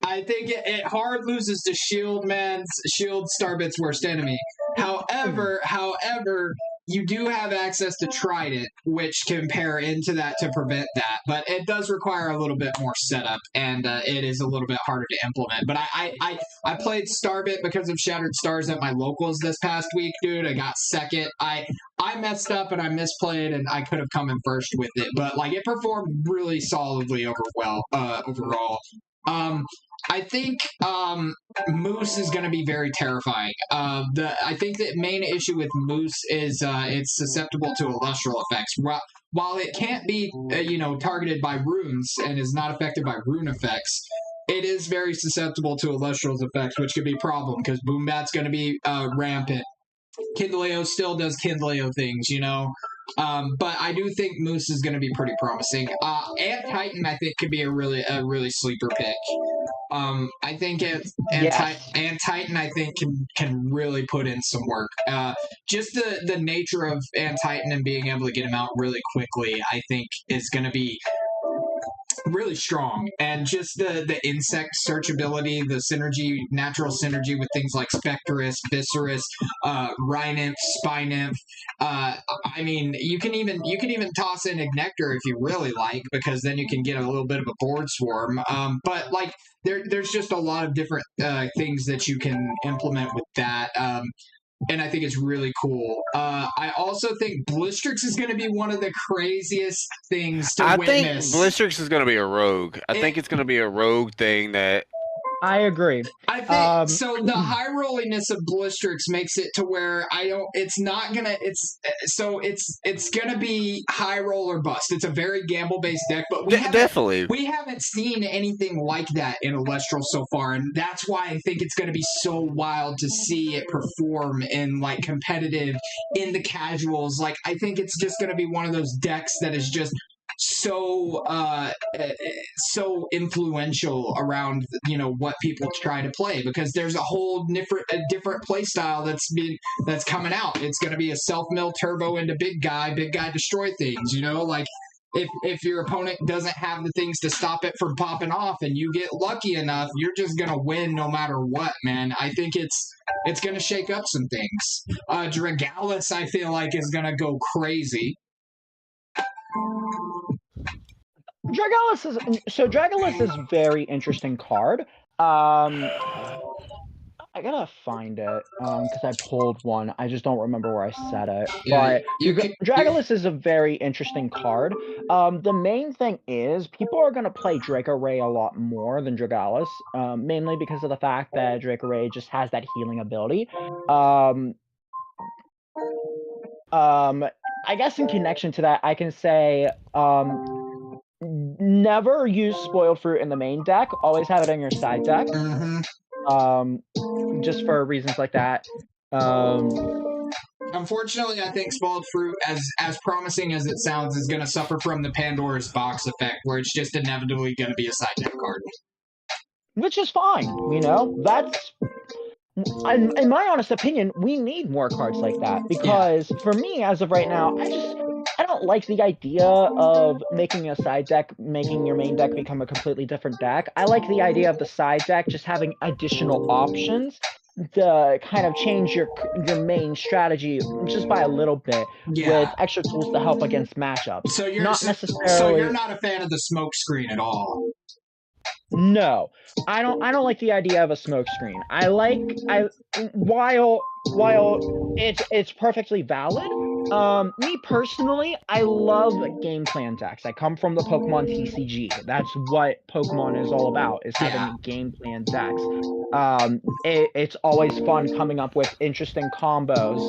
I think it hard loses to Shield, man. Shield Starbit's worst enemy. However, you do have access to Trident, which can pair into that to prevent that. But it does require a little bit more setup, and it is a little bit harder to implement. But I played Starbit because of Shattered Stars at my locals this past week, dude. I got second. I messed up and I misplayed, and I could have come in first with it. But like it performed really solidly overall. I think Moose is going to be very terrifying. I think the main issue with Moose is it's susceptible to Elestral effects. While it can't be targeted by runes and is not affected by rune effects, it is very susceptible to Elestral's effects, which could be a problem because Boombat's going to be rampant. Kindleo still does Kindleo things, but I do think Moose is going to be pretty promising. Ant Titan, I think, could be a really sleeper pick. I think Ant Titan, I think, can really put in some work. Just the nature of Ant Titan and being able to get him out really quickly, I think, is going to be really strong, and just the insect searchability, the natural synergy with things like Spectrus, Viscerus, Rhynymph, Spynymph. I mean, you can even toss in Ignector if you really like, because then you can get a little bit of a board swarm. But like there's just a lot of different things that you can implement with that. And I think it's really cool. I also think Blistrix is going to be one of the craziest things to witness. I think Blistrix is going to be a rogue. I think it's going to be a rogue thing that... I agree. I think so. The high rolliness of Blistrix makes it to where it's gonna be high roll or bust. It's a very gamble based deck, but we haven't seen anything like that in Elestral so far, and that's why I think it's gonna be so wild to see it perform in like competitive, in the casuals. Like I think it's just gonna be one of those decks that is just so influential around what people try to play, because there's a whole different play style that's coming out. It's going to be a self-mill turbo into big guy destroy things, like if your opponent doesn't have the things to stop it from popping off and you get lucky enough, you're just going to win no matter what, man. I think it's going to shake up some things. Dragalis, I feel like, is going to go crazy. Dragalis is very interesting card. I gotta find it because I pulled one. I just don't remember where I said it. Yeah, but Dragalis is a very interesting card. The main thing is people are gonna play Draco Ray a lot more than Dragalis, mainly because of the fact that Draco Ray just has that healing ability. I guess in connection to that, I can say never use Spoiled Fruit in the main deck. Always have it in your side deck. Just for reasons like that. Unfortunately, I think Spoiled Fruit, as promising as it sounds, is going to suffer from the Pandora's Box effect, where it's just inevitably going to be a side deck card. Which is fine, that's... In my honest opinion, we need more cards like that, because for me, as of right now, I don't like the idea of making a side deck, making your main deck become a completely different deck. I like the idea of the side deck just having additional options to kind of change your main strategy just by a little bit with extra tools to help against matchups. So you're not a fan of the smoke screen at all. No, I don't like the idea of a smoke screen. While it's perfectly valid. Me personally, I love game plan decks. I come from the Pokemon TCG. That's what Pokemon is all about, is having game plan decks. It's always fun coming up with interesting combos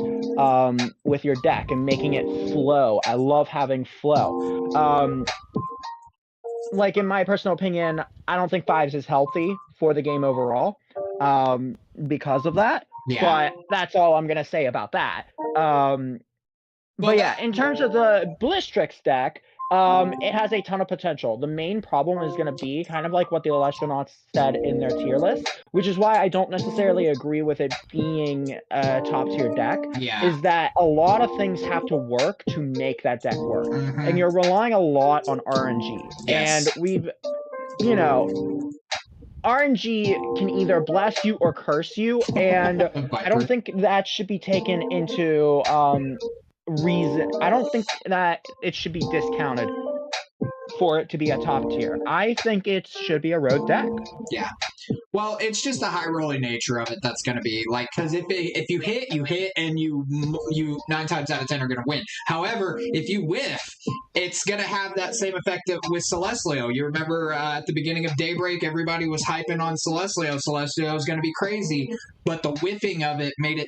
with your deck and making it flow. I love having flow. Like, in my personal opinion, I don't think 5s is healthy for the game overall because of that. But that's all I'm going to say about that. But yeah, in terms of the Blistrix deck, It has a ton of potential. The main problem is going to be kind of like what the Elastronauts said in their tier list, which is why I don't necessarily agree with it being a top tier deck, Yeah. is that a lot of things have to work to make that deck work. Mhm. And you're relying a lot on RNG. Yes. And we've, you know, RNG can either bless you or curse you, and I Viper. don't think that should be taken into reason. I don't think that it should be discounted for it to be a top tier. I think it should be a road deck. Yeah. Well, it's just the high rolling nature of it that's going to be like, because if you hit, and you 9 times out of 10 are going to win. However, if you whiff, it's going to have that same effect with Celestlio. You remember at the beginning of Daybreak, everybody was hyping on Celestlio. Celestlio is going to be crazy, but the whiffing of it made it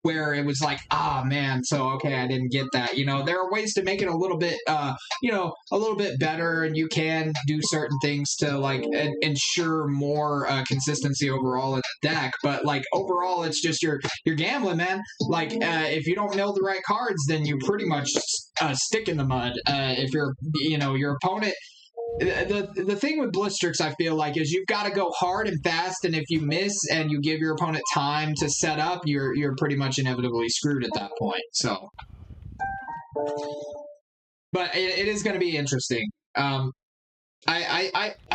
where it was like, man, so okay, I didn't get that. There are ways to make it a little bit, a little bit better, and you can do certain things to like ensure more consistency overall in the deck. But like overall, it's just you're gambling, man. Like if you don't mill the right cards, then you pretty much stick in the mud. If your opponent. The thing with Blistrix, I feel like, is you've got to go hard and fast, and if you miss and you give your opponent time to set up, you're pretty much inevitably screwed at that point. So, but it is going to be interesting.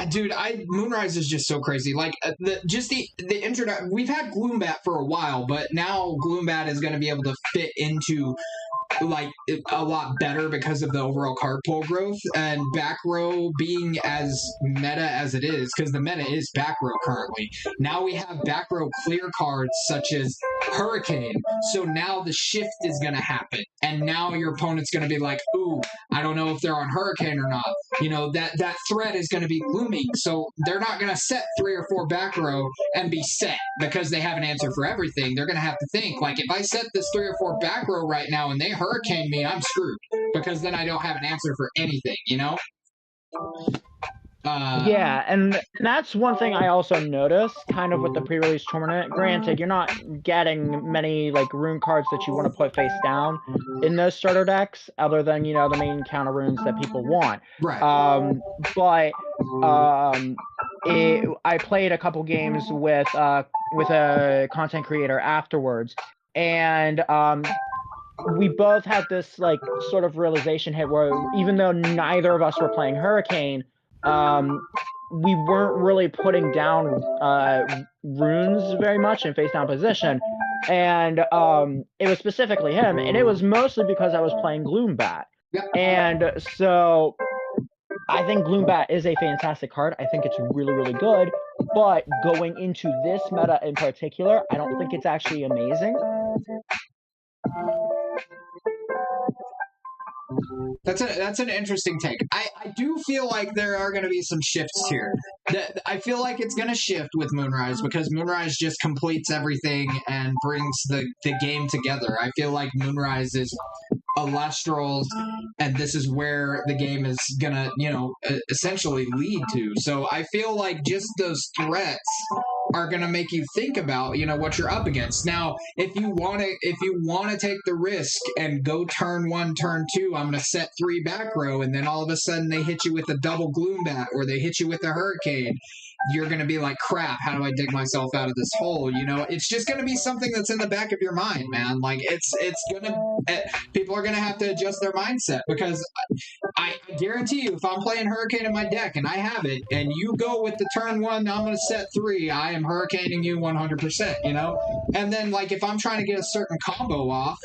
Dude, Moonrise is just so crazy. Like the introduction. We've had Gloombat for a while, but now Gloombat is going to be able to fit into like a lot better because of the overall card pool growth, and back row being as meta as it is, because the meta is back row currently. Now we have back row clear cards such as Hurricane, so now the shift is going to happen, and now your opponent's going to be like, ooh, I don't know if they're on Hurricane or not. That threat is going to be looming, so they're not going to set 3 or 4 back row and be set because they have an answer for everything. They're going to have to think, like, if I set this 3 or 4 back row right now and they Hurricane me, I'm screwed, because then I don't have an answer for anything, Yeah, and that's one thing I also noticed kind of with the pre-release tournament. Granted, you're not getting many like rune cards that you want to put face down in those starter decks, other than the main counter runes that people want. Right. But I played a couple games with a content creator afterwards, and we both had this like sort of realization hit where even though neither of us were playing Hurricane, we weren't really putting down runes very much in face down position, and it was specifically him, and it was mostly because I was playing Gloombat. Yep. And so I think Gloombat is a fantastic card. I think it's really, really good, but going into this meta in particular, I don't think it's actually amazing. That's an interesting take. I do feel like there are going to be some shifts here. I feel like it's going to shift with Moonrise, because Moonrise just completes everything and brings the game together. I feel like Moonrise is Elestrals, and this is where the game is going to, essentially lead to. So I feel like just those threats are going to make you think about what you're up against. Now if you want to take the risk and go turn 1 turn 2, I'm going to set 3 back row, and then all of a sudden they hit you with a double Gloombat or they hit you with a Hurricane, you're going to be like, crap, how do I dig myself out of this hole? It's just going to be something that's in the back of your mind, man. Like it's going to, people are going to have to adjust their mindset, because I guarantee you, if I'm playing Hurricane in my deck and I have it, and you go with the turn 1, I'm going to set 3, I am Hurricaning you 100%, And then like if I'm trying to get a certain combo off,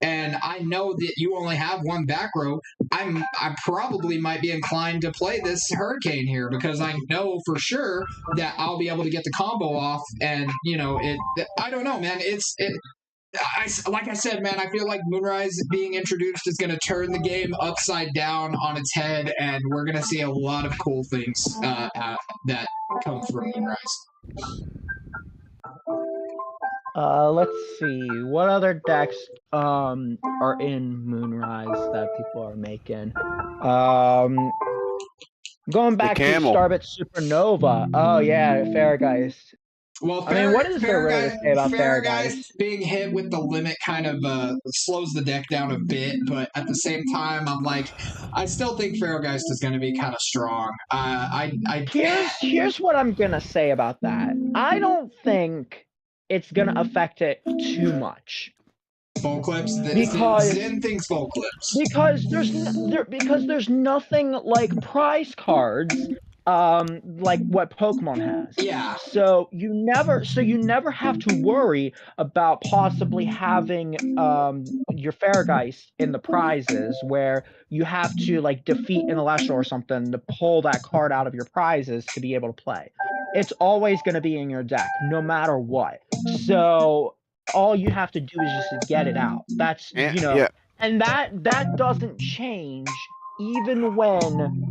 and I know that you only have 1 back row, I probably might be inclined to play this Hurricane here, because I know for sure that I'll be able to get the combo off, and I don't know, man. Like I said, man, I feel like Moonrise being introduced is going to turn the game upside down on its head, and we're going to see a lot of cool things that come from Moonrise. Let's see, what other decks are in Moonrise that people are making? Going back to Camel. Starbit Supernova. Oh yeah, Farrageist. Well, I mean, what is there really to say about Farrageist Farrageist? being hit with the limit kind of slows the deck down a bit, but at the same time, I'm like, I still think Farrageist is going to be kind of strong. Here's what I'm gonna say about that. I don't think it's gonna affect it too much. Volclips. Because Zen thinks Volclips. because there's nothing like prize cards like what Pokemon has. Yeah. So you never have to worry about possibly having your Farrageist in the prizes where you have to like defeat an Elestral or something to pull that card out of your prizes to be able to play. It's always going to be in your deck no matter what. So all you have to do is just get it out. That's Yeah. and that doesn't change even when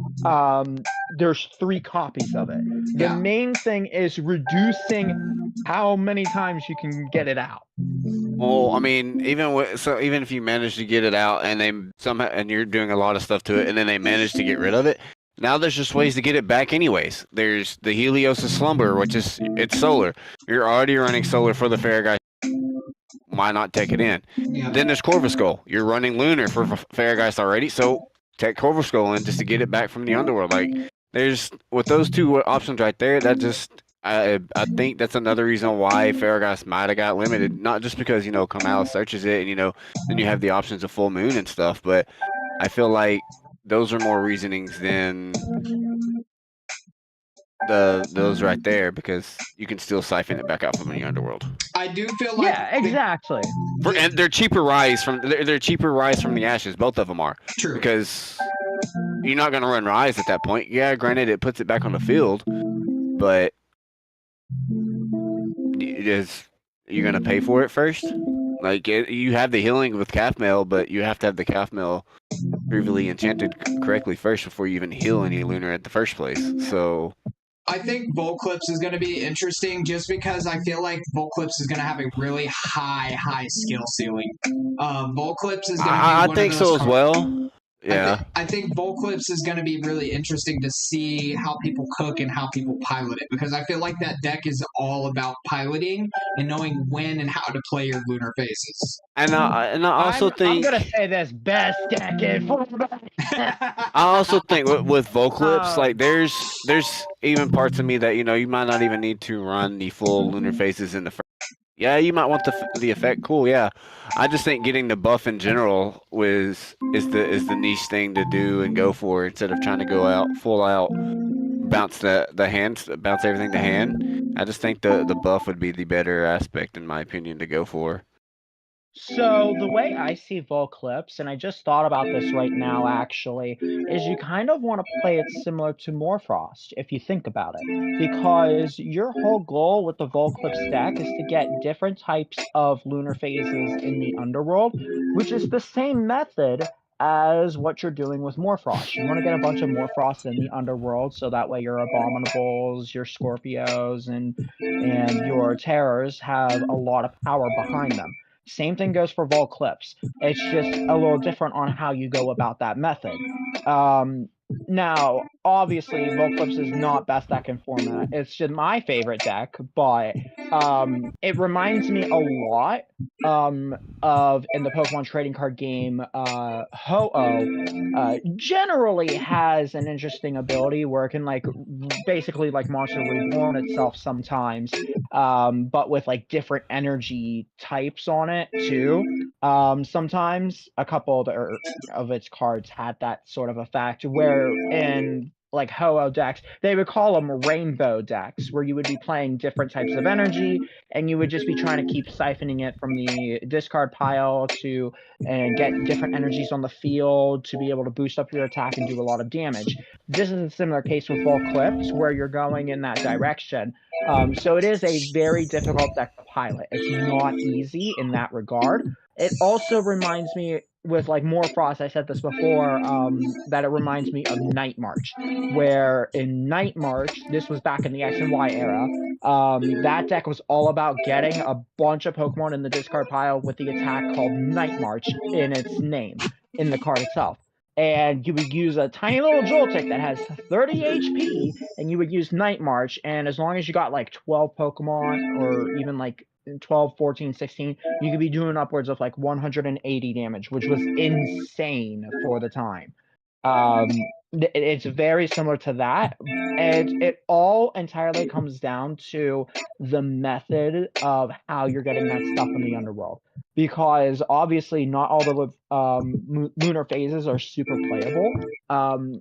there's 3 copies of it. The Yeah. main thing is reducing how many times you can get it out. Well, I mean, even if you manage to get it out and you're doing a lot of stuff to it, and then they manage to get rid of it, now there's just ways to get it back anyways. There's the Helios of Slumber, which is it's solar. You're already running solar for the Farrageist. Why not take it in? Yeah. Then there's Corvuskull. You're running lunar for Farrageist already, so take Corvuskull in just to get it back from the underworld. Like there's with those 2 options right there, that just I think that's another reason why Farrageist might have got limited. Not just because Kamala searches it and then you have the options of full moon and stuff, but I feel like those are more reasonings than those right there, because you can still siphon it back out from the underworld. I do feel like exactly. And they're cheaper rise from the ashes. Both of them are. True. Because you're not gonna run rise at that point. Yeah, granted, it puts it back on the field, but you're gonna pay for it first. Like you have the healing with calf mail, but you have to have the calf mail previously enchanted correctly first before you even heal any lunar at the first place. So I think Volclips is going to be interesting just because I feel like Volclips is going to have a really high skill ceiling. Volclips is going to be I one think of those so as well. Yeah. I think Volclips is going to be really interesting to see how people cook and how people pilot it, because I feel like that deck is all about piloting and knowing when and how to play your lunar phases. And I also think I'm gonna say this best deck in format. I also think with Volclips, like there's even parts of me that you might not even need to run the full lunar phases in the first. Yeah, you might want the effect. Cool, yeah. I just think getting the buff in general is the niche thing to do and go for, instead of trying to go out full out, bounce bounce everything to hand. I just think the buff would be the better aspect, in my opinion, to go for. So the way I see Volclips, and I just thought about this right now actually, is you kind of want to play it similar to Morfrost, if you think about it. Because your whole goal with the Volclips deck is to get different types of lunar phases in the underworld, which is the same method as what you're doing with Morfrost. You want to get a bunch of Morfrost in the underworld, so that way your Abominables, your Scorpios, and your Terrors have a lot of power behind them. Same thing goes for Volclips. It's just a little different on how you go about that method. Now, obviously, Volclips is not best deck in format. It's just my favorite deck, but it reminds me a lot of in the Pokemon trading card game, Ho-Oh generally has an interesting ability where it can basically Monster Reborn itself sometimes, but with different energy types on it too. Sometimes a couple of its cards had that sort of effect, where in Ho-Oh decks, they would call them rainbow decks, where you would be playing different types of energy, and you would just be trying to keep siphoning it from the discard pile and get different energies on the field to be able to boost up your attack and do a lot of damage. This is a similar case with Volclips, where you're going in that direction. So it is a very difficult deck to pilot. It's not easy in that regard. It also reminds me, with Morfrost, I said this before, that it reminds me of Night March, where in Night March, this was back in the X and Y era, that deck was all about getting a bunch of Pokemon in the discard pile with the attack called Night March in its name, in the card itself. and you would use a tiny little Joltik that has 30 HP, and you would use Night March, and as long as you got like 12 Pokemon, or even like 12, 14, 16, you could be doing upwards of like 180 damage, which was insane for the time. It's very similar to that, and it all entirely comes down to the method of how you're getting that stuff in the underworld, because obviously not all the lunar phases are super playable.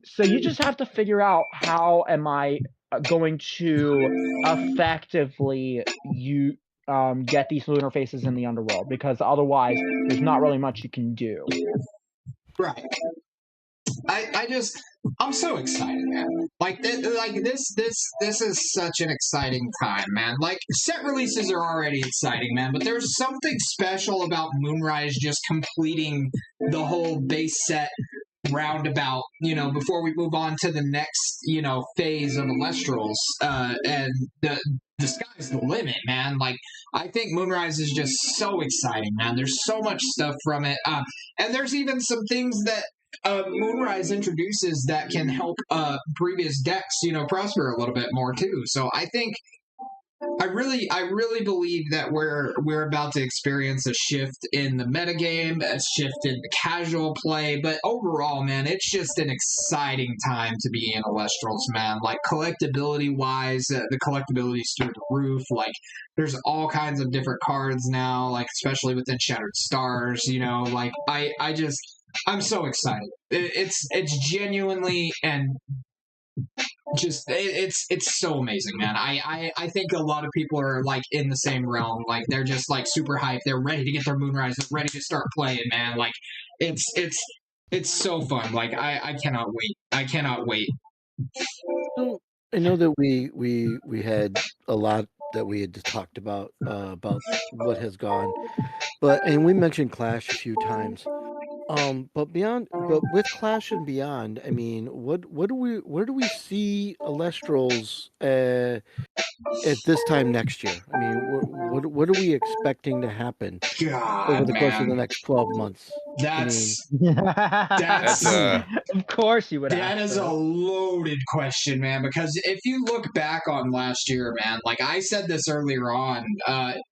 So you just have to figure out how am I going to effectively get these lunar phases in the underworld, because otherwise there's not really much you can do. Right. I'm so excited, man. Like this is such an exciting time, man. Like, set releases are already exciting, man, but there's something special about Moonrise just completing the whole base set roundabout, before we move on to the next, phase of Elestrals, and the sky's the limit, man. Like, I think Moonrise is just so exciting, man. There's so much stuff from it, and there's even some things that Moonrise introduces that can help previous decks, prosper a little bit more too. So I think I really believe that we're about to experience a shift in the metagame, a shift in the casual play, but overall, man, it's just an exciting time to be in Elestrals, man. Like, collectability wise, the collectability's through the roof. Like, there's all kinds of different cards now, like especially within Shattered Stars. Like, I'm so excited. It's genuinely and just it's so amazing, man. I think a lot of people are like in the same realm. Like, they're just like super hyped. They're ready to get their Moonrise. They're ready to start playing, man. Like, it's so fun. Like, I cannot wait. I cannot wait. So I know that we had a lot that we had talked about what has gone, and we mentioned Clash a few times. But with Clash and beyond, I mean, where do we see Elestrals at this time next year? I mean, what are we expecting to happen over the course of the next 12 months? That's of course you would. That is a loaded question, man, because if you look back on last year, man, like I said this earlier on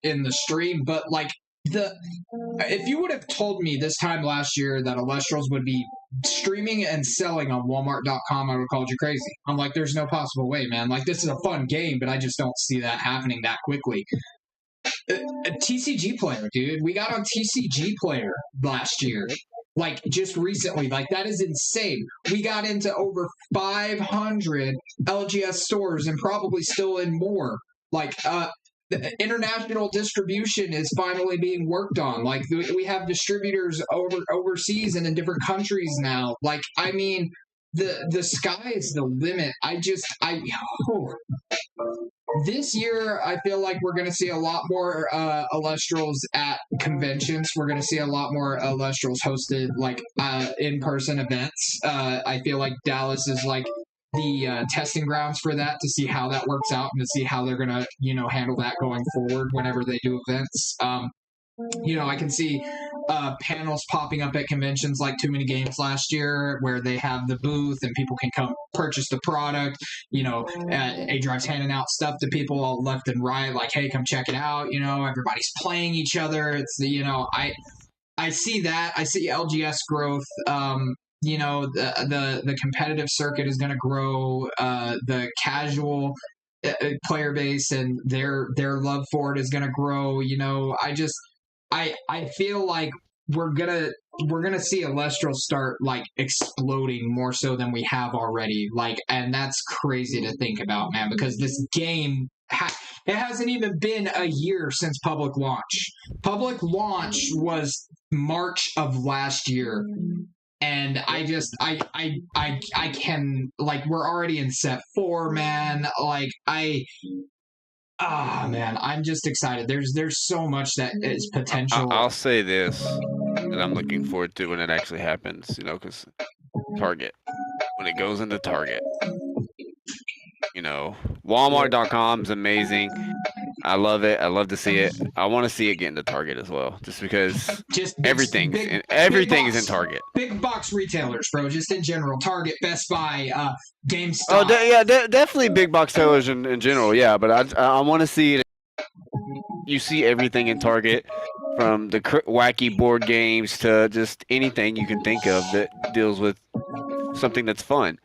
in the stream, but like, if you would have told me this time last year that Elestrals would be streaming and selling on Walmart.com, I would have called you crazy. I'm like, there's no possible way, man. Like, this is a fun game, but I just don't see that happening that quickly. A TCG player, dude. We got on TCG player last year. Like, just recently. Like, that is insane. We got into over 500 LGS stores and probably still in more. Like, the international distribution is finally being worked on. Like, we have distributors overseas and in different countries now. Like, I mean, the sky is the limit. This year, I feel like we're going to see a lot more Elestrals at conventions. We're going to see a lot more Elestrals hosted, like, in-person events. I feel like Dallas is like the testing grounds for that, to see how that works out and to see how they're going to, handle that going forward whenever they do events. I can see panels popping up at conventions like Too Many Games last year, where they have the booth and people can come purchase the product. A-Drive's handing out stuff to people all left and right, like, hey, come check it out. Everybody's playing each other. It's I see that. I see LGS growth. The competitive circuit is going to grow. The casual player base and their love for it is going to grow. I feel like we're gonna see Elestral start like exploding more so than we have already. Like, and that's crazy to think about, man, because this game it hasn't even been a year since public launch. Public launch was March of last year. And I can, like, we're already in set 4, man. Like, man, I'm just excited. There's so much that is potential. I'll say this, and I'm looking forward to when it actually happens, because Target, when it goes into Target, Walmart.com is amazing. I love it. I love to see it. I want to see it get into Target as well, just because Just everything is in Target. Big box retailers, bro. Just in general, Target, Best Buy, GameStop. Oh, definitely big box sellers in general. Yeah, but I want to see it. You see everything in Target, from the wacky board games to just anything you can think of that deals with something that's fun.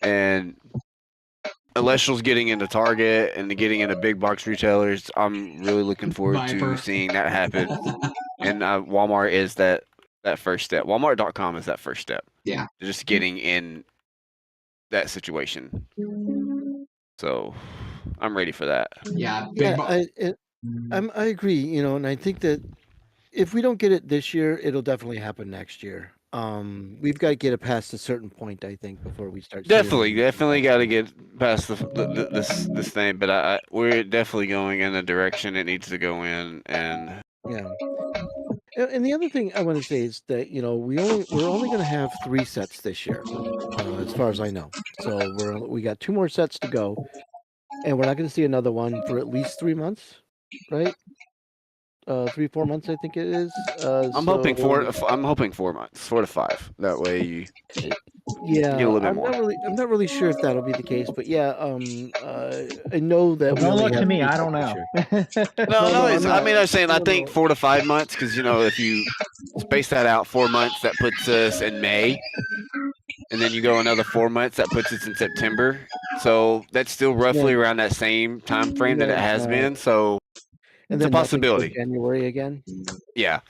And Elestral's getting into Target and getting into big box retailers. I'm really looking forward Viper. to seeing that happen. And Walmart is that first step. Walmart.com is that first step. Yeah. Just getting in that situation. So I'm ready for that. Yeah. I agree. You know, and I think that if we don't get it this year, it'll definitely happen next year. We've got to get it past a certain point, I think, before we start. Definitely got to get past this thing. But we're definitely going in the direction it needs to go in, and yeah. And the other thing I want to say is that we're only going to have 3 sets this year, as far as I know. So we got 2 more sets to go, and we're not going to see another one for at least 3 months, right? 3-4 months, I think it is. I'm hoping 4 months, 4 to 5. That way you yeah, get a little bit more. I'm not really sure if that'll be the case, but yeah, I know that. Don't look to me. 3 I don't sets know. this year. I'm saying I think 4 to 5 months, because if you space that out 4 months, that puts us in May, and then you go another 4 months, that puts us in September. So that's still roughly around that same time frame that it has been. So and it's a possibility. January again. Yeah.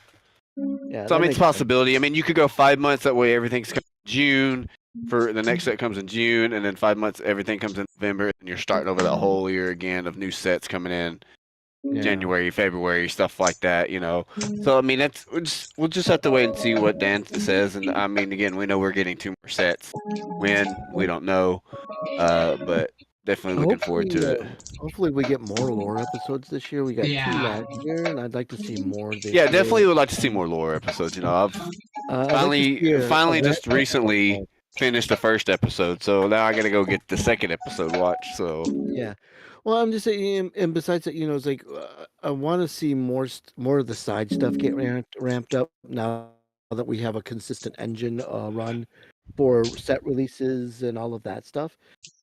Yeah. So I mean, it's a possibility. I mean, you could go 5 months. That way, everything's coming in June. For the next set comes in June, and then 5 months, everything comes in November, and you're starting over that whole year again of new sets coming in. Yeah. January, February, stuff like that, So I mean, we'll just have to wait and see what Dan says. And I mean, again, we know we're getting 2 more sets. When, we don't know, but definitely looking forward to it. Hopefully, we get more lore episodes this year. We got 2 last year, and I'd like to see more this year. Yeah, definitely would like to see more lore episodes. I've finally just recently finished the first episode, so now I got to go get the second episode watched. So yeah. Well, I'm just saying, and besides that, it's like I want to see more of the side stuff get ramped up now that we have a consistent engine run for set releases and all of that stuff.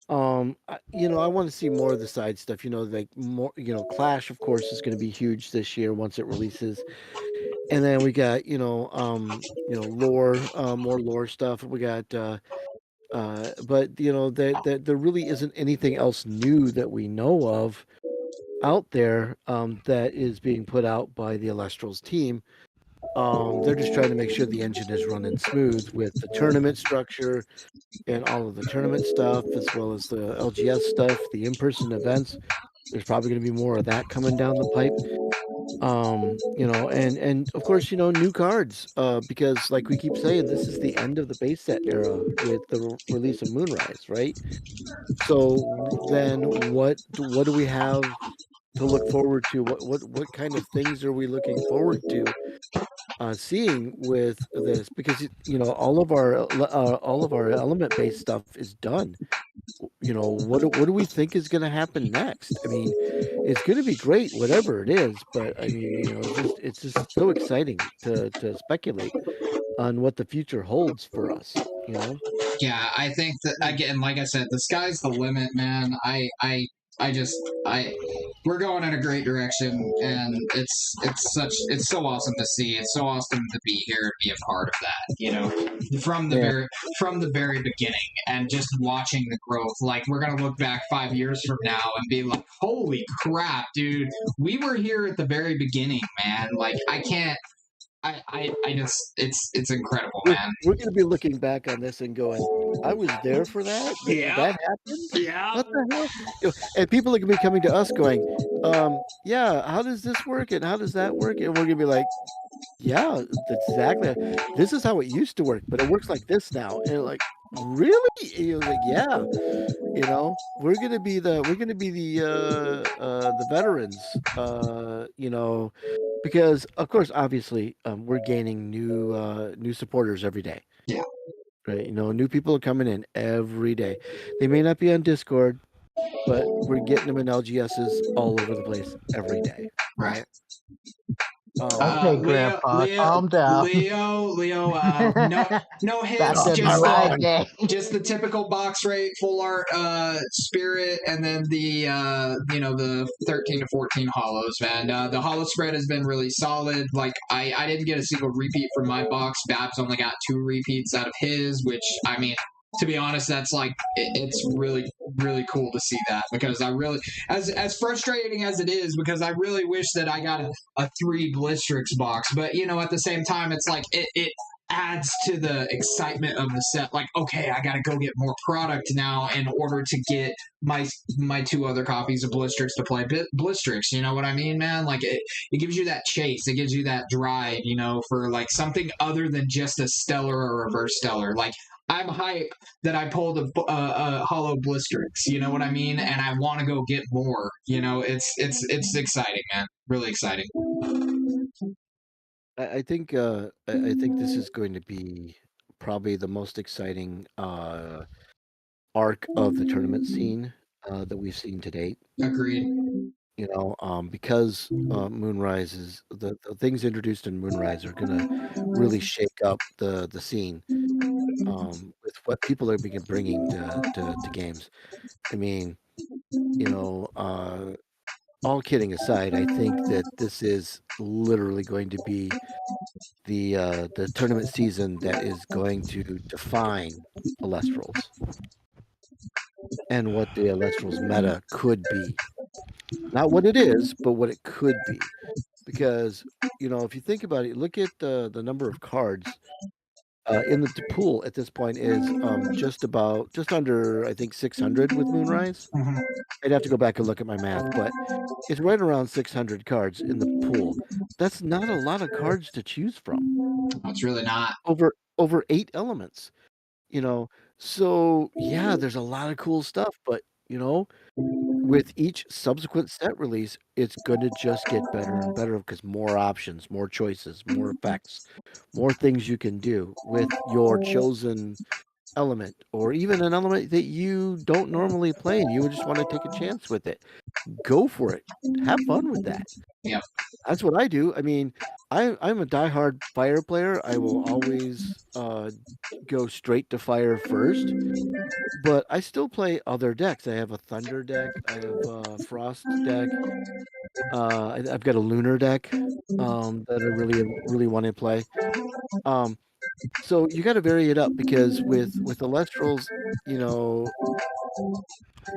I want to see more of the side stuff. Like more. Clash, of course, is going to be huge this year once it releases, and then we got lore, more lore stuff. We got. But there really isn't anything else new that we know of out there that is being put out by the Elestrals team. They're just trying to make sure the engine is running smooth with the tournament structure and all of the tournament stuff, as well as the LGS stuff, the in-person events. There's probably going to be more of that coming down the pipe. And of course, new cards, because like we keep saying, this is the end of the base set era with the release of Moonrise, right? So then what do we have to look forward to? What kind of things are we looking forward to seeing with this? Because all of our element based stuff is done. What do we think is going to happen next? I mean, it's going to be great, whatever it is. But I mean, it's just so exciting to speculate on what the future holds for us. Yeah, I think that, again, like I said, the sky's the limit, man. We're going in a great direction, and it's so awesome to see. It's so awesome to be here and be a part of that. From the very beginning, and just watching the growth. Like, we're gonna look back 5 years from now and be like, "Holy crap, dude! We were here at the very beginning, man." Like, I can't. I just, it's incredible, man. We're going to be looking back on this and going, I was there for that? Yeah. That happened? Yeah. What the hell? And people are going to be coming to us going, yeah, how does this work? And how does that work? And we're going to be like, yeah, that's exactly. This is how it used to work, but it works like this now. And you're like, really? And you're like, yeah. We're gonna be the veterans. Because of course, obviously, we're gaining new supporters every day. Yeah. Right. New people are coming in every day. They may not be on Discord. but we're getting them in LGSs all over the place every day, right? Okay, Grandpa, calm down. Leo, no Back hits, in just my day. just the typical box rate full art spirit, and then the the 13 to 14 hollows, man. The hollow spread has been really solid. Like I didn't get a single repeat from my box. Babs only got 2 repeats out of his, which I mean, to be honest, that's like it's really really cool to see that, because I really, as frustrating as it is, because I really wish that I got a 3 Blistrix box, but at the same time, it's like it adds to the excitement of the set. Like, okay, I gotta go get more product now in order to get my 2 other copies of Blistrix to play Blistrix. You know what I mean, man? Like it gives you that chase, it gives you that drive, for like something other than just a stellar or reverse stellar. Like, I'm hype that I pulled a hollow Blistrix. You know what I mean? And I want to go get more. It's exciting, man. Really exciting. I think I think this is going to be probably the most exciting arc of the tournament scene that we've seen to date. Agreed. Because Moonrise is the things introduced in Moonrise are gonna really shake up the scene with what people are bringing to games. I mean, all kidding aside, I think that this is literally going to be the tournament season that is going to define Elestrals and what the Elestrals meta could be. Not what it is, but what it could be. Because, if you think about it, look at the number of cards in the pool at this point is just under, I think, 600 with Moonrise. Mm-hmm. I'd have to go back and look at my math, but it's right around 600 cards in the pool. That's not a lot of cards to choose from. It's really not. Over 8 elements, So yeah, there's a lot of cool stuff, but with each subsequent set release, it's going to just get better and better because more options, more choices, more effects, more things you can do with your chosen element, or even an element that you don't normally play and you just want to take a chance with it. Go for it. Have fun with that. Yeah. That's what I do. I mean, I'm a diehard fire player. I will always go straight to fire first. But I still play other decks. I have a Thunder deck. I have a Frost deck. I've got a Lunar deck that I really want to play. So you got to vary it up, because with Elestrals,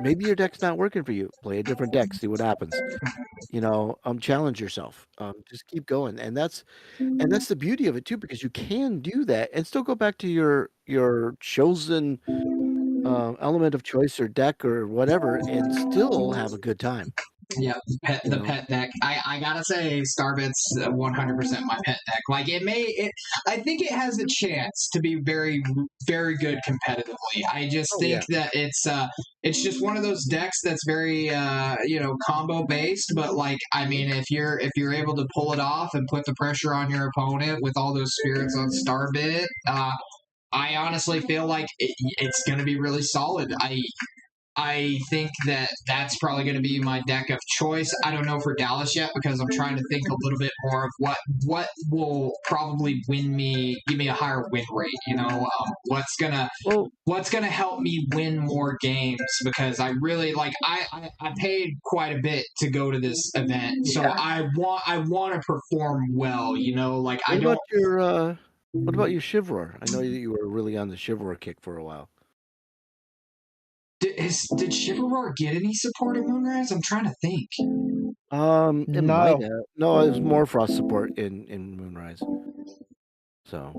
maybe your deck's not working for you. Play a different deck, see what happens. Challenge yourself. Just keep going, and that's the beauty of it too, because you can do that and still go back to your chosen element of choice or deck or whatever, and still have a good time. Yeah, the pet deck. I gotta say, Starbit's 100% my pet deck. Like I think it has a chance to be very, very good competitively. I just think that it's just one of those decks that's very combo based. But like, I mean, if you're able to pull it off and put the pressure on your opponent with all those spirits on Starbit, I honestly feel like it's going to be really solid. I think that that's probably going to be my deck of choice. I don't know for Dallas yet, because I'm trying to think a little bit more of what will probably give me a higher win rate. What's gonna help me win more games, because I really like I paid quite a bit to go to this event, so I want to perform well. Like I don't. What about your Shivroar? I know that you were really on the Shivroar kick for a while. Did Chivalroar get any support in Moonrise? I'm trying to think. It might have. No, it was more Frost support in Moonrise. So.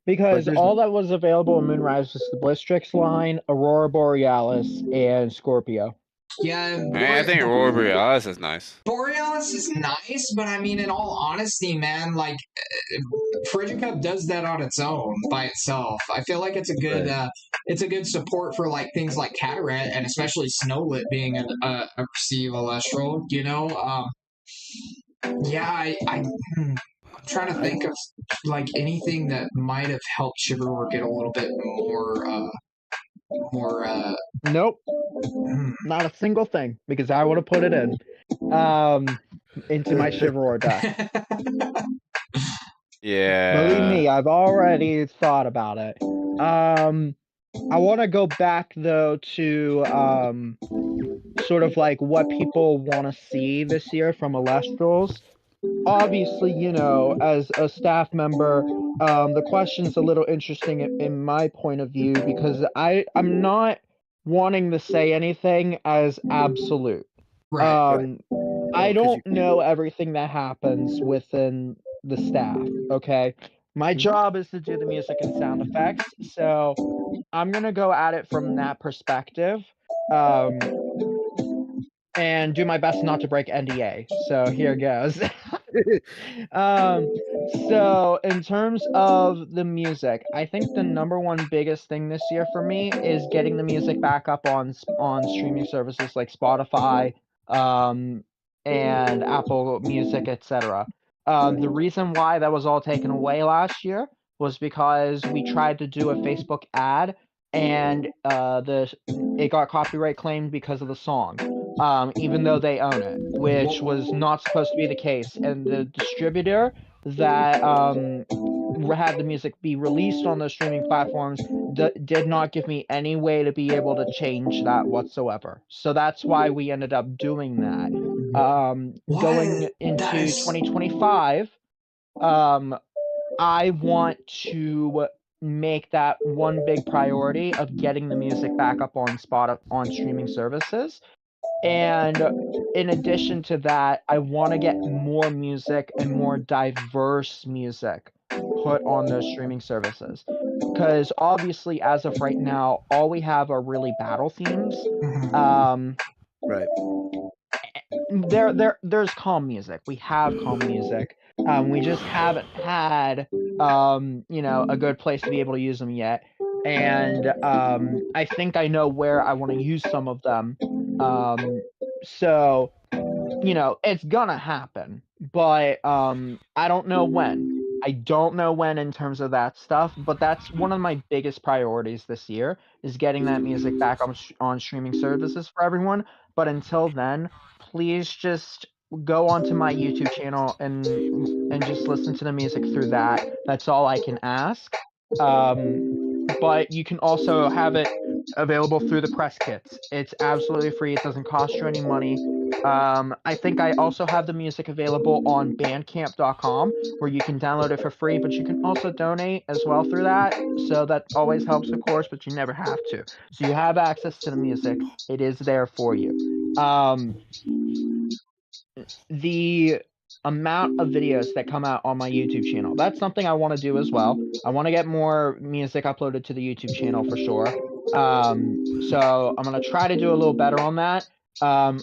Because all that was available in Moonrise was the Blistrix line, Aurora Borealis, and Scorpio. Yeah, I think Aurora Borealis is nice. Borealis is nice, but I mean, in all honesty, man, like Frigid Cup does that on its own by itself. I feel like it's a good support for like things like Cataract, and especially Snowlit being a Perceive Elestral. I'm trying to think of like anything that might have helped Chivalry get a little bit more more Nope, not a single thing, because I would have put it in into my Chivalry deck. Yeah. Believe me, I've already thought about it. I want to go back though to sort of like what people want to see this year from Elestrals. Obviously, you know, as a staff member, the question's a little interesting in my point of view, because I'm not wanting to say anything as absolute. right. I 'cause don't know everything that happens within the staff, okay? My job is to do the music and sound effects, so I'm gonna go at it from that perspective, and do my best not to break NDA. So here goes. So in terms of the music, I think the number one biggest thing this year for me is getting the music back up on streaming services like Spotify, and Apple Music, etc. The reason why that was all taken away last year was because we tried to do a Facebook ad, and it got copyright claimed because of the song, even though they own it, which was not supposed to be the case. And the distributor that had the music be released on those streaming platforms did not give me any way to be able to change that whatsoever. So that's why we ended up doing that. Going into 2025, I want to make that one big priority of getting the music back up on on streaming services. And in addition to that, I want to get more music and more diverse music put on those streaming services. Because obviously, as of right now, all we have are really battle themes. Right. There's calm music. We have calm music. We just haven't had you know, a good place to be able to use them yet. And I think I know where I want to use some of them. So you know, it's gonna happen, but I don't know when. I don't know when in terms of that stuff, but that's one of my biggest priorities this year, is getting that music back on streaming services for everyone. But until then, please just go onto my YouTube channel and just listen to the music through that. That's all I can ask. But you can also have it available through the press kits. It's absolutely free. It doesn't cost you any money. I think I also have the music available on bandcamp.com, where you can download it for free, but you can also donate as well through that. So that always helps, of course, but you never have to. So you have access to the music. It is there for you. The amount of videos that come out on my YouTube channel, that's something I want to do as well. I want to get more music uploaded to the YouTube channel for sure. So I'm going to try to do a little better on that,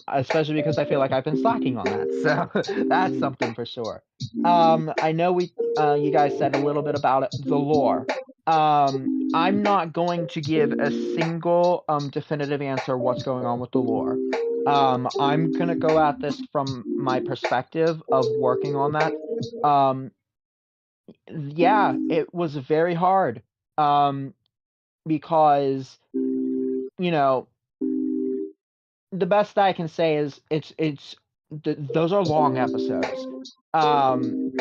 especially because I feel like I've been slacking on that. So that's something for sure. I know you guys said a little bit about it, the lore. I'm not going to give a single definitive answer what's going on with the lore. I'm gonna go at this from my perspective of working on that. Yeah, it was very hard. Because you know, the best I can say is those are long episodes. And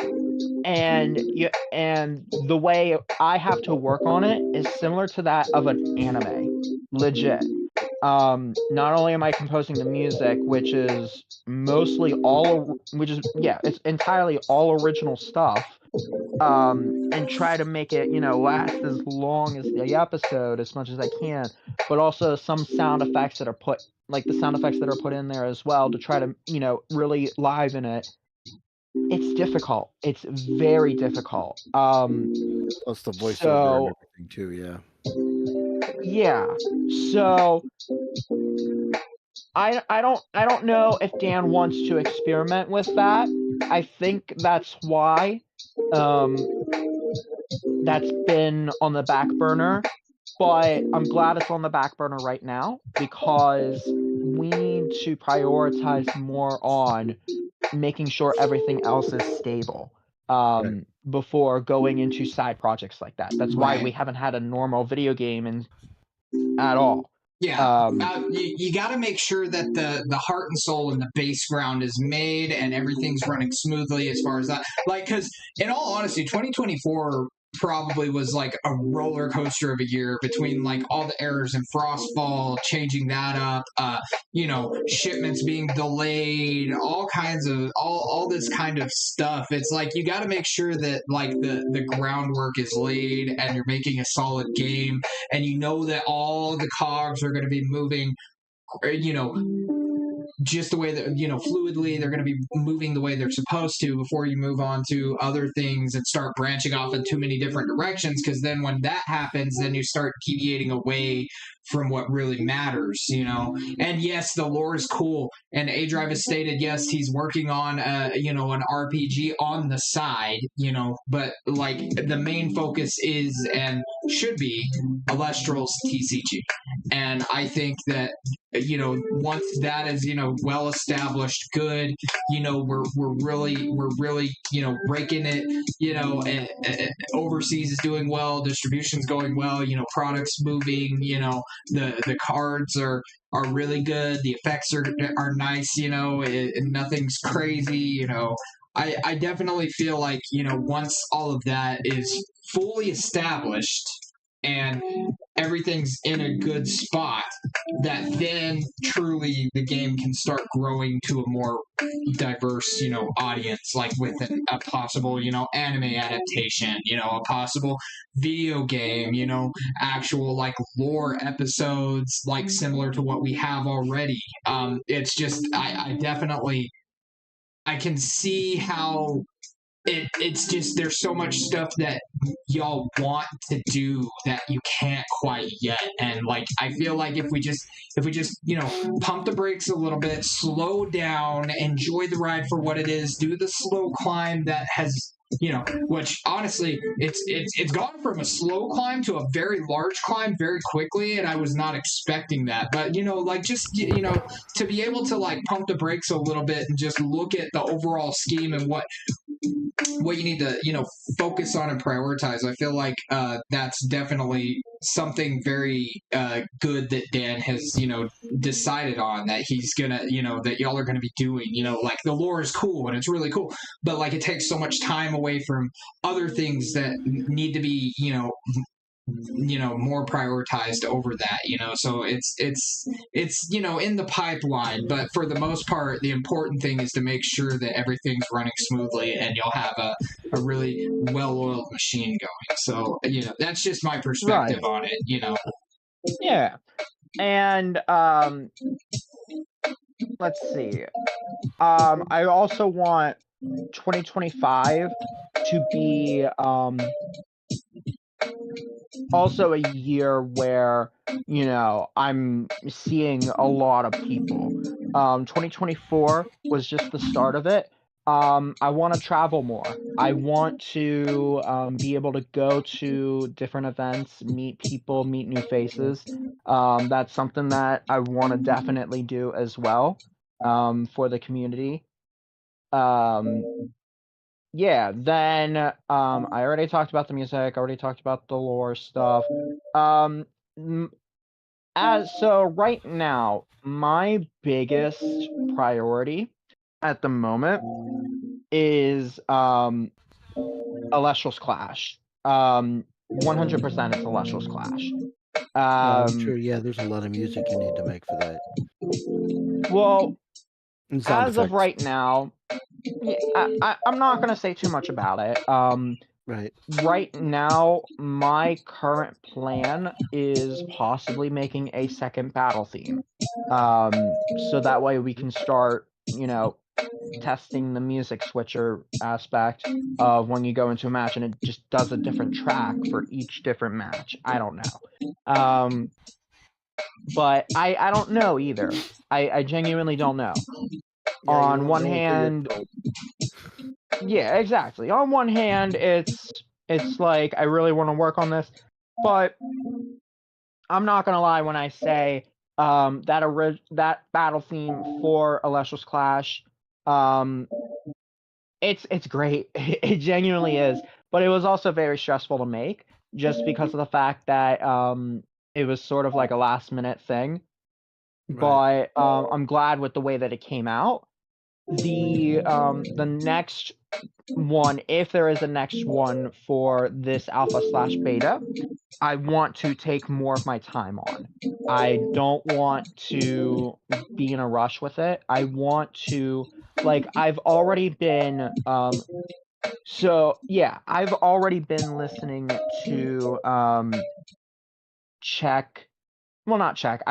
the way I have to work on it is similar to that of an anime, legit. Not only am I composing the music, which is it's entirely all original stuff, and try to make it, you know, last as long as the episode as much as I can, but also some sound effects that are put, like the sound effects that are put in there as well, to try to, you know, really liven it. It's difficult. It's very difficult. Plus the voiceover and everything too. Yeah. Yeah. So I don't know if Dan wants to experiment with that. I think that's why that's been on the back burner, but I'm glad it's on the back burner right now, because we need to prioritize more on making sure everything else is stable before going into side projects like that. That's why we haven't had a normal video game in at all. Yeah, you got to make sure that the heart and soul and the base ground is made and everything's running smoothly as far as that. Like, because in all honesty, 2024 probably was like a roller coaster of a year between like all the errors in Frostfall, changing that up, shipments being delayed, all kinds of all this kind of stuff. It's like you got to make sure that like the groundwork is laid and you're making a solid game, and you know that all the cogs are going to be moving, just the way that, fluidly, they're going to be moving the way they're supposed to before you move on to other things and start branching off in too many different directions. Because then when that happens, then you start deviating away from what really matters, And yes, the lore is cool. And A Drive has stated, yes, he's working on, an RPG on the side, but like the main focus is and should be Elestrals TCG. And I think that, once that is, well established, good, we're really, breaking it, overseas is doing well, distribution's going well, products moving, the cards are really good, the effects are nice, nothing's crazy, I definitely feel like, once all of that is fully established and everything's in a good spot, that then truly the game can start growing to a more diverse, audience, like with a possible, anime adaptation, a possible video game, actual like lore episodes, like similar to what we have already. It's just, I definitely, I can see how it's just, there's so much stuff that y'all want to do that you can't quite yet, and like I feel like if we just pump the brakes a little bit, slow down, enjoy the ride for what it is, do the slow climb that has, which honestly, it's gone from a slow climb to a very large climb very quickly, and I was not expecting that. But like just to be able to like pump the brakes a little bit and just look at the overall scheme and what you need to focus on and prioritize, I feel like that's definitely something very good that Dan has decided on, that he's gonna that y'all are gonna be doing. Like the lore is cool and it's really cool, but like it takes so much time away from other things that need to be more prioritized over that, so it's in the pipeline, but for the most part the important thing is to make sure that everything's running smoothly and you'll have a really well-oiled machine going. So that's just my perspective on it. Yeah. And let's see, I also want 2025 to be also a year where I'm seeing a lot of people. 2024 was just the start of it. I want to travel more. I want to be able to go to different events, meet people, meet new faces. That's something that I want to definitely do as well, for the community. Yeah, then I already talked about the music, I already talked about the lore stuff. So right now, my biggest priority at the moment is Elestrals Clash. 100% it's Elestrals Clash. I'm sure, yeah, there's a lot of music you need to make for that. Well, And sound as of effects. right now, I'm not going to say too much about it. Right. Right now, my current plan is possibly making a second battle theme. So that way we can start, testing the music switcher aspect of when you go into a match and it just does a different track for each different match. I don't know. But I don't know either. I genuinely don't know. Yeah, On one hand, yeah, exactly. On one hand, it's like I really want to work on this, but I'm not gonna lie when I say that battle theme for Elestrals Clash, it's great. It genuinely is, but it was also very stressful to make just because of the fact that it was sort of like a last minute thing. Right. But I'm glad with the way that it came out. The next one, if there is a next one for this alpha/beta, I want to take more of my time on. I don't want to be in a rush with it. I want to, like, I've already been I've already been listening to I've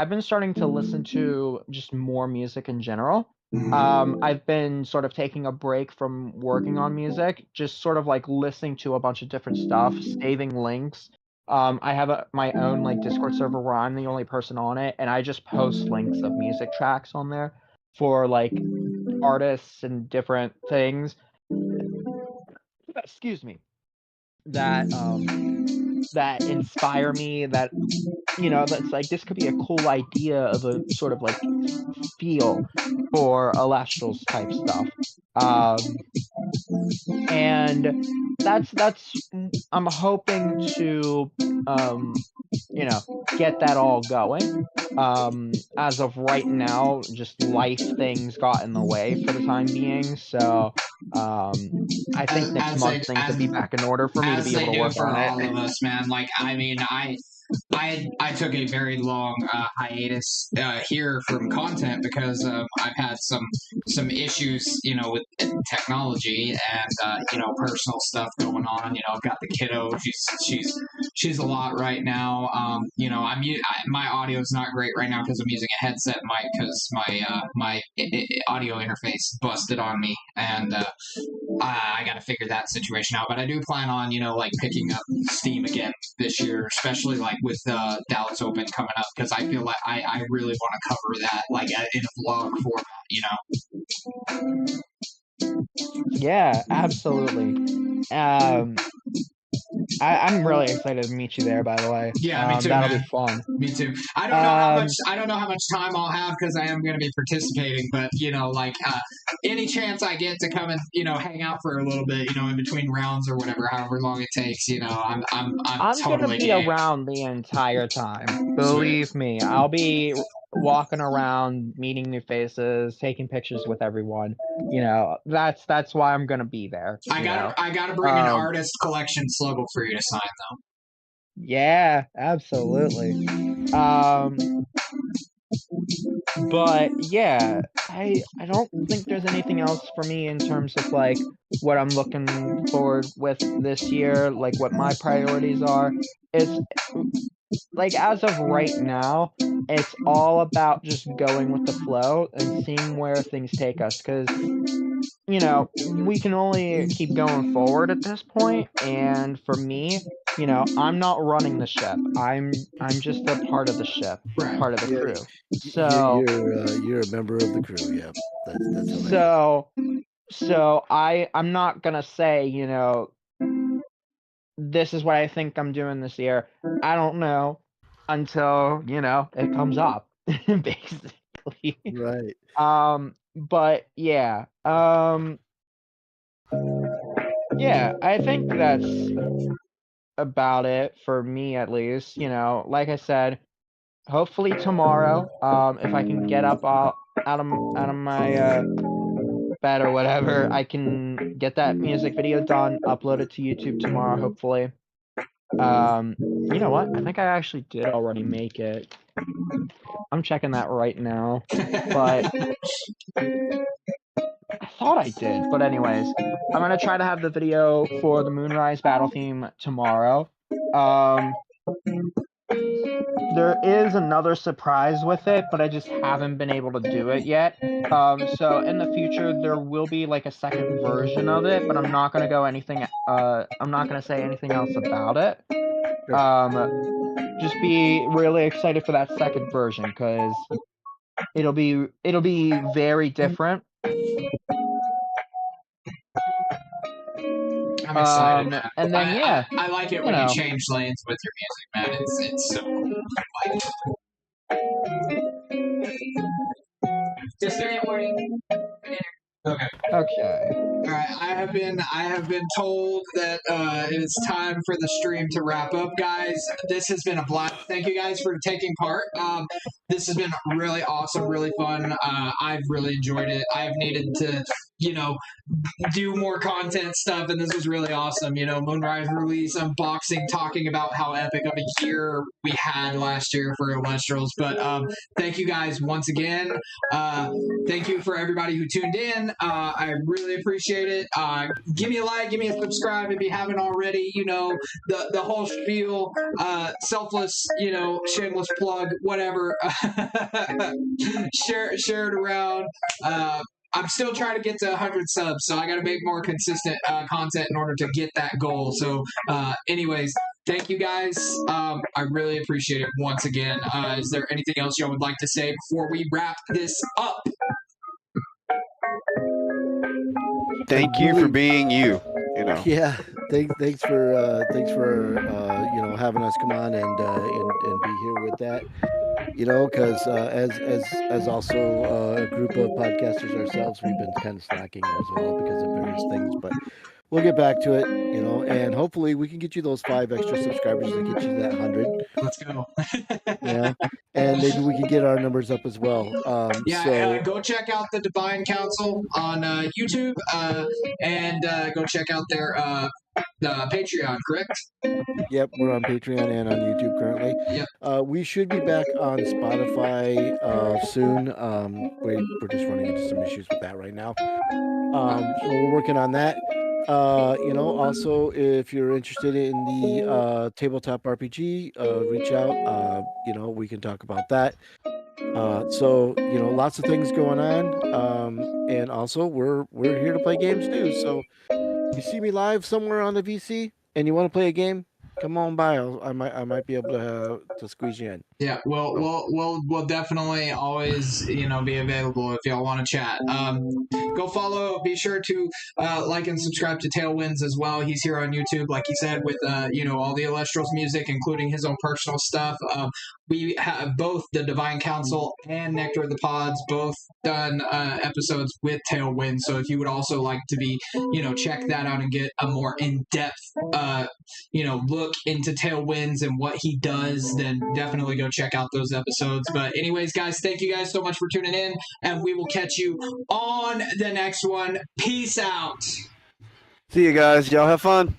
been starting to listen to just more music in general. I've been sort of taking a break from working on music, just sort of like listening to a bunch of different stuff, saving links. I have my own like Discord server where I'm the only person on it, and I just post links of music tracks on there for like artists and different things. Excuse me. That that inspire me, that that's like, this could be a cool idea of a sort of like feel for Elestrals type stuff. And that's I'm hoping to get that all going. As of right now, just life things got in the way for the time being, so I think next month things will be back in order for me to as be they able to do work for on it. all of us, man. Like, I mean, I took a very long hiatus here from content because I've had some issues, with technology and personal stuff going on. I've got the kiddo. She's a lot right now. My audio is not great right now because I'm using a headset mic because my audio interface busted on me, and I got to figure that situation out. But I do plan on like picking up Steam again this year, especially like with Dallas Open coming up, because I feel like I really want to cover that like in a vlog format. Yeah, absolutely. I'm really excited to meet you there, by the way. Yeah, me too, that'll man. be fun. Me too. I don't know how much time I'll have because I am going to be participating, but any chance I get to come and hang out for a little bit, in between rounds or whatever, however long it takes, I'm gonna totally be game. around the entire time. Believe Sweet. me, I'll be walking around, meeting new faces, taking pictures with everyone. That's why I'm gonna be there. I gotta bring an artist collection sluggle for you to sign though. Yeah, absolutely. But yeah, I don't think there's anything else for me in terms of like what I'm looking forward with this year, like what my priorities are. It's like, as of right now, it's all about just going with the flow and seeing where things take us, because we can only keep going forward at this point, and for me, I'm not running the ship. I'm just a part of the ship, Right. part of the Yeah, crew. So you're a member of the crew. Yeah, that's how that is. so I'm not gonna say, this is what I think I'm doing this year. I don't know until, it comes up, basically. Right. But yeah. Yeah, I think that's about it for me, at least. Like I said, hopefully tomorrow, if I can get up out of my bed or whatever, I can get that music video done, upload it to YouTube tomorrow, hopefully. You know what? I think I actually did already make it. I'm checking that right now, but I thought I did. But anyways, I'm gonna try to have the video for the Moonrise battle theme tomorrow. There is another surprise with it, but I just haven't been able to do it yet. So in the future there will be like a second version of it, but I'm not gonna I'm not gonna say anything else about it. Just be really excited for that second version, because it'll be very different. I'm excited, man. And then yeah, I like it when you change lanes with your music, man. It's so cool. Just 3 in the morning. Okay. Okay. All right, I have been told that it is time for the stream to wrap up, guys. This has been a blast. Thank you guys for taking part. This has been really awesome, really fun. I've really enjoyed it. I've needed to, do more content stuff, and this was really awesome. Moonrise release, unboxing, talking about how epic of a year we had last year for Elestrals. But thank you guys once again. Thank you for everybody who tuned in. I really appreciate it. Give me a like, give me a subscribe if you haven't already. The whole spiel. Selfless, shameless plug, whatever. share it around. I'm still trying to get to 100 subs, so I got to make more consistent content in order to get that goal. So, anyways, thank you guys. I really appreciate it once again. Is there anything else y'all would like to say before we wrap this up? Thank you for being you. Yeah, thanks for having us come on and be here with that. Because as also a group of podcasters ourselves, we've been kind of slacking as well because of various things. But we'll get back to it, and hopefully we can get you those 5 extra subscribers to get you that 100. Let's go. Yeah, and maybe we can get our numbers up as well. Go check out the Divine Council on YouTube, and go check out their Patreon, correct? Yep, we're on Patreon and on YouTube currently. Yep. We should be back on Spotify soon. We're just running into some issues with that right now. So we're working on that. Also, if you're interested in the tabletop RPG, reach out. We can talk about that. Lots of things going on. And also, we're here to play games too. So, if you see me live somewhere on the VC and you want to play a game, come on by. I might be able to squeeze you in. Yeah, we'll definitely always be available if y'all want to chat. Go follow. Be sure to like and subscribe to Tailwinds as well. He's here on YouTube, like he said, with all the Elestrals music, including his own personal stuff. We have both the Divine Council and Nectar of the Pods both done episodes with Tailwind. So if you would also like to be check that out and get a more in-depth look into Tailwinds and what he does, then definitely go check out those episodes. But anyways, guys, thank you guys so much for tuning in, and we will catch you on the next one. Peace out. See you guys. Y'all have fun.